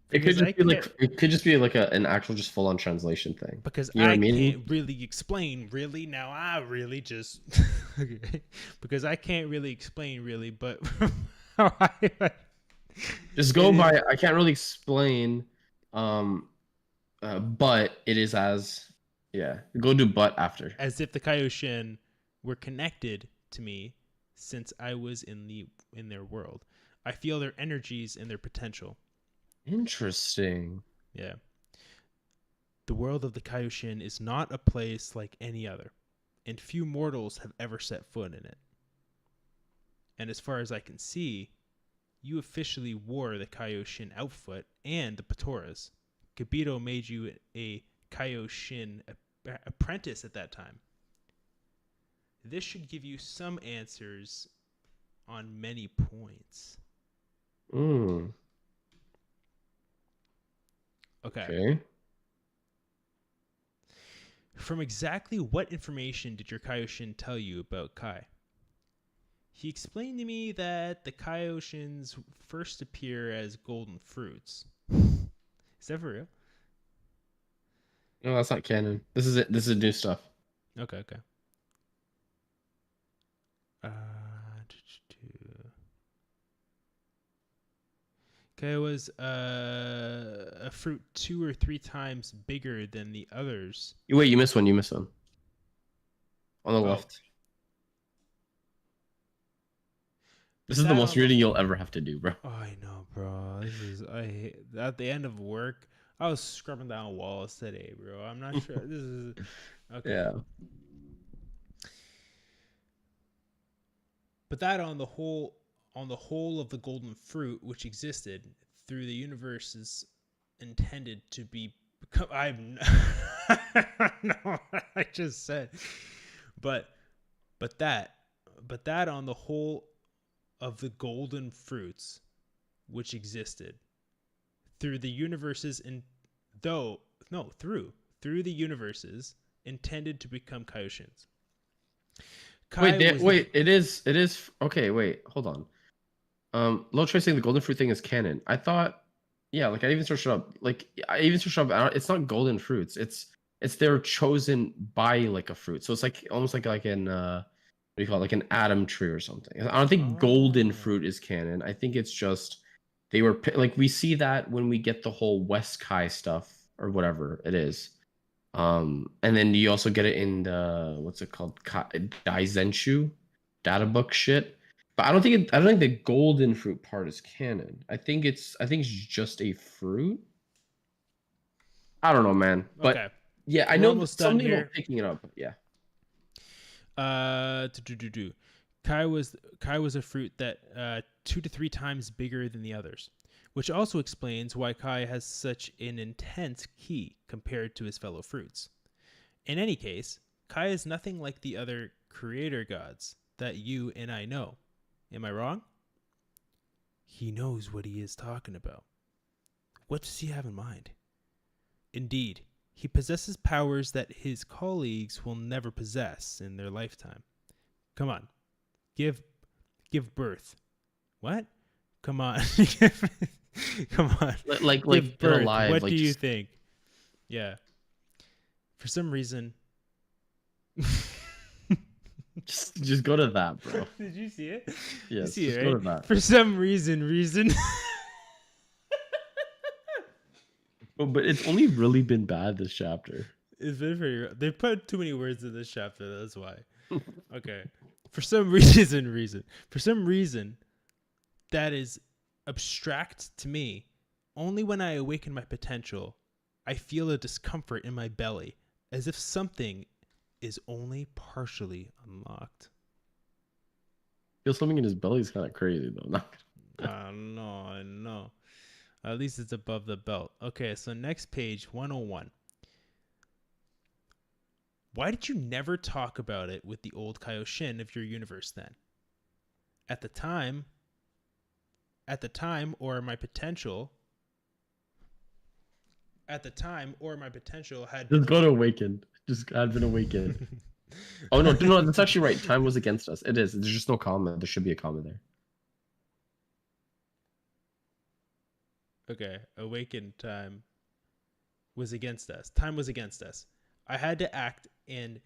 Because It could just be like an actual just full on translation thing. Because You know what I I mean? can't really explain, really. Now I really just okay. Because I can't really explain, really. But Just go by. I can't really explain, but it is as yeah. Go do but after. as if the Kaioshin were connected to me since I was in their world. I feel their energies and their potential. Interesting. Yeah. The world of the Kaioshin is not a place like any other, and few mortals have ever set foot in it. And as far as I can see, you officially wore the Kaioshin outfit and the Patoras. Kibito made you a Kaioshin apprentice at that time. This should give you some answers on many points. Mm. Okay. From exactly what information did your Kaioshin tell you about Kai? He explained to me that the Kaioshins first appear as golden fruits. Is that for real? No, that's not canon. This is it. This is new stuff. Okay. Kai was a fruit 2 or 3 times bigger than the others. Wait, you missed one. You missed one. On the left. This is the most reading you'll ever have to do, bro. Oh, I know, bro. At the end of work, I was scrubbing down walls today, bro. I'm not sure. This is okay. Yeah. But that on the whole of the golden fruit which existed through the universe is intended to be become. I'm no, I just said, but that on the whole of the golden fruits which existed through the universes through the universes intended to become Kaioshins. It is okay. Wait, hold on. Low Trey saying the golden fruit thing is canon. I thought, yeah, like I even searched it up. It's not golden fruits. It's they're chosen by like a fruit. So it's like almost like in what do you call it? Like an Adam tree or something. I don't think golden fruit is canon. I think it's just they were like we see that when we get the whole West Kai stuff or whatever it is. And then you also get it in the what's it called? Daizenshu data book shit. But I don't think the golden fruit part is canon. I think it's just a fruit. I don't know, man. But okay. Yeah, I know something about picking it up. Yeah. Kai was a fruit that 2 to 3 times bigger than the others, which also explains why Kai has such an intense ki compared to his fellow fruits. In any case, Kai is nothing like the other creator gods that you and I know. Am I wrong? He knows what he is talking about. What does he have in mind? Indeed, he possesses powers that his colleagues will never possess in their lifetime. Come on. Give birth. What? Come on. Come on. Like Give get birth. alive. What Like do you just, think? Yeah. For some reason. just go to that, bro. Did you see it? You Yes, see just it, go right? to that. For some reason. Oh, but it's only really been bad this chapter. It's been pretty. They put too many words in this chapter. That's why. Okay. For some reason, that is abstract to me. Only when I awaken my potential, I feel a discomfort in my belly, as if something is only partially unlocked. Feel something in his belly is kind of crazy though. Not I know. At least it's above the belt. Okay, so next page, 101. Why did you never talk about it with the old Kaioshin of your universe then? At the time, or my potential had just go to awakened. Just I've been awakened. Oh no, that's actually right. Time was against us. It is. There's just no comma. There should be a comma there. Okay, awakened time was against us. Time was against us. I had to act. And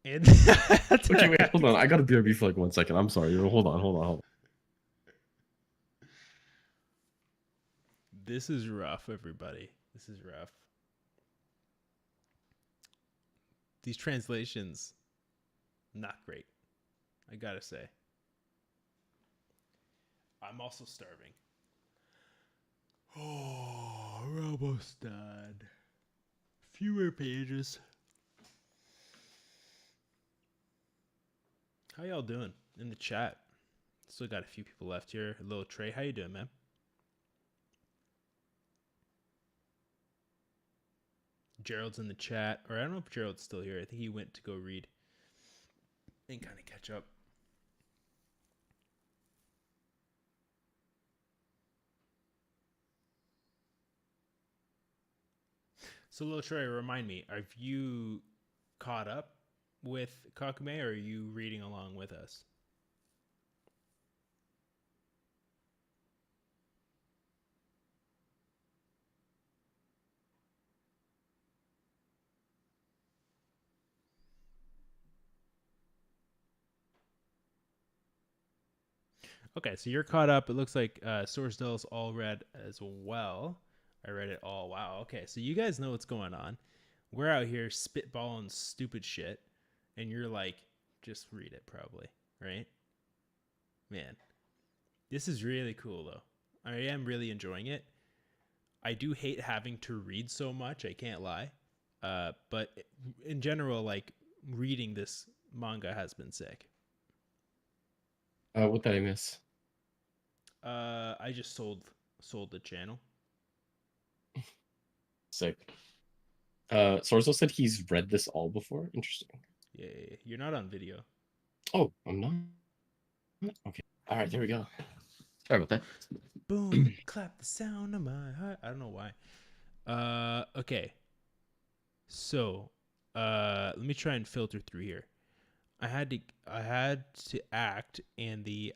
Okay, wait, hold on. I gotta BRB for like 1 second. I'm sorry. Hold on. This is rough, everybody. This is rough. These translations, not great. I gotta say. I'm also starving. Oh, we're almost done. Fewer pages. How y'all doing in the chat? Still got a few people left here. Hello, Trey. How you doing, man? Gerald's in the chat. Or I don't know if Gerald's still here. I think he went to go read and kind of catch up. So, Lil Trey, remind me, have you caught up with Kakumei, or are you reading along with us? Okay, so you're caught up. It looks like Sourcedale's all read as well. I read it all. Wow. Okay, so you guys know what's going on. We're out here spitballing stupid shit, and you're like, just read it probably, right? Man, this is really cool, though. I am really enjoying it. I do hate having to read so much. I can't lie. But in general, like, reading this manga has been sick. What did I miss? I just sold the channel. Sick. Sorzo said he's read this all before. Interesting. Yeah. You're not on video. Oh, I'm not. Okay. All right. There we go. Sorry about that. Boom! Clap the sound of my heart. I don't know why. Okay. So, let me try and filter through here. I had to act, and the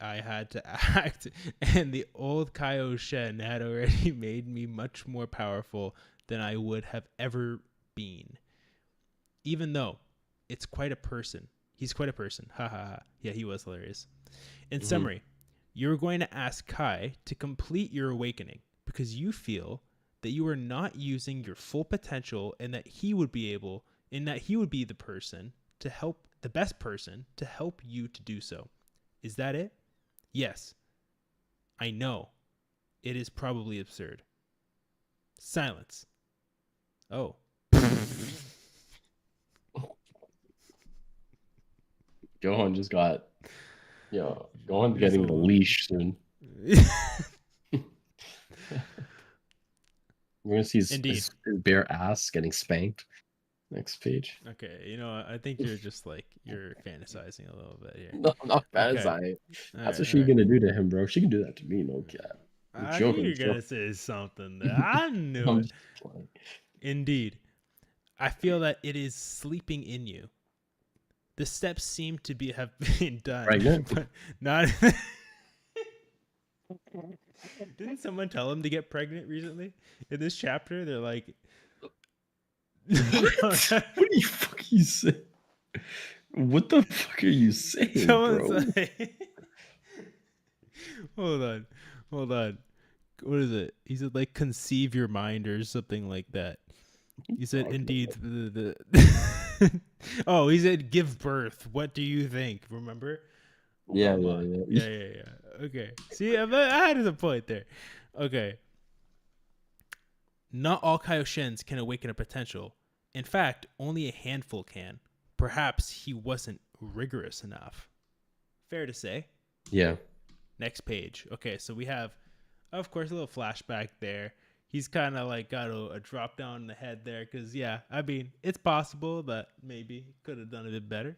old Kaioshin had already made me much more powerful than I would have ever been. Even though it's quite a person. He's quite a person. Ha ha ha. Yeah, he was hilarious. In summary, you're going to ask Kai to complete your awakening because you feel that you are not using your full potential, and that he would be the person to help, the best person to help you to do so. Is that it? Yes. I know. It is probably absurd. Silence. Oh. Gohan just got, Gohan's getting the leash soon. We're gonna see his bare ass getting spanked. Next page. Okay, I think you're just like, you're fantasizing a little bit here. No, I'm not fantasizing. Okay. That's what she's gonna do to him, bro. She can do that to me, no cat. I knew you were gonna say something there. I knew it. Indeed. I feel that it is sleeping in you. The steps seem to have been done, Pregnant? but not. Didn't someone tell him to get pregnant recently? In this chapter, they're like, What? What are you fucking saying? What the fuck are you saying, someone's bro? like, hold on. What is it? He said like conceive your mind or something like that. He said indeed the oh, he said give birth. What do you think? Remember? Yeah. Okay. See, I had a point there. Okay. Not all Kaioshins can awaken a potential. In fact, only a handful can. Perhaps he wasn't rigorous enough. Fair to say. Yeah. Next page. Okay, so we have, of course, a little flashback there. He's kind of like got a drop down in the head there because, yeah, I mean, it's possible that maybe he could have done a bit better.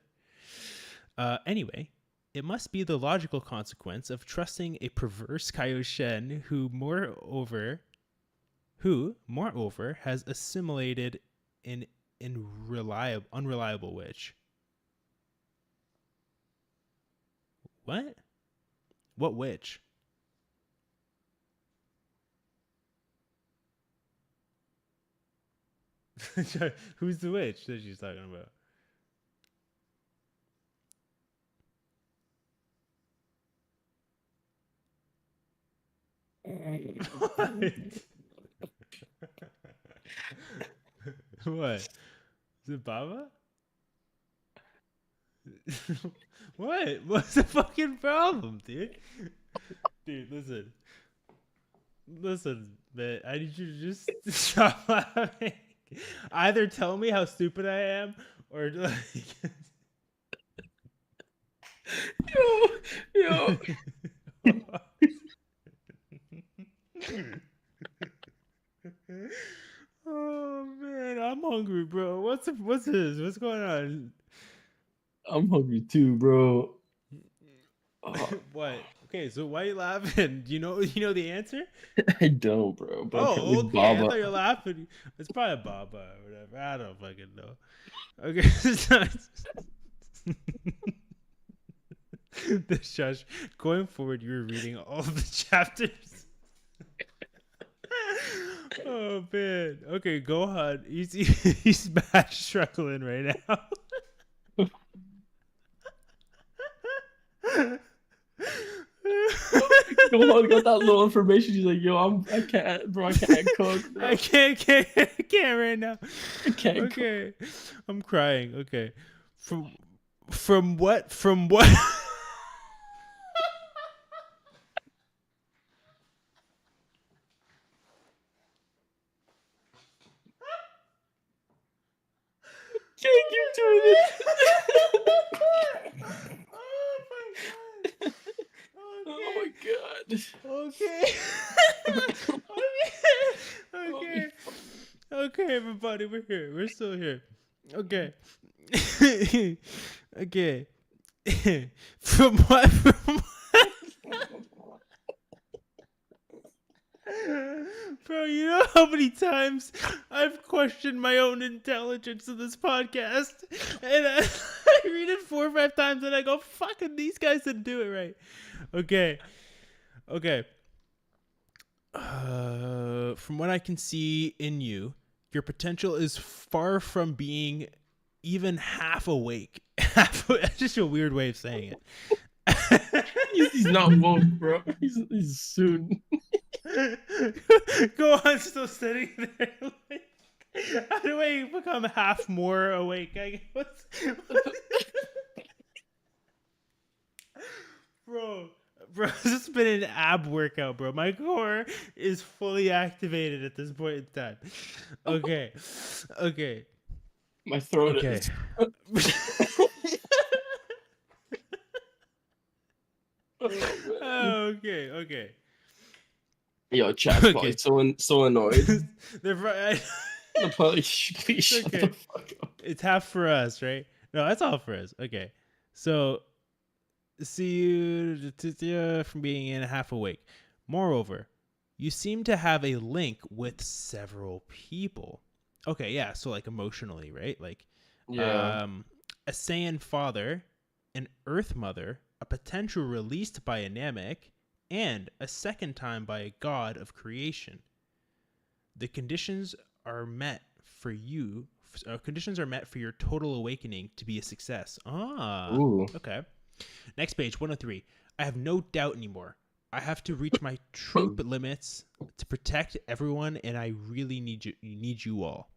Anyway, it must be the logical consequence of trusting a perverse Kaioshin who, moreover, has assimilated an unreliable witch. What? What witch? Who's the witch that she's talking about? What? Is it Baba? What? What's the fucking problem, dude? Dude, listen, man. I need you to just stop laughing. Either tell me how stupid I am, or like. Yo. Oh man, I'm hungry, bro. What's this? What's going on? I'm hungry too, bro. What? Okay, so why are you laughing? You know the answer? I don't, bro. But Oh, okay. Baba. I thought you're laughing. It's probably Baba or whatever. I don't fucking know. Okay. The shush. Going forward, you're reading all the chapters. Oh man. Okay, go on. He's mad struggling right now. Gohan got that little information. She's like, "Yo, I can't cook. Bro. I can't right now. I can't okay, cook. I'm crying. Okay, from what? Can't keep doing this. Oh my god. Okay. Okay, everybody, we're here. We're still here. Okay. Okay. From what? Bro, you know how many times I've questioned my own intelligence in this podcast, and I read it 4 or 5 times, and I go, "Fucking these guys didn't do it right." Okay. From what I can see in you, your potential is far from being even half awake. That's just a weird way of saying it. He's not woke, bro. He's soon. Go on, still sitting there. Like, how do I become half more awake? Bro, this has been an ab workout, bro. My core is fully activated at this point in time. Okay. My throat is. Okay. Yo, chat's probably so annoyed. They're probably, please shut the fuck up. It's half for us, right? No, that's all for us. Okay. So, see you from being in half awake. Moreover, you seem to have a link with several people. Okay, yeah. So, like emotionally, right? Like, yeah. a Saiyan father, an Earth mother, a potential released by a Namek, and a second time by a god of creation. The conditions are met for you. Conditions are met for your total awakening to be a success. Ah, Ooh. okay. Next page, 103. I have no doubt anymore. I have to reach my troop limits to protect everyone, and I really need you all.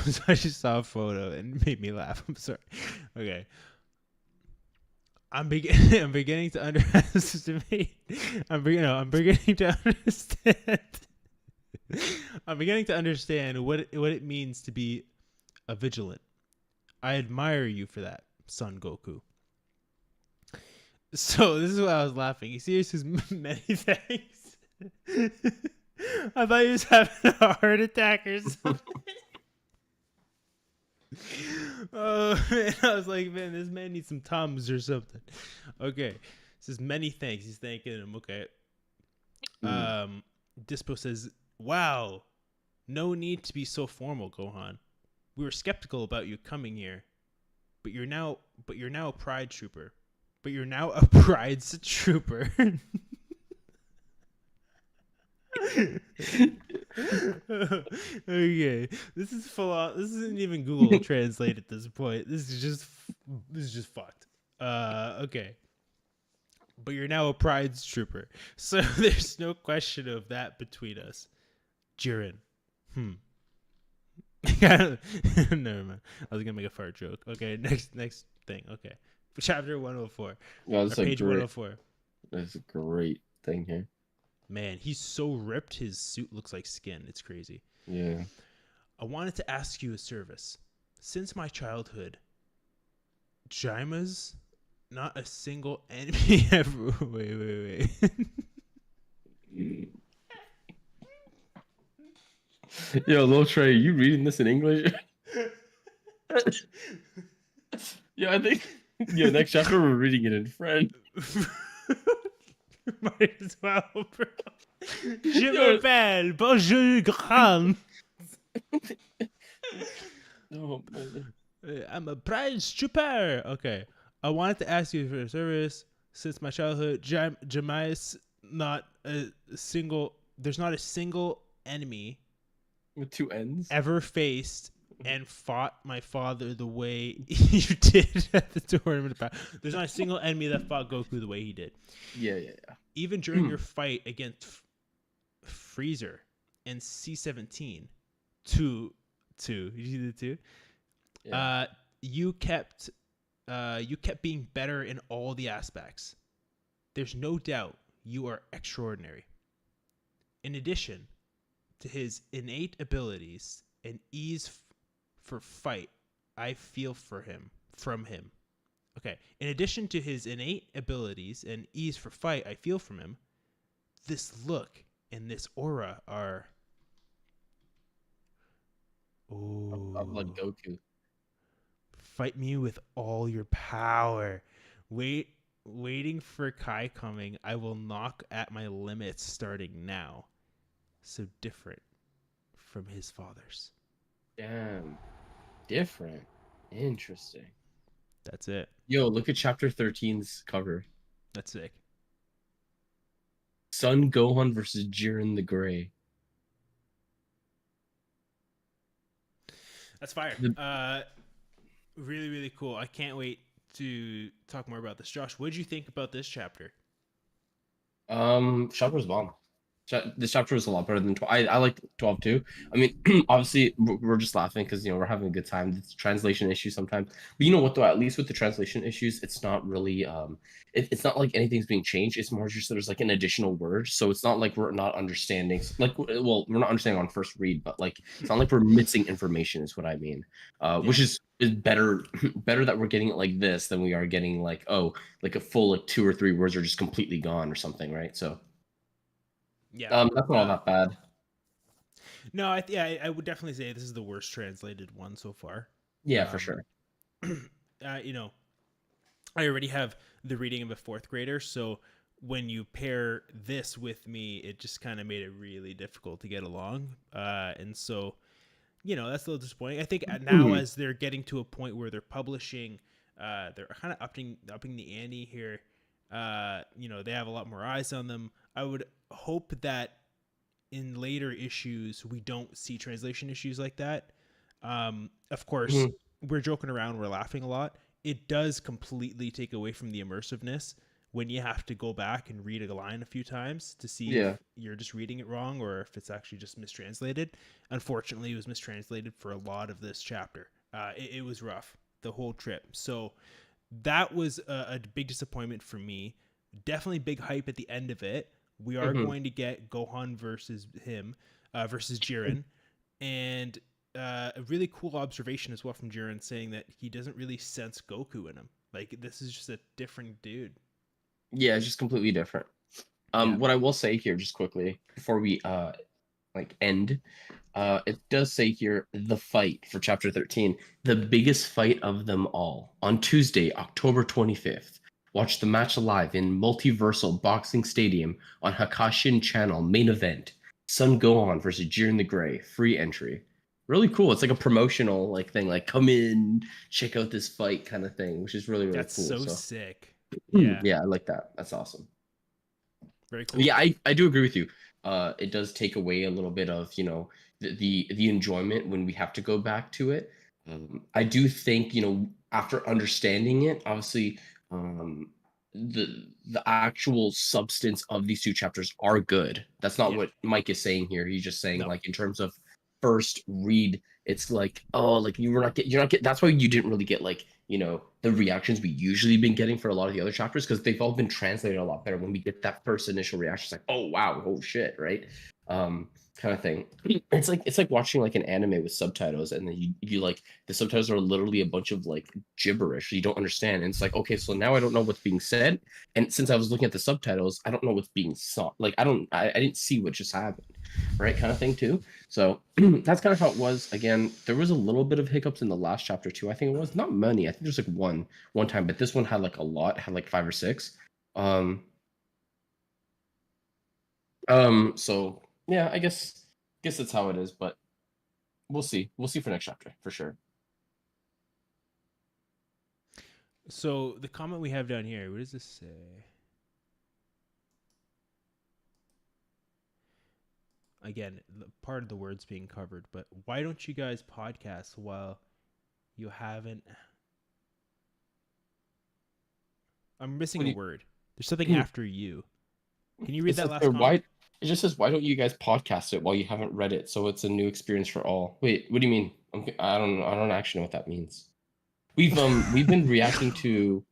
So I just saw a photo and it made me laugh. I'm sorry. Okay. I'm beginning to underestimate. I'm beginning to understand. I'm beginning to understand what it means to be a vigilant. I admire you for that, Son Goku. So this is why I was laughing. He seriously says many thanks. I thought he was having a heart attack or something. Oh man, I was like, man, this man needs some Tums or something. Okay, says many thanks. He's thanking him. Okay. Dispo says, "Wow, no need to be so formal, Gohan. We were skeptical about you coming here, but you're now a pride trooper. But you're now a pride's trooper." Okay, this is full on. This isn't even Google Translate at this point. This is just fucked. Okay, but you're now a pride's trooper, so there's no question of that between us, Jiren. Never mind. I was gonna make a fart joke. Okay, next thing. Okay, chapter 104. Yeah, that's Page 104. That's a great thing here. Man, he's so ripped, his suit looks like skin. It's crazy. Yeah. I wanted to ask you a service. Since my childhood, Jaima's not a single enemy ever. Wait. Yo, Lil Trey, you reading this in English? Yeah, I think. Yeah, next chapter we're reading it in French. Might as well, bro. Je m'appelle Bonjour Grand. No, I'm a prize trooper. Okay. I wanted to ask you for a service. Since my childhood, Jamai's not a single. There's not a single enemy with two N's ever faced and fought my father the way you did at the tournament. There's not a single enemy that fought Goku the way he did. Yeah. Even during your fight against Freezer and C-17, two. You see the two? Yeah. You kept being better in all the aspects. There's no doubt you are extraordinary. In addition to his innate abilities and ease for fight, I feel from him. Okay. In addition to his innate abilities and ease for fight, I feel from him. This look and this aura are. Ooh. I'm like Goku. Fight me with all your power. Waiting for Kai coming, I will knock at my limits starting now. So different from his father's. Damn. Different. Interesting. That's it. Yo, look at chapter 13's cover. That's sick. Son Gohan versus Jiren the Gray. That's fire. Really, really cool. I can't wait to talk more about this. Josh, what did you think about this chapter? Chapter was bomb. This chapter was a lot better than 12. I like 12 too. I mean, obviously we're just laughing because we're having a good time. It's translation issues sometimes, but you know what though? At least with the translation issues, it's not really it's not like anything's being changed. It's more just there's like an additional word, so it's not like we're not understanding. Like, well, we're not understanding on first read, but like it's not like we're missing information. Is what I mean. Which is better that we're getting it like this than we are getting like like a full like 2 or 3 words are just completely gone or something, right? So. Yeah, that's not all that bad. No, I would definitely say this is the worst translated one so far. Yeah, for sure. I already have the reading of a 4th grader, so when you pair this with me, it just kind of made it really difficult to get along. And so, that's a little disappointing. I think now as they're getting to a point where they're publishing, they're kind of upping the ante here. They have a lot more eyes on them. I would hope that in later issues we don't see translation issues like that. Of course, we're joking around, we're laughing a lot. It does completely take away from the immersiveness when you have to go back and read a line a few times to see if you're just reading it wrong or if it's actually just mistranslated. Unfortunately, it was mistranslated for a lot of this chapter. It was rough the whole trip. So that was a big disappointment for me. Definitely big hype at the end of it. We are going to get Gohan versus Jiren. And a really cool observation as well from Jiren saying that he doesn't really sense Goku in him. Like, this is just a different dude. Yeah, it's just completely different. What I will say here, just quickly before we end, it does say here the fight for chapter 13, the biggest fight of them all, on Tuesday, October 25th. Watch the match live in Multiversal Boxing Stadium on Hakashin Channel. Main event: Sun Gohan versus Jiren the Gray. Free entry. Really cool. It's like a promotional thing, like come in, check out this fight kind of thing, which is really cool. That's so sick. Yeah, I like that. That's awesome. Very cool. Yeah, I do agree with you. It does take away a little bit of the enjoyment when we have to go back to it. I do think after understanding it, obviously, the actual substance of these two chapters are good. That's not what Mike is saying here. He's just saying like in terms of first read, it's like you're not getting. That's why you didn't really get the reactions we usually been getting for a lot of the other chapters, because they've all been translated a lot better. When we get that first initial reaction, it's like, oh wow, oh shit, right? Kind of thing. It's like watching like an anime with subtitles, and then you like the subtitles are literally a bunch of like gibberish you don't understand, and it's like, okay, so now I don't know what's being said, and since I was looking at the subtitles, I don't know what's being saw. Like I didn't see what just happened, right? Kind of thing too. So that's kind of how it was. Again, there was a little bit of hiccups in the last chapter too. I think it was not many. I think there's like one time, but this one had like a lot. Had like 5 or 6. So yeah, I guess that's how it is. But we'll see. We'll see for next chapter for sure. So the comment we have down here, what does this say? Again, part of the words being covered, but why don't you guys podcast while you haven't? I'm missing a word. There's something after you. Can you read that last comment? It just says, why don't you guys podcast it while you haven't read it, so it's a new experience for all. Wait, what do you mean? I don't actually know what that means. We've been reacting to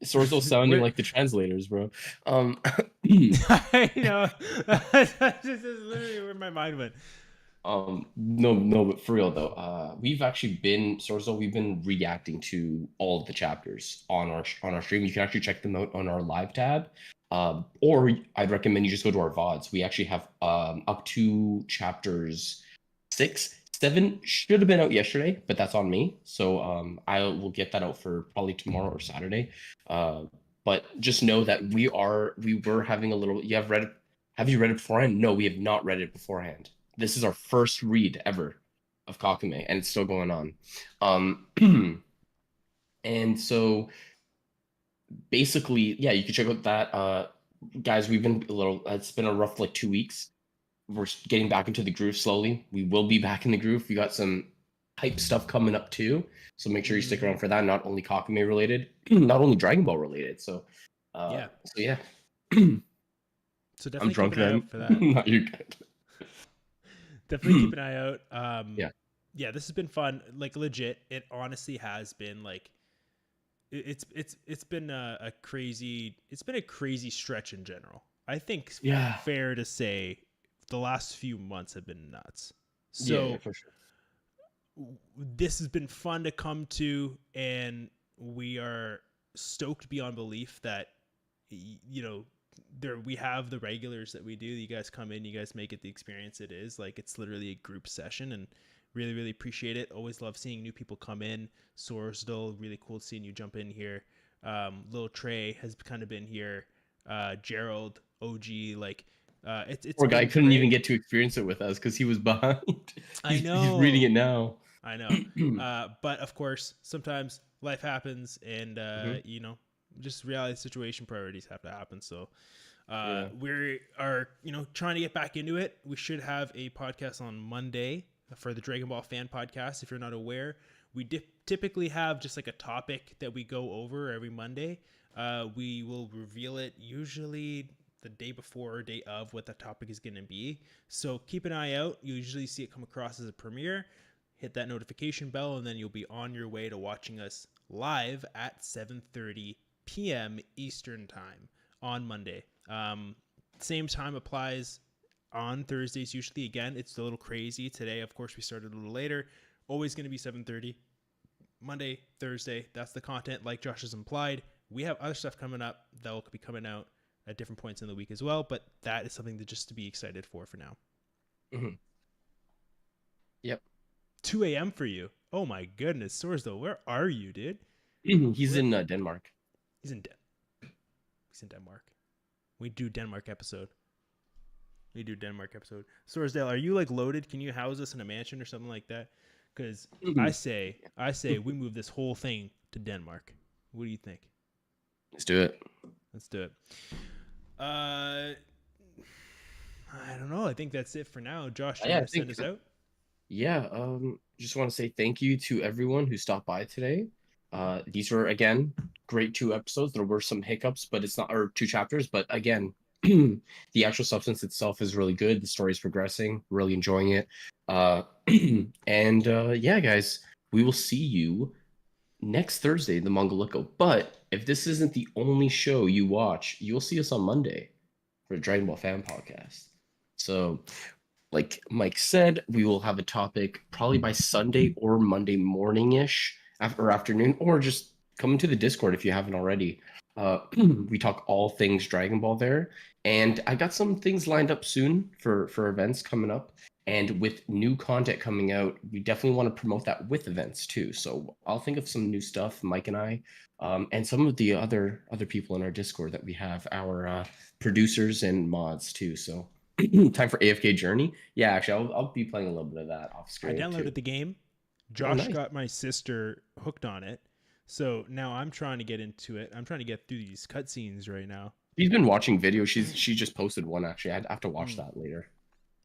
Sorzo sounding like the translators, bro. I know. This is literally where my mind went. No, but for real though, we've actually been Sorzo. We've been reacting to all of the chapters on our stream. You can actually check them out on our live tab. Or I'd recommend you just go to our VODs. We actually have up to chapters 6, 7 should have been out yesterday, but that's on me. So I will get that out for probably tomorrow or Saturday. But just know that we were having a little. Have you read it beforehand? No, we have not read it beforehand. This is our first read ever of Kakumei, and it's still going on. And so basically, yeah, you can check out that. Guys, it's been a rough 2 weeks. We're getting back into the groove slowly. We will be back in the groove. We got some hype stuff coming up too. So make sure you stick around for that. Not only Kakumei related, not only Dragon Ball related. So, yeah. So definitely keep an eye out for that. No, you're good. Definitely keep an eye out. Yeah, this has been fun. Like legit, it honestly has been like it's been a crazy stretch in general. I think fair to say the last few months have been nuts. So for sure. This has been fun to come to, and we are stoked beyond belief that we have the regulars that we do. You guys come in, you guys make it the experience it is. Like, it's literally a group session, and really, really appreciate it. Always love seeing new people come in. Sorsdal, really cool seeing you jump in here. Little Trey has kind of been here. Gerald, OG, It's Poor guy been couldn't even great. get to experience it with us because he was behind. I He's reading it know. now. I know. But of course, sometimes life happens, and Mhm. just reality situation priorities have to happen. So Yeah. we are, trying to get back into it. We should have a podcast on Monday for the Dragon Ball fan podcast. If you're not aware, we typically have just like a topic that we go over every Monday. We will reveal it usually the day before or day of what the topic is going to be. So keep an eye out. You usually see it come across as a premiere. Hit that notification bell, and then you'll be on your way to watching us live at 7:30 p.m. Eastern time on Monday. Same time applies on Thursdays. Usually, again, it's a little crazy today. Of course, we started a little later. Always going to be 7:30 Monday, Thursday. That's the content. Like Josh has implied, we have other stuff coming up that will be coming out at different points in the week as well. But that is something to be excited for now. Mm-hmm. Yep. 2 a.m. for you. Oh my goodness, Sorsdale, where are you, dude? He's Where? in Denmark. He's in Denmark. We do Denmark episode. Sorsdale, are you like loaded? Can you house us in a mansion or something like that? Because I say we move this whole thing to Denmark. What do you think? Let's do it. Let's do it. I don't know. I think that's it for now. Josh, do you want to send us out? Yeah, just want to say thank you to everyone who stopped by today. These were again great 2 episodes. There were some hiccups, but it's not or 2 chapters, but again, the actual substance itself is really good. The story's progressing, really enjoying it. And yeah, guys, we will see you next Thursday, the Manga Lookout. But if this isn't the only show you watch, you'll see us on Monday for the Dragon Ball Fan Podcast. So like Mike said, we will have a topic probably by Sunday or Monday morning-ish or afternoon, or just come into the Discord if you haven't already. We talk all things Dragon Ball there, and I got some things lined up soon for events coming up. And with new content coming out, we definitely want to promote that with events too. So I'll think of some new stuff, Mike and I, and some of the other people in our Discord that we have, our producers and mods too. So time for AFK Journey. Yeah, actually, I'll be playing a little bit of that off I screen downloaded too. the game. Oh, Josh nice. got my sister hooked on it. So now I'm trying to get into it. I'm trying to get through these cutscenes right now. She's been watching videos. She just posted one actually. I have to watch that later.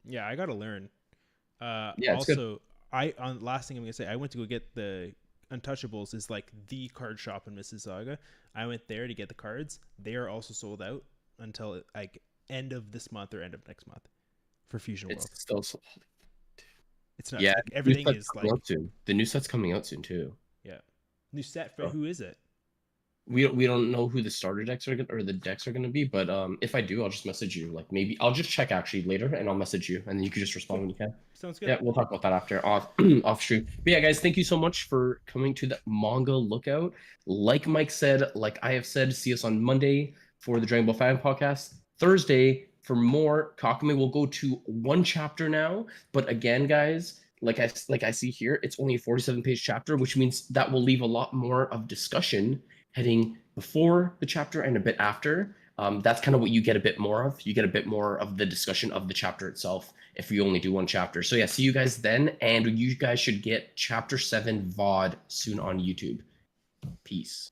Yeah, I gotta learn. Yeah, it's good. Also, last thing I'm gonna say, I went to go get the Untouchables. Is like the card shop in Mississauga. I went there to get the cards. They are also sold out until like end of this month or end of next month for Fusion World. It's still so. It's not. Yeah, Like, everything is like soon. The new set's coming out soon too. yeah. New set for who is it? We don't know who the starter decks are or the decks are going to be, but if I do, I'll just message you. Like maybe I'll just check actually later, and I'll message you, and then you can just respond when you can. Sounds good. Yeah, we'll talk about that after off stream. But yeah, guys, thank you so much for coming to the Manga Lookout. Like Mike said, like I have said, see us on Monday for the Dragon Ball Fan Podcast. Thursday for more. Kakumei will go to 1 chapter now, but again, guys, like I see here, it's only a 47-page chapter, which means that will leave a lot more of discussion heading before the chapter and a bit after. That's kind of what you get a bit more of. You get a bit more of the discussion of the chapter itself if you only do 1 chapter. So yeah, see you guys then, and you guys should get chapter 7 VOD soon on YouTube. Peace.